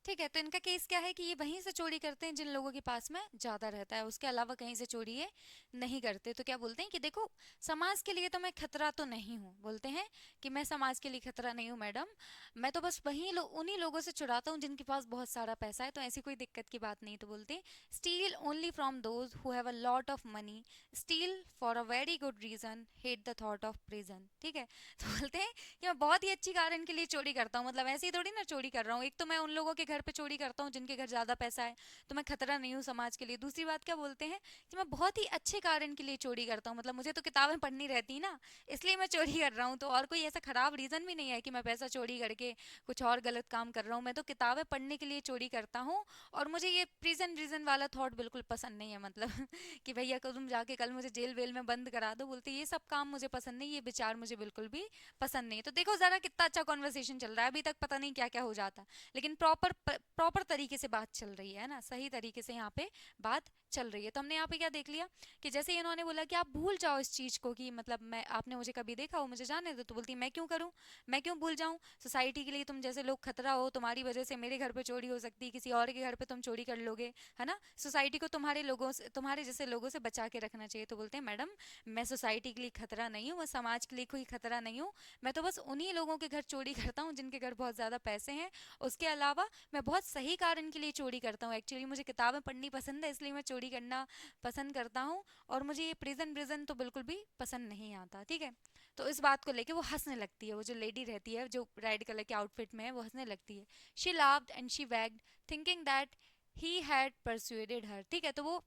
ठीक है, तो इनका केस क्या है कि ये वहीं से चोरी करते हैं जिन लोगों के पास में ज़्यादा रहता है, उसके अलावा कहीं से चोरी ये नहीं करते। तो क्या बोलते हैं कि देखो समाज के लिए तो मैं खतरा तो नहीं हूँ, बोलते हैं कि मैं समाज के लिए खतरा नहीं हूँ मैडम, मैं तो बस उन्हीं लोगों से चुराता हूँ जिनके पास बहुत सारा पैसा है, तो ऐसी कोई दिक्कत की बात नहीं। तो बोलते steal only from those who have a lot of money, steal for a very good reason, hate the thought of prison, ठीक है। तो बोलते हैं कि मैं बहुत ही अच्छी कारण के लिए चोरी करता हूँ, मतलब ऐसे ही थोड़ी ना चोरी कर रहा हूँ, एक तो मैं उन लोगों के घर पे चोरी करता हूँ जिनके घर ज़्यादा पैसा है, तो मैं खतरा नहीं हूँ समाज के लिए। दूसरी बात क्या बोलते हैं कि मैं बहुत ही अच्छे कारण के लिए चोरी करता हूँ, मतलब मुझे तो किताबें पढ़नी रहती ना, इसलिए मैं चोरी कर रहा हूँ, तो और कोई ऐसा खराब रीज़न भी नहीं है कि मैं पैसा चोरी करके कुछ और गलत काम कर रहा हूँ, मैं तो किताबें पढ़ने के लिए चोरी करता हूँ। और मुझे ये प्रिजन रीजन वाला थॉट बिल्कुल पसंद नहीं है, मतलब कि भैया को तुम जाके कल मुझे जेल वेल में बंद करा दो, बोलते ये सब काम मुझे पसंद नहीं, ये विचार मुझे बिल्कुल भी पसंद नहीं। तो देखो जरा कितना अच्छा कॉन्वर्सेशन चल रहा है, अभी तक पता नहीं क्या क्या हो जाता, लेकिन प्रॉपर प्रॉपर तरीके से बात चल रही है ना, सही तरीके से यहाँ पे बात चल रही है। तो हमने यहाँ पे क्या देख लिया कि जैसे ही इन्होंने बोला कि आप भूल जाओ इस चीज़ को, कि मतलब मैं, आपने मुझे कभी देखा हो, मुझे जाने दो, तो बोलती मैं क्यों करूँ, मैं क्यों भूल जाऊँ, सोसाइटी के लिए तुम जैसे लोग खतरा हो, तुम्हारी वजह से मेरे घर पे चोरी हो सकती है, किसी और के घर पे तुम चोरी कर लोगे, है ना, सोसाइटी को तुम्हारे लोगों से, तुम्हारे जैसे लोगों से बचा के रखना चाहिए। तो बोलते हैं मैडम मैं सोसाइटी के लिए खतरा नहीं हूँ, मैं समाज के लिए कोई खतरा नहीं हूँ, मैं तो बस उन्हीं लोगों के घर चोरी करता हूँ जिनके घर बहुत ज़्यादा पैसे हैं, उसके अलावा मैं बहुत सही कारण के लिए चोरी करता हूँ, एक्चुअली मुझे किताबें पढ़नी पसंद है इसलिए मैं चोरी करना पसंद करता हूँ, और मुझे ये प्रिजन ब्रिजन तो बिल्कुल भी पसंद नहीं आता, ठीक है। तो इस बात को लेके वो हंसने लगती है, वो जो लेडी रहती है जो रेड कलर के आउटफिट में है वो हंसने लगती है। She laughed and she wagged thinking that he had persuaded her, ठीक है। तो वो,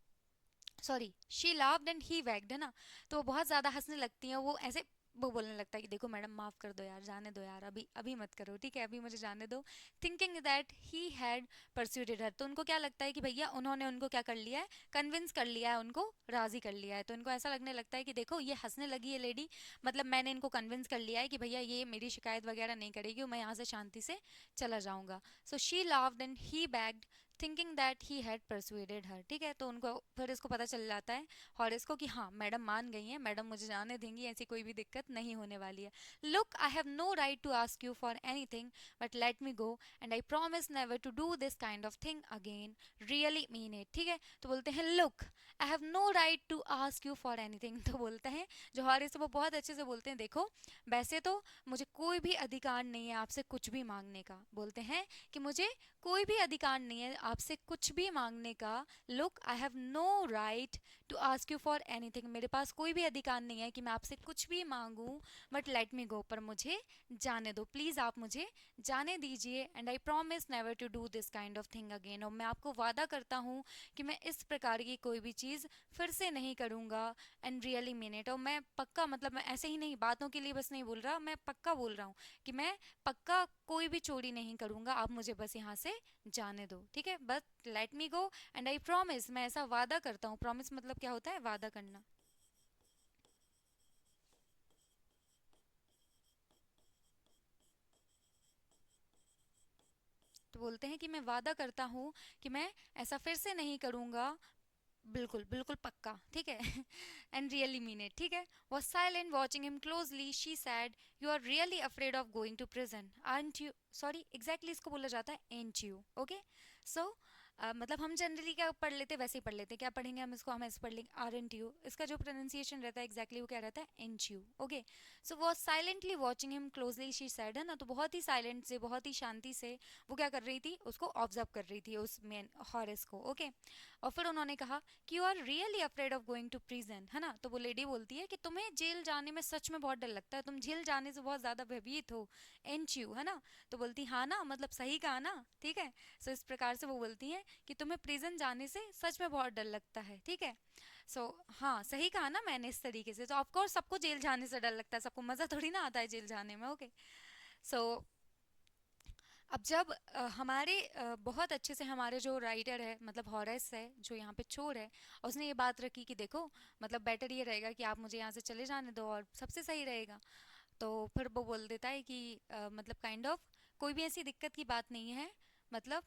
sorry, she laughed and he wagged, है ना, तो वो बहुत ज़्यादा हंसने लगती हैं, वो ऐसे, वो बोलने लगता है कि देखो मैडम माफ़ कर दो यार, जाने दो यार, अभी अभी मत करो, ठीक है, अभी मुझे जाने दो। थिंकिंग दैट ही हैड परस्यूडेड हर, तो उनको क्या लगता है कि भैया उन्होंने उनको क्या कर लिया है, कन्विंस कर लिया है, उनको राज़ी कर लिया है। तो इनको ऐसा लगने लगता है कि देखो ये हंसने लगी है लेडी, मतलब मैंने इनको कन्विंस कर लिया है कि भैया ये मेरी शिकायत वगैरह नहीं करेगी, मैं यहाँ से शांति से चला जाऊँगा। So she laughed and he bagged thinking that he had persuaded her, ठीक है। तो उनको फिर इसको पता चल जाता है हॉरिस को कि हाँ मैडम मान गई हैं, मैडम मुझे जाने देंगी, ऐसी कोई भी दिक्कत नहीं होने वाली है। Look I have no right to ask you for anything but let me go and I promise never to do this kind of thing again, really mean it, ठीक है। तो बोलते हैं look I have no right to ask you for anything, तो बोलते हैं जो हॉरिस है वो बहुत अच्छे से बोलते हैं देखो वैसे तो मुझे कोई भी अधिकार नहीं है आपसे कुछ भी मांगने का, बोलते हैं कि मुझे कोई भी अधिकार नहीं है आपसे कुछ भी मांगने का। Look I have no right to ask you for anything, मेरे पास कोई भी अधिकार नहीं है कि मैं आपसे कुछ भी मांगूं, बट लेट मी गो, पर मुझे जाने दो, प्लीज़ आप मुझे जाने दीजिए। And I promise never to do this kind of thing again, और मैं आपको वादा करता हूँ कि मैं इस प्रकार की कोई भी चीज़ फिर से नहीं करूँगा। एंड रियली मीन इट, और मैं पक्का, मतलब मैं ऐसे ही नहीं बातों के लिए बस नहीं बोल रहा, मैं पक्का बोल रहा हूँ कि मैं पक्का कोई भी चोरी नहीं करूँगा, आप मुझे बस यहाँ से जाने दो, ठीक है, बस late me go and I promise, मैं ऐसा वादा करता हूँ। प्रॉमिस मतलब क्या होता है, वादा करना। तो बोलते हैं कि मैं वादा करता हूँ कि मैं ऐसा फिर से नहीं करूँगा, बिल्कुल बिल्कुल पक्का, ठीक है। एंड रियली मीन इट, ठीक है। Was silent watching him closely, she said you are really afraid of going to prison aren't you, sorry exactly इसको बोला जाता है एंट यू, ओके। सो मतलब हम जनरली क्या पढ़ लेते हैं वैसे ही पढ़ लेते हैं, क्या पढ़ेंगे हम इसको, हम ऐसे पढ़ लेंगे आरंट यू, इसका जो प्रोनाउंसिएशन रहता है एग्जैक्टली वो क्या रहता है, aren't you, okay. So was silently watching him closely, she said, है ना, तो बहुत ही साइलेंट से, बहुत ही शांति से वो क्या कर रही थी, उसको ऑब्जर्व कर रही थी उस मेन हॉरिस को, ओके। और फिर उन्होंने कहा कि you are really afraid of going to prison, है ना, तो वो लेडी बोलती है कि तुम्हें जेल जाने में सच में बहुत डर लगता है, तुम जेल जाने से बहुत ज़्यादा भयभीत हो, एंट यू, है ना। तो बोलती हाँ ना, मतलब सही कहा ना, ठीक है। सो इस प्रकार से वो बोलती हैं कि तुम्हें प्रिजन जाने से सच में बहुत डर लगता है, ठीक है। सो हाँ सही कहा ना मैंने, इस तरीके से तो ऑफकोर्स सबको जेल जाने से डर लगता है, सबको मज़ा थोड़ी ना आता है जेल जाने में, ओके। सो अब जब हमारे बहुत अच्छे से हमारे जो राइटर है, मतलब हॉरेस है जो यहाँ पे चोर है, उसने ये बात रखी कि देखो मतलब बेटर ये रहेगा कि आप मुझे यहाँ से चले जाने दो और सबसे सही रहेगा। तो फिर वो बोल देता है कि मतलब काइंड ऑफ कोई भी ऐसी दिक्कत की बात नहीं है, मतलब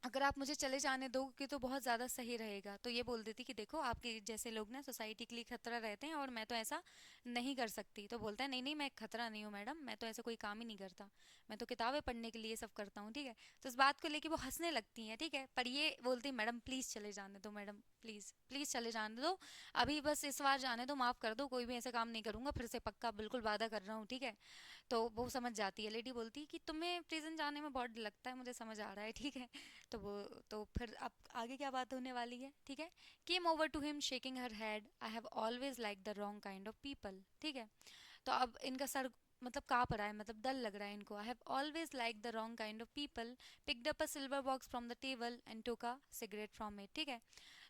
अगर आप मुझे चले जाने दोगे तो बहुत ज़्यादा सही रहेगा। तो ये बोल देती कि देखो आपके जैसे लोग ना सोसाइटी के लिए खतरा रहते हैं और मैं तो ऐसा नहीं कर सकती। तो बोलता है नहीं नहीं मैं खतरा नहीं हूँ मैडम, मैं तो ऐसा कोई काम ही नहीं करता, मैं तो किताबें पढ़ने के लिए सब करता हूँ, ठीक है। तो इस बात को लेके वो हंसने लगती हैं, ठीक है, पर ये बोलती मैडम प्लीज़ चले जाने दो, मैडम प्लीज़ प्लीज़ चले जाने दो, अभी बस इस बार जाने दो, माफ़ कर दो, कोई भी ऐसा काम नहीं करूँगा फिर से, पक्का बिल्कुल वादा कर रहा हूँ, ठीक है। तो वो समझ जाती है, लेडी बोलती है कि तुम्हें प्रिजन जाने में बहुत डर लगता है, मुझे समझ आ रहा है, ठीक है। तो वो, तो फिर अब आगे क्या बात होने वाली है, ठीक है। Came over to him shaking her head, I have always like the wrong kind of people, ठीक है। तो अब इनका सर मतलब काँप रहा है, मतलब डर लग रहा है इनको। आई have always like the wrong kind of people, picked up a silver box from the table and took a cigarette from it, ठीक है।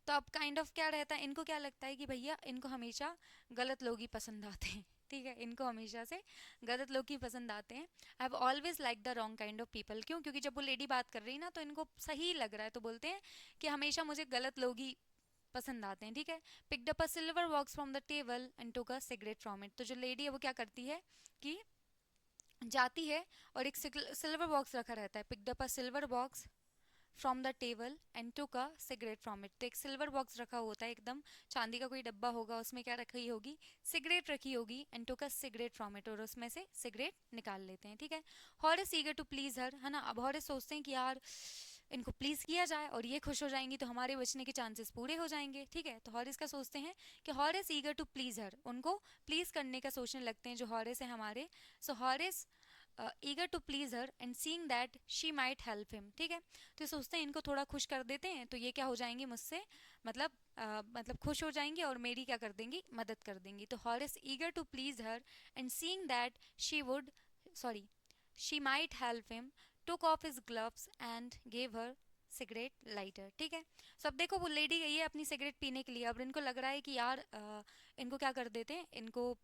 तो अब काइंड ऑफ क्या रहता है, इनको क्या लगता है कि भैया इनको हमेशा गलत लोग ही पसंद आते हैं, ठीक है, इनको हमेशा से गलत लोग ही पसंद आते हैं। आई have always like the wrong kind of people, क्यों, क्योंकि जब वो लेडी बात कर रही है ना तो इनको सही लग रहा है, तो बोलते हैं कि हमेशा मुझे गलत लोग ही पसंद आते हैं, ठीक है। Picked up a silver box from the table and took a cigarette from it, तो जो लेडी है वो क्या करती है कि जाती है और एक सिल्वर बॉक्स रखा रहता है, picked up a silver box from the table and took a cigarette from it. तो एक सिल्वर बॉक्स रखा होता है, एकदम चांदी का कोई डब्बा होगा, उसमें क्या रखी होगी, सिगरेट रखी होगी, and took a cigarette from it, और उसमें से सिगरेट निकाल लेते हैं, ठीक है। हॉरेस ईगर टू प्लीज हर, है ना। अब हॉरेस सोचते हैं कि यार इनको प्लीज किया जाए और ये खुश हो जाएंगी तो हमारे बचने के चांसेस पूरे हो जाएंगे, ठीक है। तो हॉरेस का सोचते हैं कि हॉरेस ईगर टू प्लीज हर, उनको प्लीज करने का सोचने लगते हैं जो हॉरेस है हमारे। So Horace eager to please her and seeing that she might help him, ठीक है। तो ये सोचते हैं इनको थोड़ा खुश कर देते हैं तो ये क्या हो जाएंगी मुझसे, मतलब मतलब खुश हो जाएंगी और मेरी क्या कर देंगी, मदद कर देंगी। तो Horace eager to please her and seeing that she would sorry she might help him took off his gloves and gave her cigarette lighter, ठीक है। सो अब देखो वो लेडी गई है अपनी सिगरेट पीने के लिए, अब इनको लग रहा है कि यार इनको क्या कर देते हैं, इनको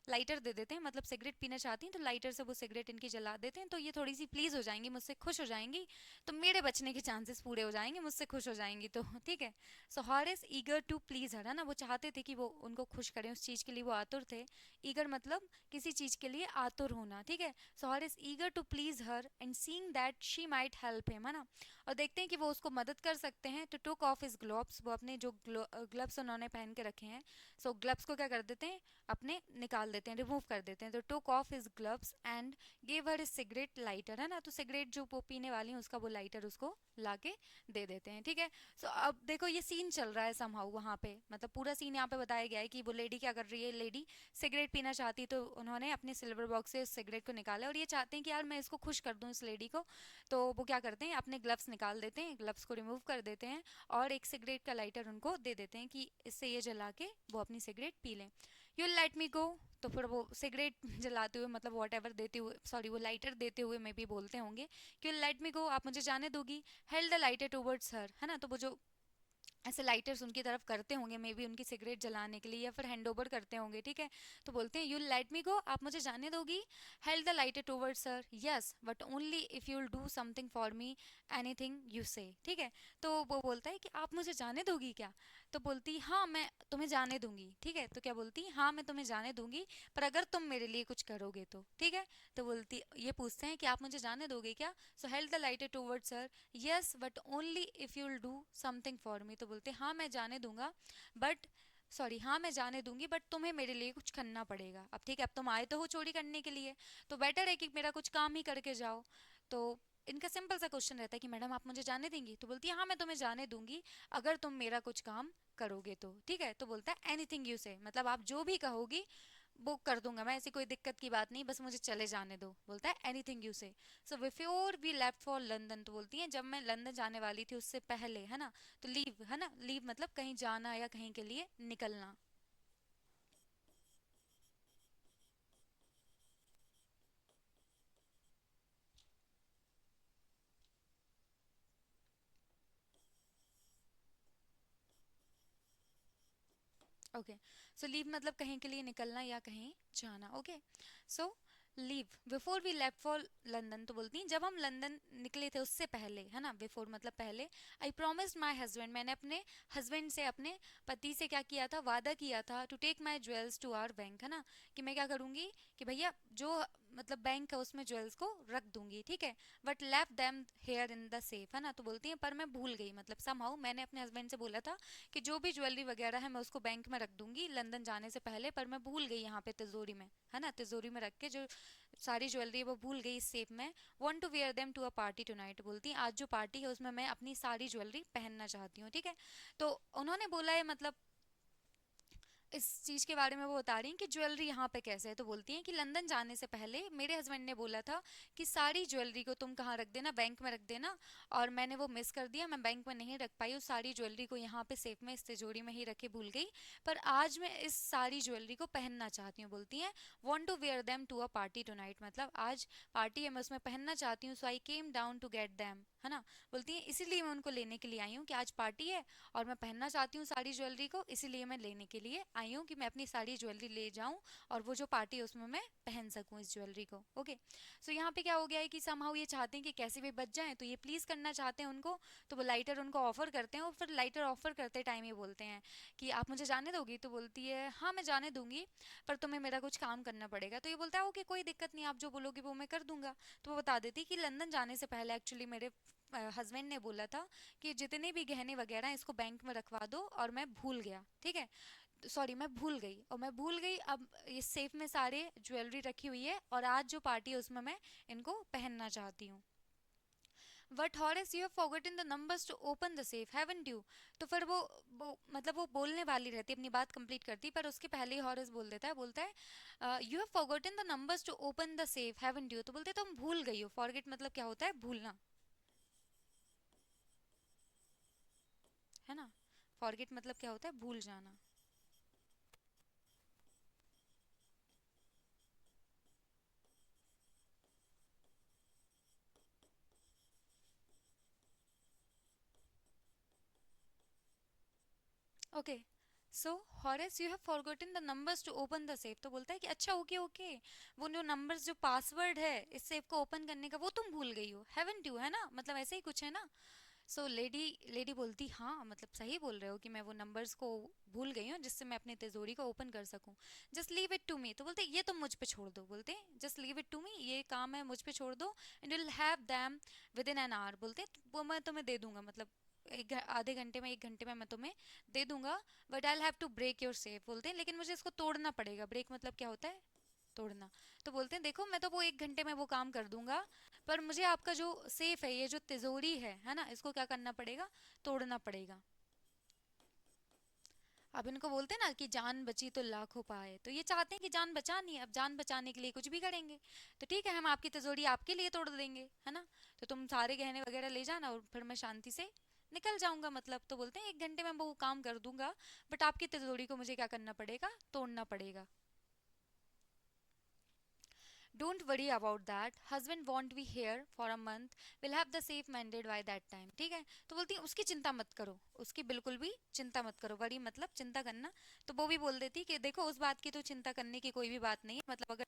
लाइटर दे देते हैं, मतलब सिगरेट पीना चाहती हैं तो लाइटर से वो सिगरेट इनकी जला देते हैं, तो ये थोड़ी सी प्लीज हो जाएंगी, मुझसे खुश हो जाएंगी, तो मेरे बचने के चांसेस पूरे हो जाएंगे, मुझसे खुश हो जाएंगी तो, ठीक है। So Horace eager to please हर, है ना, वो चाहते थे कि वो उनको खुश करें, उस चीज के लिए वो आतुर थे। ईगर मतलब किसी चीज के लिए आतुर होना, ठीक है। So Horace eager to please her and seeing that she might help him, है ना, और देखते हैं कि वो उसको मदद कर सकते हैं, तो टुक ऑफ हिज ग्लोव्स, वो अपने जो ग्लव्स उन्होंने पहन के रखे हैं, सो ग्लव्स को क्या कर देते हैं, अपने निकाल देते हैं, रिमूव कर देते हैं। तो टुक off his gloves and give her cigarette lighter, है ना, तो सिगरेट जो वो पीने वाली है उसका वो लाइटर उसको लाके दे देते हैं, ठीक है। सो अब देखो ये सीन चल रहा है समहाउ वहाँ पे, मतलब पूरा सीन यहाँ पे बताया गया है कि वो लेडी क्या कर रही है, लेडी सिगरेट पीना चाहती, तो उन्होंने अपने सिल्वर बॉक्स से सिगरेट को निकाला और ये चाहते हैं कि यार मैं इसको खुश कर दूँ इस लेडी को, तो वो क्या करते हैं, अपने ग्लव्स निकाल देते हैं, ग्लव्स को रिमूव कर देते हैं और एक सिगरेट का लाइटर उनको दे देते हैं कि इससे ये जला के वो अपनी सिगरेट पी लें। यू लेट मी गो, तो फिर वो सिगरेट जलाते हुए, मतलब वॉट एवर देते हुए, सॉरी वो लाइटर देते हुए मे भी बोलते होंगे कि यू लेट मी गो, आप मुझे जाने दोगी। हेल्ड द लाइटर टूवर्ड्स हर, है ना, तो वो जो ऐसे लाइटर्स उनकी तरफ करते होंगे मे बी उनकी सिगरेट जलाने के लिए या फिर हैंड ओवर करते होंगे, ठीक है। तो बोलते हैं यू लेट मी गो, आप मुझे जाने दोगी। Held the lighter towards her, yes but only if you will do something for me, anything you से, ठीक है। तो वो बोलता है कि आप मुझे जाने दोगी क्या, तो बोलती हाँ मैं तुम्हें जाने दूंगी, ठीक है। तो क्या बोलती, हाँ मैं तुम्हें जाने दूंगी पर अगर तुम मेरे लिए कुछ करोगे तो, ठीक है। तो बोलती, ये पूछते हैं कि आप मुझे जाने दोगे क्या। So held the lighter towards her, yes but only if you will do something for me, तो बोलते हाँ मैं जाने दूंगा बट सॉरी हाँ मैं जाने दूंगी बट तुम्हें मेरे लिए कुछ करना पड़ेगा। अब ठीक है, अब तुम आए तो हो चोरी करने के लिए, तो बेटर है कि मेरा कुछ काम ही करके जाओ। तो इनका सिंपल सा क्वेश्चन रहता है कि मैडम आप मुझे जाने देंगी, तो बोलती है हाँ मैं तुम्हें जाने दूंगी अगर तुम मेरा कुछ काम करोगे तो, ठीक है। तो बोलता है एनीथिंग यू से, मतलब आप जो भी कहोगी वो कर दूंगा मैं, ऐसी कोई दिक्कत की बात नहीं, बस मुझे चले जाने दो, बोलता है एनीथिंग यू से। So before we left for London, तो बोलती है जब मैं लंदन जाने वाली थी उससे पहले, है ना, तो लीव, है ना, लीव मतलब कहीं जाना या कहीं के लिए निकलना। ओके, सो लीव मतलब कहीं के लिए निकलना या कहीं जाना, okay. So leave before we left for London, तो बोलती हैं जब हम लंदन निकले थे उससे पहले, है ना, बिफोर मतलब पहले। आई प्रोमिस्ड माई हस्बैंड, मैंने अपने हस्बैंड से, अपने पति से क्या किया था, वादा किया था, to take my jewels to our bank, है ना, कि मैं क्या करूंगी कि भैया जो मतलब बैंक है उसमें ज्वेल्स को रख दूंगी, ठीक है। But left them here in the safe, है ना, तो बोलती हैं पर मैं भूल गई, मतलब समहाउ मैंने अपने हस्बैंड से बोला था कि जो भी ज्वेलरी वगैरह है मैं उसको बैंक में रख दूंगी लंदन जाने से पहले, पर मैं भूल गई यहाँ पे तिजोरी में, है ना, तिजोरी में रख के जो सारी ज्वेलरी है वो भूल गई इस सेफ में। Want to wear them to a party tonight, बोलती हैं आज जो पार्टी है उसमें मैं अपनी सारी ज्वेलरी पहनना चाहती हूँ, ठीक है। तो उन्होंने बोला है, मतलब इस चीज के बारे में वो बता रही हैं कि ज्वेलरी यहाँ पे कैसे है, तो बोलती हैं कि लंदन जाने से पहले मेरे हस्बैंड ने बोला था कि सारी ज्वेलरी को तुम कहाँ रख देना, बैंक में रख देना, और मैंने वो मिस कर दिया, मैं बैंक में नहीं रख पाई उस सारी ज्वेलरी को, यहाँ पे सेफ में इस तिजोरी में ही रखे भूल गई, पर आज मैं इस सारी ज्वेलरी को पहनना चाहती हूँ, बोलती हैं want to wear them to a party tonight, मतलब आज पार्टी है मैं उसमें पहनना चाहती हूँ, so I came down to get them, है ना, बोलती हैं इसीलिए मैं उनको लेने के लिए आई हूँ कि आज पार्टी है और मैं पहनना चाहती हूँ सारी ज्वेलरी को, इसीलिए मैं लेने के लिए आई हूँ कि मैं अपनी सारी ज्वेलरी ले जाऊँ और वो जो पार्टी है उसमें मैं पहन सकूँ इस ज्वेलरी को। ओके, सो यहाँ पे क्या हो गया है कि समहाउ ये चाहते हैं कि कैसे भी बच जाएं, तो ये प्लीज़ करना चाहते हैं उनको। तो वो लाइटर उनको ऑफर करते हैं और फिर लाइटर ऑफर करते टाइम ये बोलते हैं कि आप मुझे जाने दोगी। तो बोलती है हाँ मैं जाने दूंगी, पर तुम्हें मेरा कुछ काम करना पड़ेगा। तो ये बोलता है ओके कोई दिक्कत नहीं, आप जो बोलोगे वो मैं कर दूंगा। तो वो बता देती कि लंदन जाने से पहले एक्चुअली मेरे हस्बैंड ने बोला था कि जितने भी गहने वगैरह हैं इसको बैंक में रखवा दो, और मैं भूल गया, ठीक है, सॉरी मैं भूल गई, और मैं भूल गई। अब इस सेफ में सारे ज्वेलरी रखी हुई है और आज जो पार्टी है उसमें मैं इनको पहनना चाहती हूँ। But Horace you have forgotten the numbers to open the safe haven't you. तो फिर वो मतलब वो बोलने वाली रहती है, अपनी बात कंप्लीट करती, पर उसके पहले ही हॉरेस बोल देता है, बोलता है you have forgotten the numbers to open the safe haven't you. तो बोलते तुम भूल गई हो। फॉरगेट मतलब क्या होता है, भूलना, है ना। फॉरगेट मतलब क्या होता है, भूल जाना। Okay, so Horace you have forgotten the numbers to open the safe. तो बोलता है कि अच्छा ओके ओके, वो जो नंबर्स जो पासवर्ड है इस सेफ को ओपन करने का वो तुम भूल गई हो, हैवंट यू, है ना, मतलब ऐसे ही कुछ है ना। सो लेडी लेडी बोलती हाँ मतलब सही बोल रहे हो कि मैं वो नंबर्स को भूल गई हूँ जिससे मैं अपनी तिजोरी को ओपन कर सकूँ। Just leave it to me. तो बोलते ये तुम मुझ पे छोड़ दो, बोलते just leave it to me, ये काम है मुझ पे छोड़ दो, and will have them within an hour. बोलते वो मैं तुम्हें दे दूंगा, मतलब आधे घंटे में, 1 घंटे में मैं तुम्हें दे दूंगा। But I have to break your safe. बोलते हैं लेकिन मुझे इसको तोड़ना पड़ेगा। ब्रेक मतलब क्या होता है, तोड़ना। तो बोलते हैं देखो मैं तो वो 1 घंटे में वो काम कर दूंगा, पर मुझे आपका जो सेफ है, ये जो तिजोरी है ना, इसको क्या करना पड़ेगा, तोड़ना पड़ेगा। अब इनको बोलते हैं ना कि जान बची तो लाखों पाए, तो ये चाहते हैं कि जान बचानी है, अब जान बचाने के लिए कुछ भी करेंगे। तो ठीक है हम आपकी तिजोरी आपके लिए तोड़ देंगे, है ना। तो तुम सारे गहने वगैरह ले जाना और फिर मैं शांति से निकल जाऊंगा। मतलब तो बोलते हैं 1 घंटे में वो काम कर दूंगा, बट आपकी तिजोरी को मुझे क्या करना पड़ेगा, तोड़ना पड़ेगा। Don't worry about that, husband won't be here for a month, will have the safe mended by that time. ठीक है, तो बोलती है उसकी चिंता मत करो, उसकी बिल्कुल भी चिंता मत करो। वरी मतलब चिंता करना। तो वो भी बोल देती कि देखो उस बात की तो चिंता करने की कोई भी बात नहीं है, मतलब अगर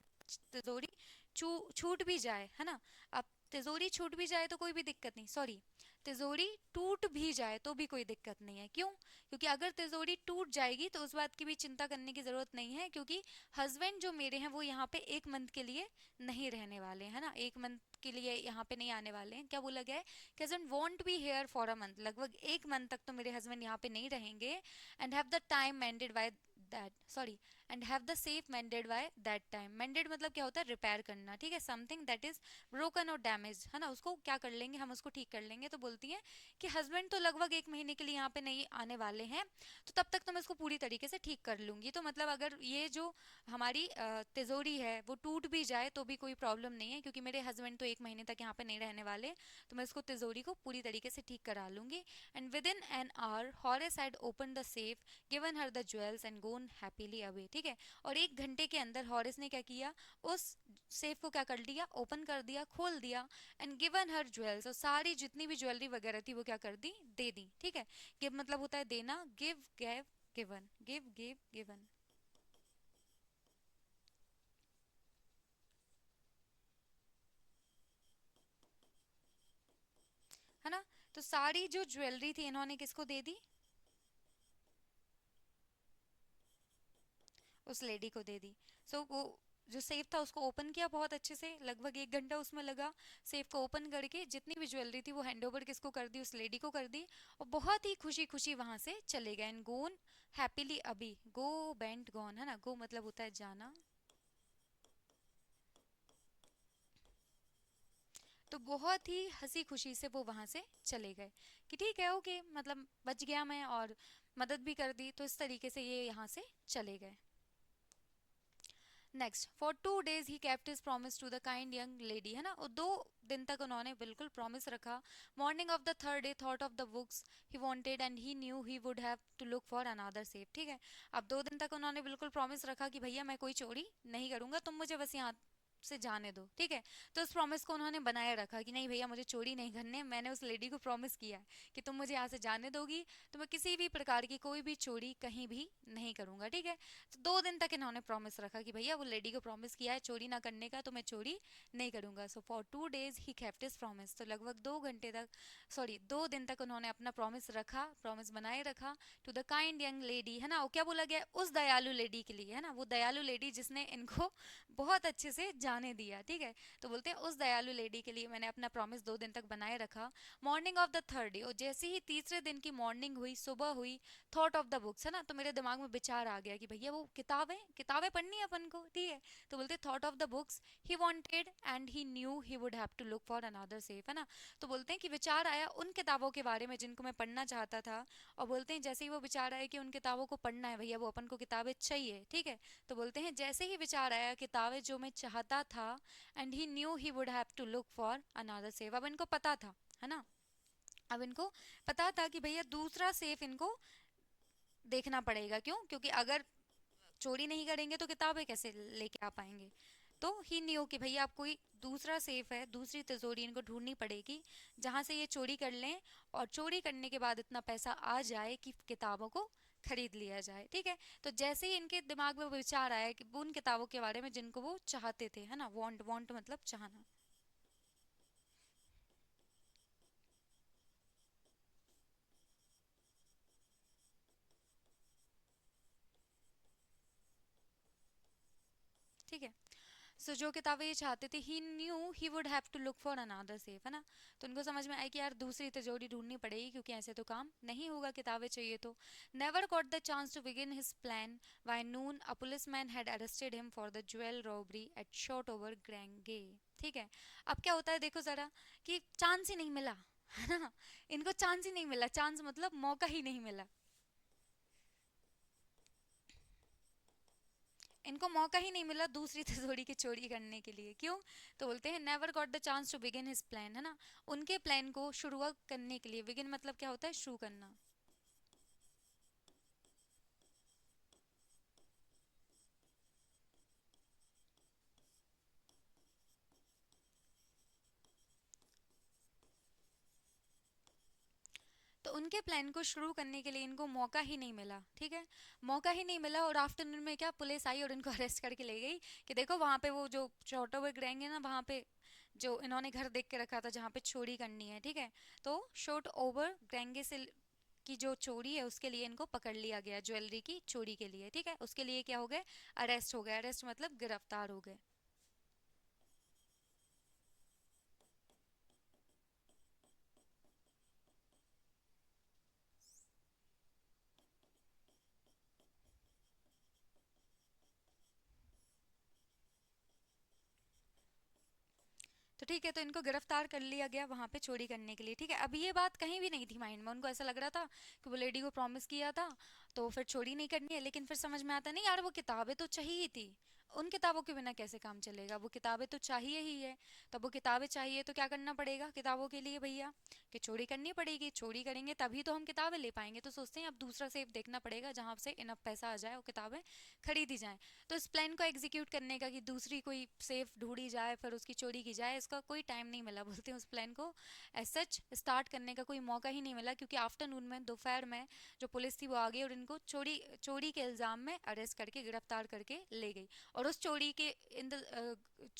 तिजोरी छूट भी जाए, है ना, अब तिजोरी छूट भी जाए तो कोई भी दिक्कत नहीं, सॉरी, तिजोरी टूट भी जाए तो भी कोई दिक्कत नहीं है। क्यों? क्योंकि अगर तिजोरी टूट जाएगी तो उस बात की भी चिंता करने की जरूरत नहीं है, क्योंकि हस्बैंड जो मेरे हैं वो यहाँ पे 1 मंथ के लिए नहीं रहने वाले, है ना, 1 मंथ के लिए यहाँ पे नहीं आने वाले हैं। क्या बोला गया है कि husband won't be here for a month, लगभग 1 मंथ तक तो मेरे हस्बैंड यहाँ पे नहीं रहेंगे। And have the time mended by that, sorry, and have the safe mended by that time. Mended मतलब क्या होता है, रिपेयर करना, ठीक है, समथिंग दैट इज ब्रोकन और डैमेज, है ना, उसको क्या कर लेंगे, हम उसको ठीक कर लेंगे। तो बोलती है कि हस्बैंड तो लगभग 1 महीने के लिए यहाँ पे नहीं आने वाले हैं, तो तब तक तो मैं इसको पूरी तरीके से ठीक कर लूंगी। तो मतलब अगर ये जो हमारी तिजोरी है वो टूट भी जाए तो भी कोई प्रॉब्लम नहीं है, क्योंकि मेरे हस्बैंड तो 1 महीने तक यहाँ पे नहीं रहने वाले, तो मैं इसको तिजोरी को पूरी तरीके से ठीक करा लूंगी। And within an hour Horace had open the safe, given her the jewels and gone happily away. ठीक है, और 1 घंटे के अंदर हॉरेस ने क्या किया, उस सेफ को क्या कर लिया, ओपन कर दिया, खोल दिया, एंड गिवन हर ज्वेल्स, और सारी जितनी भी ज्वेलरी वगैरह थी वो क्या कर दी, दे दी। ठीक है, गिव मतलब होता है देना, give gave given, give give given, है ना। तो सारी जो ज्वेलरी थी इन्होंने किसको दे दी, उस लेडी को दे दी। वो जो सेफ था उसको ओपन किया बहुत अच्छे से, लगभग 1 घंटा उसमें लगा सेफ को ओपन करके, जितनी भी ज्वेलरी थी वो हैंड ओवर किसको कर दी, उस लेडी को कर दी, और बहुत ही खुशी खुशी वहां से चले गए। एंड गोन हैप्पीली अभी, गो बेंट गॉन, है ना, गो मतलब होता है जाना। तो बहुत ही हंसी खुशी से वो वहां से चले गए कि ठीक है ओके, मतलब बच गया मैं, और मदद भी कर दी, तो इस तरीके से ये यहाँ से चले गए। Next, for 2 days he kept his promise to the kind young lady, है ना, और 2 दिन तक उन्होंने बिल्कुल प्रॉमिस रखा। Morning of the third day thought of the books he wanted and he knew he would have to look for another safe. ठीक है, अब 2 दिन तक उन्होंने बिल्कुल प्रॉमिस रखा कि भैया मैं कोई चोरी नहीं करूंगा, तुम मुझे बस यहाँ से जाने दो, ठीक है। तो उस प्रॉमिस को उन्होंने बनाए रखा कि नहीं भैया मुझे चोरी नहीं करने, मैंने उस लेडी को प्रॉमिस किया है कि तुम मुझे यहाँ से जाने दोगी तो मैं किसी भी प्रकार की कोई भी चोरी कहीं भी नहीं करूंगा, ठीक है। तो 2 दिन तक इन्होंने प्रॉमिस रखा कि भैया वो लेडी को प्रॉमिस किया है चोरी ना करने का, तो मैं चोरी नहीं करूंगा। सो for 2 days he kept his promise. तो लगभग 2 घंटे तक, सॉरी 2 दिन तक उन्होंने अपना प्रॉमिस रखा, प्रॉमिस बनाए रखा to the kind young lady, है ना। वो क्या बोला गया, उस दयालु लेडी के लिए, है ना, वो दयालु लेडी जिसने इनको बहुत अच्छे से जाने दिया, ठीक है। तो बोलते हैं उस दयालु लेडी के लिए मैंने अपना प्रॉमिस 2 दिन तक बनाए रखा। Morning of the third day, और जैसे ही तीसरे दिन की मॉर्निंग हुई, सुबह हुई, थॉट ऑफ द बुक्स, है ना, तो मेरे दिमाग में विचार आ गया कि भैया वो किताबें किताबें पढ़नी है अपन को, ठीक है। तो बोलते thought of the books he wanted and he knew he would have to look for another safe, है ना। तो बोलते हैं कि विचार आया उन किताबों के बारे में जिनको मैं पढ़ना चाहता था, और बोलते हैं जैसे ही वो विचार आया कि उन किताबों को पढ़ना है भैया, वो अपन को किताबें चाहिए, ठीक है। तो बोलते हैं जैसे ही विचार आया किताबें जो मैं चाहता था, and he knew he would have to look for another safe, अब इनको पता था, है ना, अब इनको पता था कि भैया दूसरा सेफ इनको देखना पड़ेगा। क्यों, क्योंकि अगर चोरी नहीं करेंगे तो किताबें कैसे लेके आ पाएंगे। तो ही न्यू कि भैया आप कोई दूसरा सेफ है, दूसरी तिजोरी इनको ढूंढनी पड़ेगी जहां से ये चोरी कर लें, और चोरी करने के बाद इतना पैसा आ जाए कि किताबों को खरीद लिया जाए, ठीक है। तो जैसे ही इनके दिमाग में वो विचार आया कि उन किताबों के बारे में जिनको वो चाहते थे, है ना, वांट, वांट मतलब चाहना। ठीक है। सो जो किताबें ये चाहते थे, he knew he would have to look for another safe, है ना। तो उनको समझ में आया कि यार दूसरी तिजोरी ढूंढनी पड़ेगी क्योंकि ऐसे तो काम नहीं होगा, किताबें चाहिए तो। Never got the chance to begin his plan by noon a policeman had arrested him for the jewel robbery at short over Grange, ठीक है। अब क्या होता है देखो जरा, कि चांस ही नहीं मिला, है ना, इनको चांस ही नहीं मिला, चांस मतलब मौका ही नहीं मिला, इनको मौका ही नहीं मिला दूसरी तिजोरी की चोरी करने के लिए। क्यों, तो बोलते हैं never got the chance to begin his plan, है ना, उनके प्लान को शुरुआत करने के लिए, बिगिन मतलब क्या होता है, शुरू करना। तो उनके प्लान को शुरू करने के लिए इनको मौका ही नहीं मिला, ठीक है, मौका ही नहीं मिला। और आफ्टरनून में क्या, पुलिस आई और इनको अरेस्ट करके ले गई कि देखो वहाँ पे वो जो शॉर्ट ग्रैंग है ना, वहाँ पे जो इन्होंने घर देख के रखा था जहाँ पे चोरी करनी है, ठीक है। तो शॉर्ट ओवर ग्रेंगे से की जो चोरी है उसके लिए इनको पकड़ लिया गया, ज्वेलरी की चोरी के लिए, ठीक है, उसके लिए क्या हो गए, अरेस्ट हो गए, अरेस्ट मतलब गिरफ्तार हो गए। तो ठीक है, तो इनको गिरफ्तार कर लिया गया वहां पे चोरी करने के लिए, ठीक है। अब ये बात कहीं भी नहीं थी माइंड में, उनको ऐसा लग रहा था कि वो लेडी को प्रॉमिस किया था तो फिर चोरी नहीं करनी है, लेकिन फिर समझ में आता नहीं यार वो किताबें तो चाहिए ही थी, उन किताबों के बिना कैसे काम चलेगा, वो किताबें तो चाहिए ही है। तो वो किताबें चाहिए तो क्या करना पड़ेगा किताबों के लिए भैया, कि चोरी करनी पड़ेगी, चोरी करेंगे तभी तो हम किताबें ले पाएंगे। तो सोचते हैं अब दूसरा सेफ देखना पड़ेगा जहाँ से इनफ पैसा आ जाए, वो किताबें खरीदी जाएं। तो इस प्लान को एग्जीक्यूट करने का कि दूसरी कोई सेफ ढूंढी जाए फिर उसकी चोरी की जाए, इसका कोई टाइम नहीं मिला, बोलते हैं उस प्लान को एज सच स्टार्ट करने का कोई मौका ही नहीं मिला, क्योंकि आफ्टरनून में, दोपहर में जो पुलिस थी वो आ गई और इनको चोरी चोरी के इल्ज़ाम में अरेस्ट करके गिरफ्तार करके ले गई। और उस चोरी के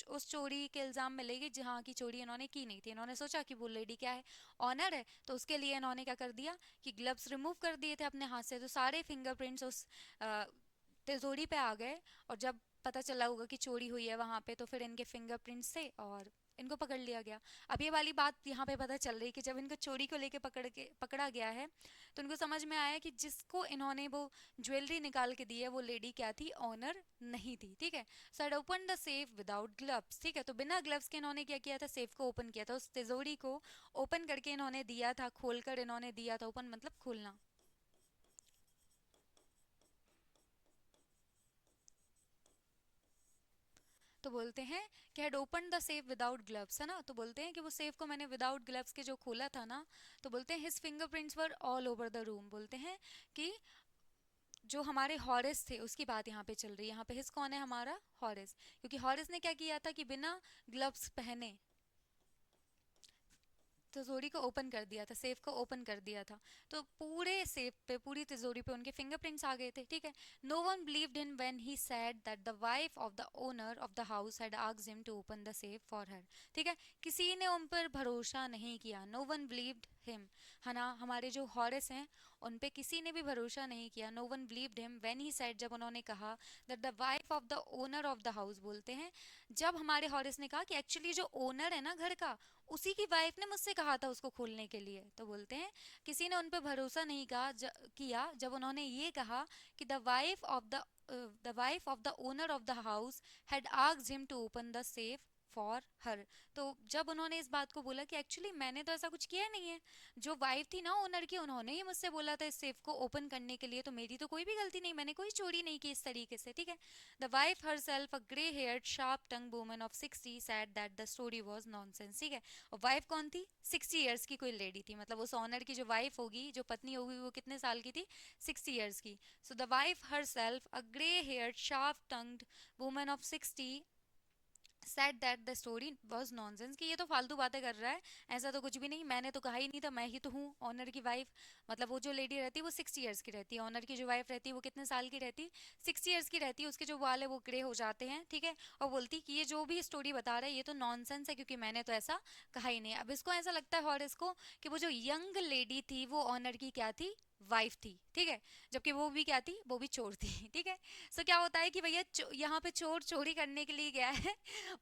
उस चोरी के इल्ज़ाम में ले गई जहाँ की चोरी इन्होंने की नहीं थी। इन्होंने सोचा कि वो लेडी क्या है, ऑनर है, तो उसके लिए इन्होंने क्या कर दिया कि ग्लव्स रिमूव कर दिए थे अपने हाथ से, तो सारे फिंगरप्रिंट्स उस तिजोरी पे आ गए। और जब पता चला होगा कि चोरी हुई है वहां पे, तो फिर इनके फिंगरप्रिंट्स थे और इनको पकड़ लिया गया। अब ये वाली बात यहाँ पे पता चल रही कि जब इनको चोरी को लेके पकड़ा गया है, तो इनको समझ में आया कि जिसको इन्होंने वो ज्वेलरी निकाल के दी है वो लेडी क्या थी, ऑनर नहीं थी, ठीक है। So I open the safe without gloves, ठीक है, तो बिना ग्लव्स के इन्होंने क्या किया था, सेफ को ओपन किया था, उस तिजोरी को ओपन करके इन्होंने दिया था, खोलकर इन्होंने दिया था ओपन मतलब खोलना। तो बोलते हैं कि had open the safe without gloves, है ना, तो बोलते हैं कि वो सेफ को मैंने विदाउट ग्लव्स के जो खोला था ना, तो बोलते हैं his fingerprints were all over the room, बोलते हैं कि जो हमारे हॉरिस थे उसकी बात यहाँ पे चल रही है। यहाँ पे हिस कौन है? हमारा हॉरिस। क्योंकि हॉरिस ने क्या किया था कि बिना ग्लव्स पहने तिजोरी को ओपन कर दिया था, सेफ को ओपन कर दिया था। तो पूरे सेफ पे, पूरी तिजोरी पे उनके फिंगरप्रिंट्स आ गए थे, ठीक है। No one believed him when he said that the wife of the owner of the house had asked him to open the safe for her. ठीक है, किसी ने उन पर भरोसा नहीं किया। नो वन बिलीव्ड हिम, है ना, हमारे जो हॉरिस हैं उन पे किसी ने भी भरोसा नहीं किया। No one believed him when he said, जब उन्होंने कहा, that the wife of the owner of the house, बोलते हैं जब हमारे हॉरिस ने कहा कि एक्चुअली जो ओनर है ना घर का, उसी की वाइफ ने मुझसे कहा था उसको खोलने के लिए। तो बोलते हैं किसी ने उन पर भरोसा नहीं किया जब उन्होंने ये कहा कि the wife of the owner of the house had asked him to open the safe for her. तो जब उन्होंने इस बात को बोला कि एक्चुअली मैंने तो ऐसा कुछ किया नहीं है, जो वाइफ थी ना ओनर की, उन्होंने ही मुझसे बोला था इस सेफ को ओपन करने के लिए, तो मेरी तो कोई भी गलती नहीं, मैंने कोई चोरी नहीं की इस तरीके से, ठीक है। The wife herself, a grey-haired, sharp-tongued woman of 60, said that the story was nonsense. ठीक है, और वाइफ कौन थी? 60 ईयर्स की कोई लेडी थी, मतलब उस ऑनर की जो वाइफ होगी, जो पत्नी होगी, वो कितने साल की थी? 60 ईयर्स की। So the wife herself, a grey-haired, sharp-tongued woman of 60, said that the story was nonsense, कि ये तो फालतू बातें कर रहा है, ऐसा तो कुछ भी नहीं, मैंने तो कहा ही नहीं था, मैं ही तो हूँ ऑनर की वाइफ। मतलब वो जो लेडी रहती है वो 60 ईयर्स की रहती है, ऑनर की जो वाइफ रहती है वो कितने साल की रहती है? 60 ईयर्स की रहती है। उसके जो बाल है वो ग्रे हो जाते हैं, ठीक है। और बोलती कि ये जो भी स्टोरी बता रहा है ये तो नॉनसेंस है, क्योंकि मैंने तो ऐसा कहा ही नहीं। अब इसको ऐसा लगता है हॉरिस को कि वो जो यंग लेडी थी वो ऑनर की क्या थी? वाइफ थी, ठीक है। जबकि वो भी क्या थी? वो भी चोर थी, ठीक है। सो क्या होता है कि भैया यहाँ पे चोर चोरी करने के लिए गया है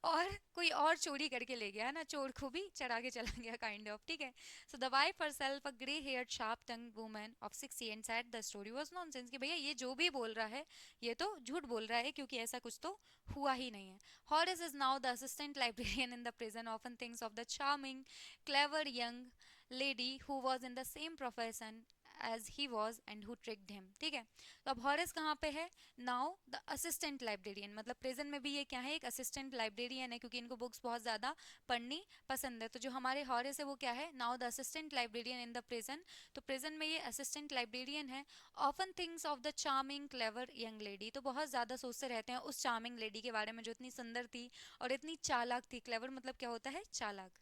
और कोई और चोरी करके ले गया, है ना, चोर को भी चढ़ा के चला गया, काइंड ऑफ, ठीक है। So the wife herself, a grey haired sharp tongued woman of 60, and said the story was nonsense, कि भैया ये जो भी बोल रहा है ये तो झूठ बोल रहा है, क्योंकि ऐसा कुछ तो हुआ ही नहीं है। Horace is now the assistant librarian in the prison, often thinks of the charming, clever young lady who was in the same profession as he was and who tricked him, ठीक है। तो अब हॉरेस कहाँ पे है? नाउ द असिस्टेंट लाइब्रेरियन, मतलब प्रेजेंट में भी ये क्या है? एक असिस्टेंट लाइब्रेरियन है, क्योंकि इनको बुक्स बहुत ज़्यादा पढ़नी पसंद है। तो जो हमारे हॉरेस है वो क्या है? Now the assistant librarian in the present. तो प्रेजेंट में ये असिस्टेंट लाइब्रेरियन है। Often thinks of the charming clever young lady, तो बहुत ज़्यादा सोचते रहते हैं उस चार्मिंग लेडी के बारे में जो इतनी सुंदर थी और इतनी चालाक थी। क्लेवर मतलब क्या होता है? चालाक।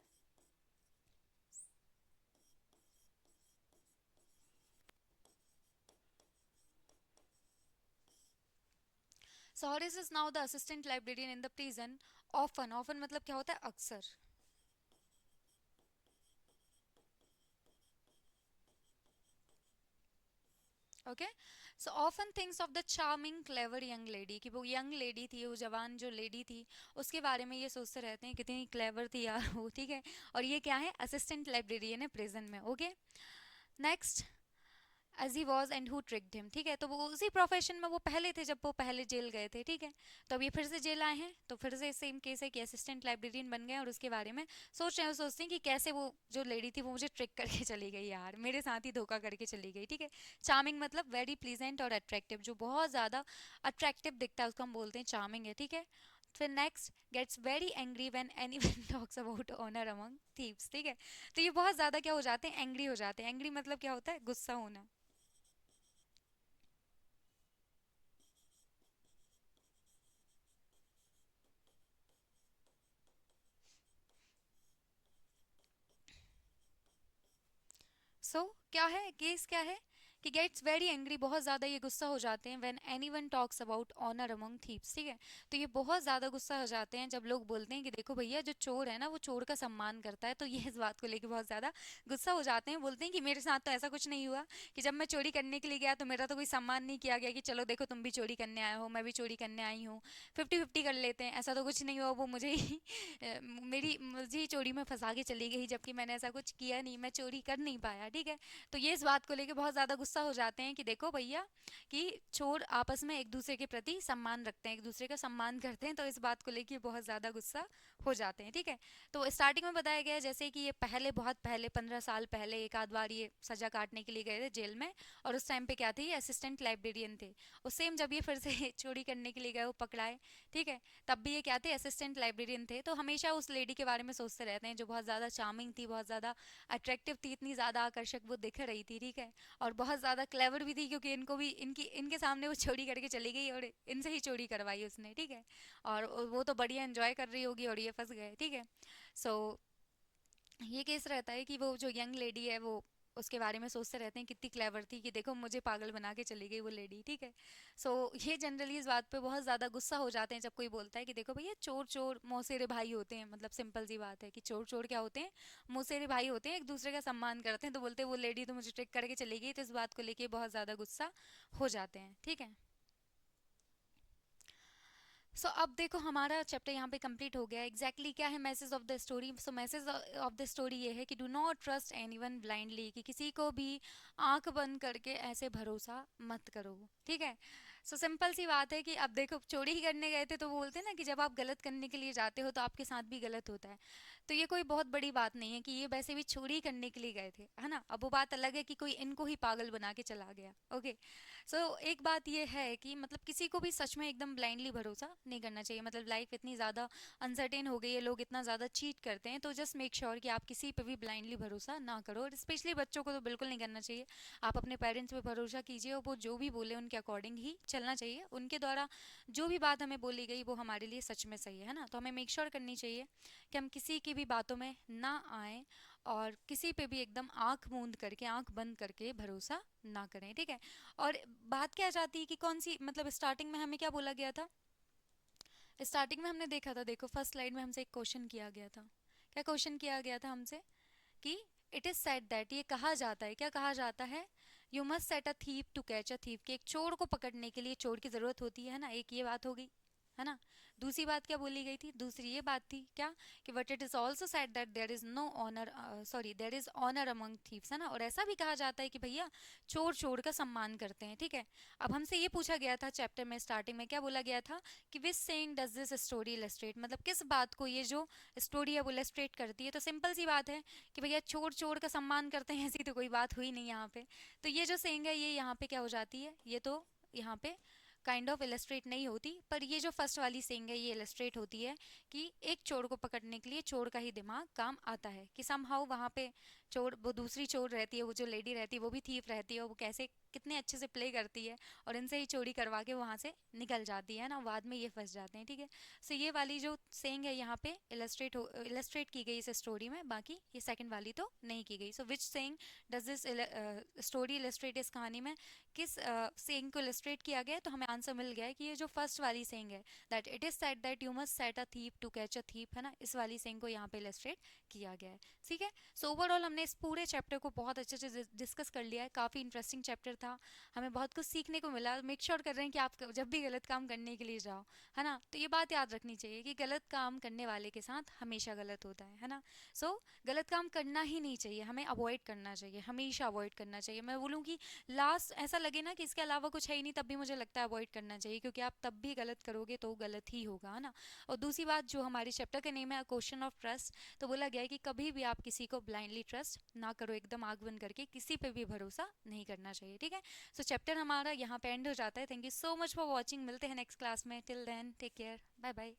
So Horace is now the assistant librarian in the prison. Often, often मतलब क्या होता है? अक्सर। Okay, so often thinks of the charming clever young lady, कि वो यंग लेडी थी, वो जवान जो लेडी थी, उसके बारे में ये सोचते रहते हैं कितनी क्लेवर थी यार वो, ठीक है। और ये क्या है? असिस्टेंट लाइब्रेरियन है प्रेजेंट में, okay. Next, as he was and who tricked him, ठीक है। तो वो उसी प्रोफेशन में वो पहले थे जब वो पहले जेल गए थे, ठीक है। तो अब ये फिर से जेल आए हैं, तो फिर से सेम केस है कि असिस्टेंट लाइब्रेरियन बन गए और उसके बारे में सोच रहे हैं। सोचते हैं कि कैसे वो जो लेडी थी वो मुझे ट्रिक करके चली गई यार, मेरे साथ ही धोखा करके चली गई, ठीक है। चार्मिंग मतलब वेरी प्लीजेंट और अट्रैक्टिव, जो बहुत ज़्यादा अट्रैक्टिव दिखता है उसको हम बोलते हैं चार्मिंग है, ठीक है। फिर next, gets very angry when anyone talks about honour among thieves, ठीक है। तो ये बहुत ज़्यादा क्या हो जाते हैं? एंग्री हो जाते हैं। एंग्री मतलब क्या होता है? गुस्सा होना। क्या है केस? क्या है कि गेट्स वेरी एंग्री, बहुत ज़्यादा ये गुस्सा हो जाते हैं, when anyone talks about honour among thieves, ठीक है। तो ये बहुत ज़्यादा गुस्सा हो जाते हैं जब लोग बोलते हैं कि देखो भैया जो चोर है ना वो चोर का सम्मान करता है, तो ये इस बात को लेकर बहुत ज़्यादा गुस्सा हो जाते हैं। बोलते हैं कि मेरे साथ तो ऐसा कुछ नहीं हुआ, कि जब मैं चोरी करने के लिए गया तो मेरा तो कोई सम्मान नहीं किया गया कि चलो देखो तुम भी चोरी करने आए हो, मैं भी चोरी करने आई हूँ, 50-50 कर लेते हैं। ऐसा तो कुछ नहीं हुआ, वो मुझे ही मुझे ही चोरी में फंसा के चली गई, जबकि मैंने ऐसा कुछ किया नहीं, मैं चोरी कर नहीं पाया, ठीक है। तो ये इस बात को लेके बहुत ज़्यादा गुस्सा हो जाते हैं कि देखो भैया कि चोर आपस में एक दूसरे के प्रति सम्मान रखते हैं, एक दूसरे का सम्मान करते हैं, तो इस बात को लेके बहुत ज़्यादा गुस्सा हो जाते हैं, ठीक है। तो स्टार्टिंग में बताया गया है जैसे कि ये पहले, बहुत पहले, 15 साल पहले एक आध बार ये सजा काटने के लिए गए थे जेल में, और उस टाइम पे क्या थे? ये असिस्टेंट लाइब्रेरियन थे। और सेम जब ये फिर से चोरी करने के लिए गए, वो पकड़ाए, ठीक है, तब भी ये क्या थे? असिस्टेंट लाइब्रेरियन थे। तो हमेशा उस लेडी के बारे में सोचते रहते हैं जो बहुत ज़्यादा चार्मिंग थी, बहुत ज़्यादा अट्रैक्टिव थी, इतनी ज़्यादा आकर्षक वो दिख रही थी, ठीक है। और बहुत बहुत ज़्यादा क्लेवर भी थी, क्योंकि इनको भी इनके सामने वो चोरी करके चली गई और इनसे ही चोरी करवाई उसने, ठीक है। और वो तो बढ़िया एंजॉय कर रही होगी और ये फंस गए, ठीक है। सो ये केस रहता है कि वो जो यंग लेडी है वो उसके बारे में सोचते रहते हैं कितनी क्लेवर थी, कि देखो मुझे पागल बना के चली गई वो लेडी, ठीक है। सो ये जनरली इस बात पे बहुत ज़्यादा गुस्सा हो जाते हैं जब कोई बोलता है कि देखो भैया चोर चोर मौसेरे भाई होते हैं, मतलब सिंपल सी बात है कि चोर चोर क्या होते हैं, मौसेरे भाई होते हैं, एक दूसरे का सम्मान करते हैं। तो बोलते हैं वो लेडी तो मुझे ट्रिक करके चली गई, तो इस बात को लेके बहुत ज़्यादा गुस्सा हो जाते हैं, ठीक है। अब देखो हमारा चैप्टर यहाँ पे कंप्लीट हो गया। एग्जैक्टली क्या है message of the story? So message of the story ये है कि do not trust anyone blindly, कि किसी को भी आंख बंद करके ऐसे भरोसा मत करो, ठीक है। सिंपल सी बात है कि अब देखो चोरी ही करने गए थे तो वो बोलते हैं ना कि जब आप गलत करने के लिए जाते हो तो आपके साथ भी गलत होता है। तो ये कोई बहुत बड़ी बात नहीं है कि ये वैसे भी चोरी करने के लिए गए थे, है ना। अब वो बात अलग है कि कोई इनको ही पागल बना के चला गया, ओके। एक बात ये है कि मतलब किसी को भी सच में एकदम ब्लाइंडली भरोसा नहीं करना चाहिए। मतलब लाइफ इतनी ज़्यादा अनसर्टेन हो गई है, लोग इतना ज़्यादा चीट करते हैं, तो जस्ट मेक श्योर कि आप किसी पे भी ब्लाइंडली भरोसा ना करो। और स्पेशली बच्चों को तो बिल्कुल नहीं करना चाहिए। आप अपने पेरेंट्स पे भरोसा कीजिए और वो जो भी बोले उनके अकॉर्डिंग ही चलना चाहिए। उनके द्वारा जो भी बात हमें बोली गई वो हमारे लिए सच में सही है ना। तो हमें मेक श्योर करनी चाहिए कि हम किसी की भी बातों में ना आए और किसी पे भी एकदम आंख मूंद करके आंख बंद करके भरोसा ना करें, ठीक है। और बात क्या जाती है कि कौन सी, मतलब स्टार्टिंग में हमें क्या बोला गया था? स्टार्टिंग में हमने देखा था, देखो फर्स्ट स्लाइड में हमसे एक क्वेश्चन किया गया था। क्या क्वेश्चन किया गया था हमसे? कि इट इज सेड दैट, ये कहा जाता है, क्या कहा जाता है? You must set a thief to catch a thief, कि एक चोर को पकड़ने के लिए चोर की जरूरत होती है ना। एक ये बात हो गई, है ना। दूसरी बात क्या बोली गई थी? दूसरी ये बात थी क्या, कि but it is also said that there is no honour, sorry there is honour among thieves, है ना। और ऐसा भी कहा जाता है कि भैया चोर चोर का सम्मान करते हैं, ठीक है। अब हमसे ये पूछा गया था चैप्टर में स्टार्टिंग में, क्या बोला गया था कि which saying does this story illustrate, मतलब किस बात को ये जो स्टोरी है वो इलस्ट्रेट करती है। तो सिंपल सी बात है कि भैया चोर चोर का सम्मान करते हैं, ऐसी तो कोई बात हुई नहीं यहाँ पे। तो ये जो सेइंग है ये यहाँ पे क्या हो जाती है, ये तो यहाँ पे काइंड ऑफ इलस्ट्रेट नहीं होती, पर ये जो फर्स्ट वाली सेइंग है ये इलस्ट्रेट होती है कि एक चोर को पकड़ने के लिए चोर का ही दिमाग काम आता है। कि समहाउ वहाँ पे चोर, वो दूसरी चोर रहती है, वो जो लेडी रहती है वो भी थीफ रहती है, और वो कैसे कितने अच्छे से प्ले करती है और इनसे ही चोरी करवा के वहाँ से निकल जाती है ना। बाद में ये फंस जाते हैं, ठीक है। ये वाली जो सेइंग है यहाँ पे इलस्ट्रेट की गई इस स्टोरी में, बाकी ये सेकंड वाली तो नहीं की गई। Which saying does this story illustrate, इस कहानी में किस सेइंग को इलस्ट्रेट किया गया है? तो हमें आंसर मिल गया है कि ये जो फर्स्ट वाली सेइंग है, that it is said that you must set a thief to catch a thief, है ना, इस वाली सेइंग को यहाँ पे इलस्ट्रेट किया गया है, ठीक है। ओवरऑल हमने इस पूरे चैप्टर को बहुत अच्छे से डिस्कस कर लिया है। काफ़ी इंटरेस्टिंग चैप्टर था, हमें बहुत कुछ सीखने को मिला। मेक श्योर कर रहे हैं कि आप जब भी गलत काम करने के लिए जाओ, है ना, तो ये बात याद रखनी चाहिए कि गलत काम करने वाले के साथ हमेशा गलत होता है ना। गलत काम करना ही नहीं चाहिए, हमें अवॉइड करना चाहिए, हमेशा अवॉइड करना चाहिए। मैं बोलूँ कि लास्ट ऐसा लगे ना कि इसके अलावा कुछ है ही नहीं, तब भी मुझे लगता है अवॉइड करना चाहिए, क्योंकि आप तब भी गलत करोगे तो गलत ही होगा, है ना। और दूसरी बात, जो हमारे चैप्टर का नेम है क्वेश्चन ऑफ ट्रस्ट, तो बोला गया है कि कभी भी आप किसी को ब्लाइंडली ट्रस्ट ना करो, एकदम आग बंद करके किसी पे भी भरोसा नहीं करना चाहिए, ठीक है। चैप्टर हमारा यहाँ पे एंड हो जाता है। Thank you so much for watching, मिलते हैं नेक्स्ट क्लास में। Till then take care, bye bye.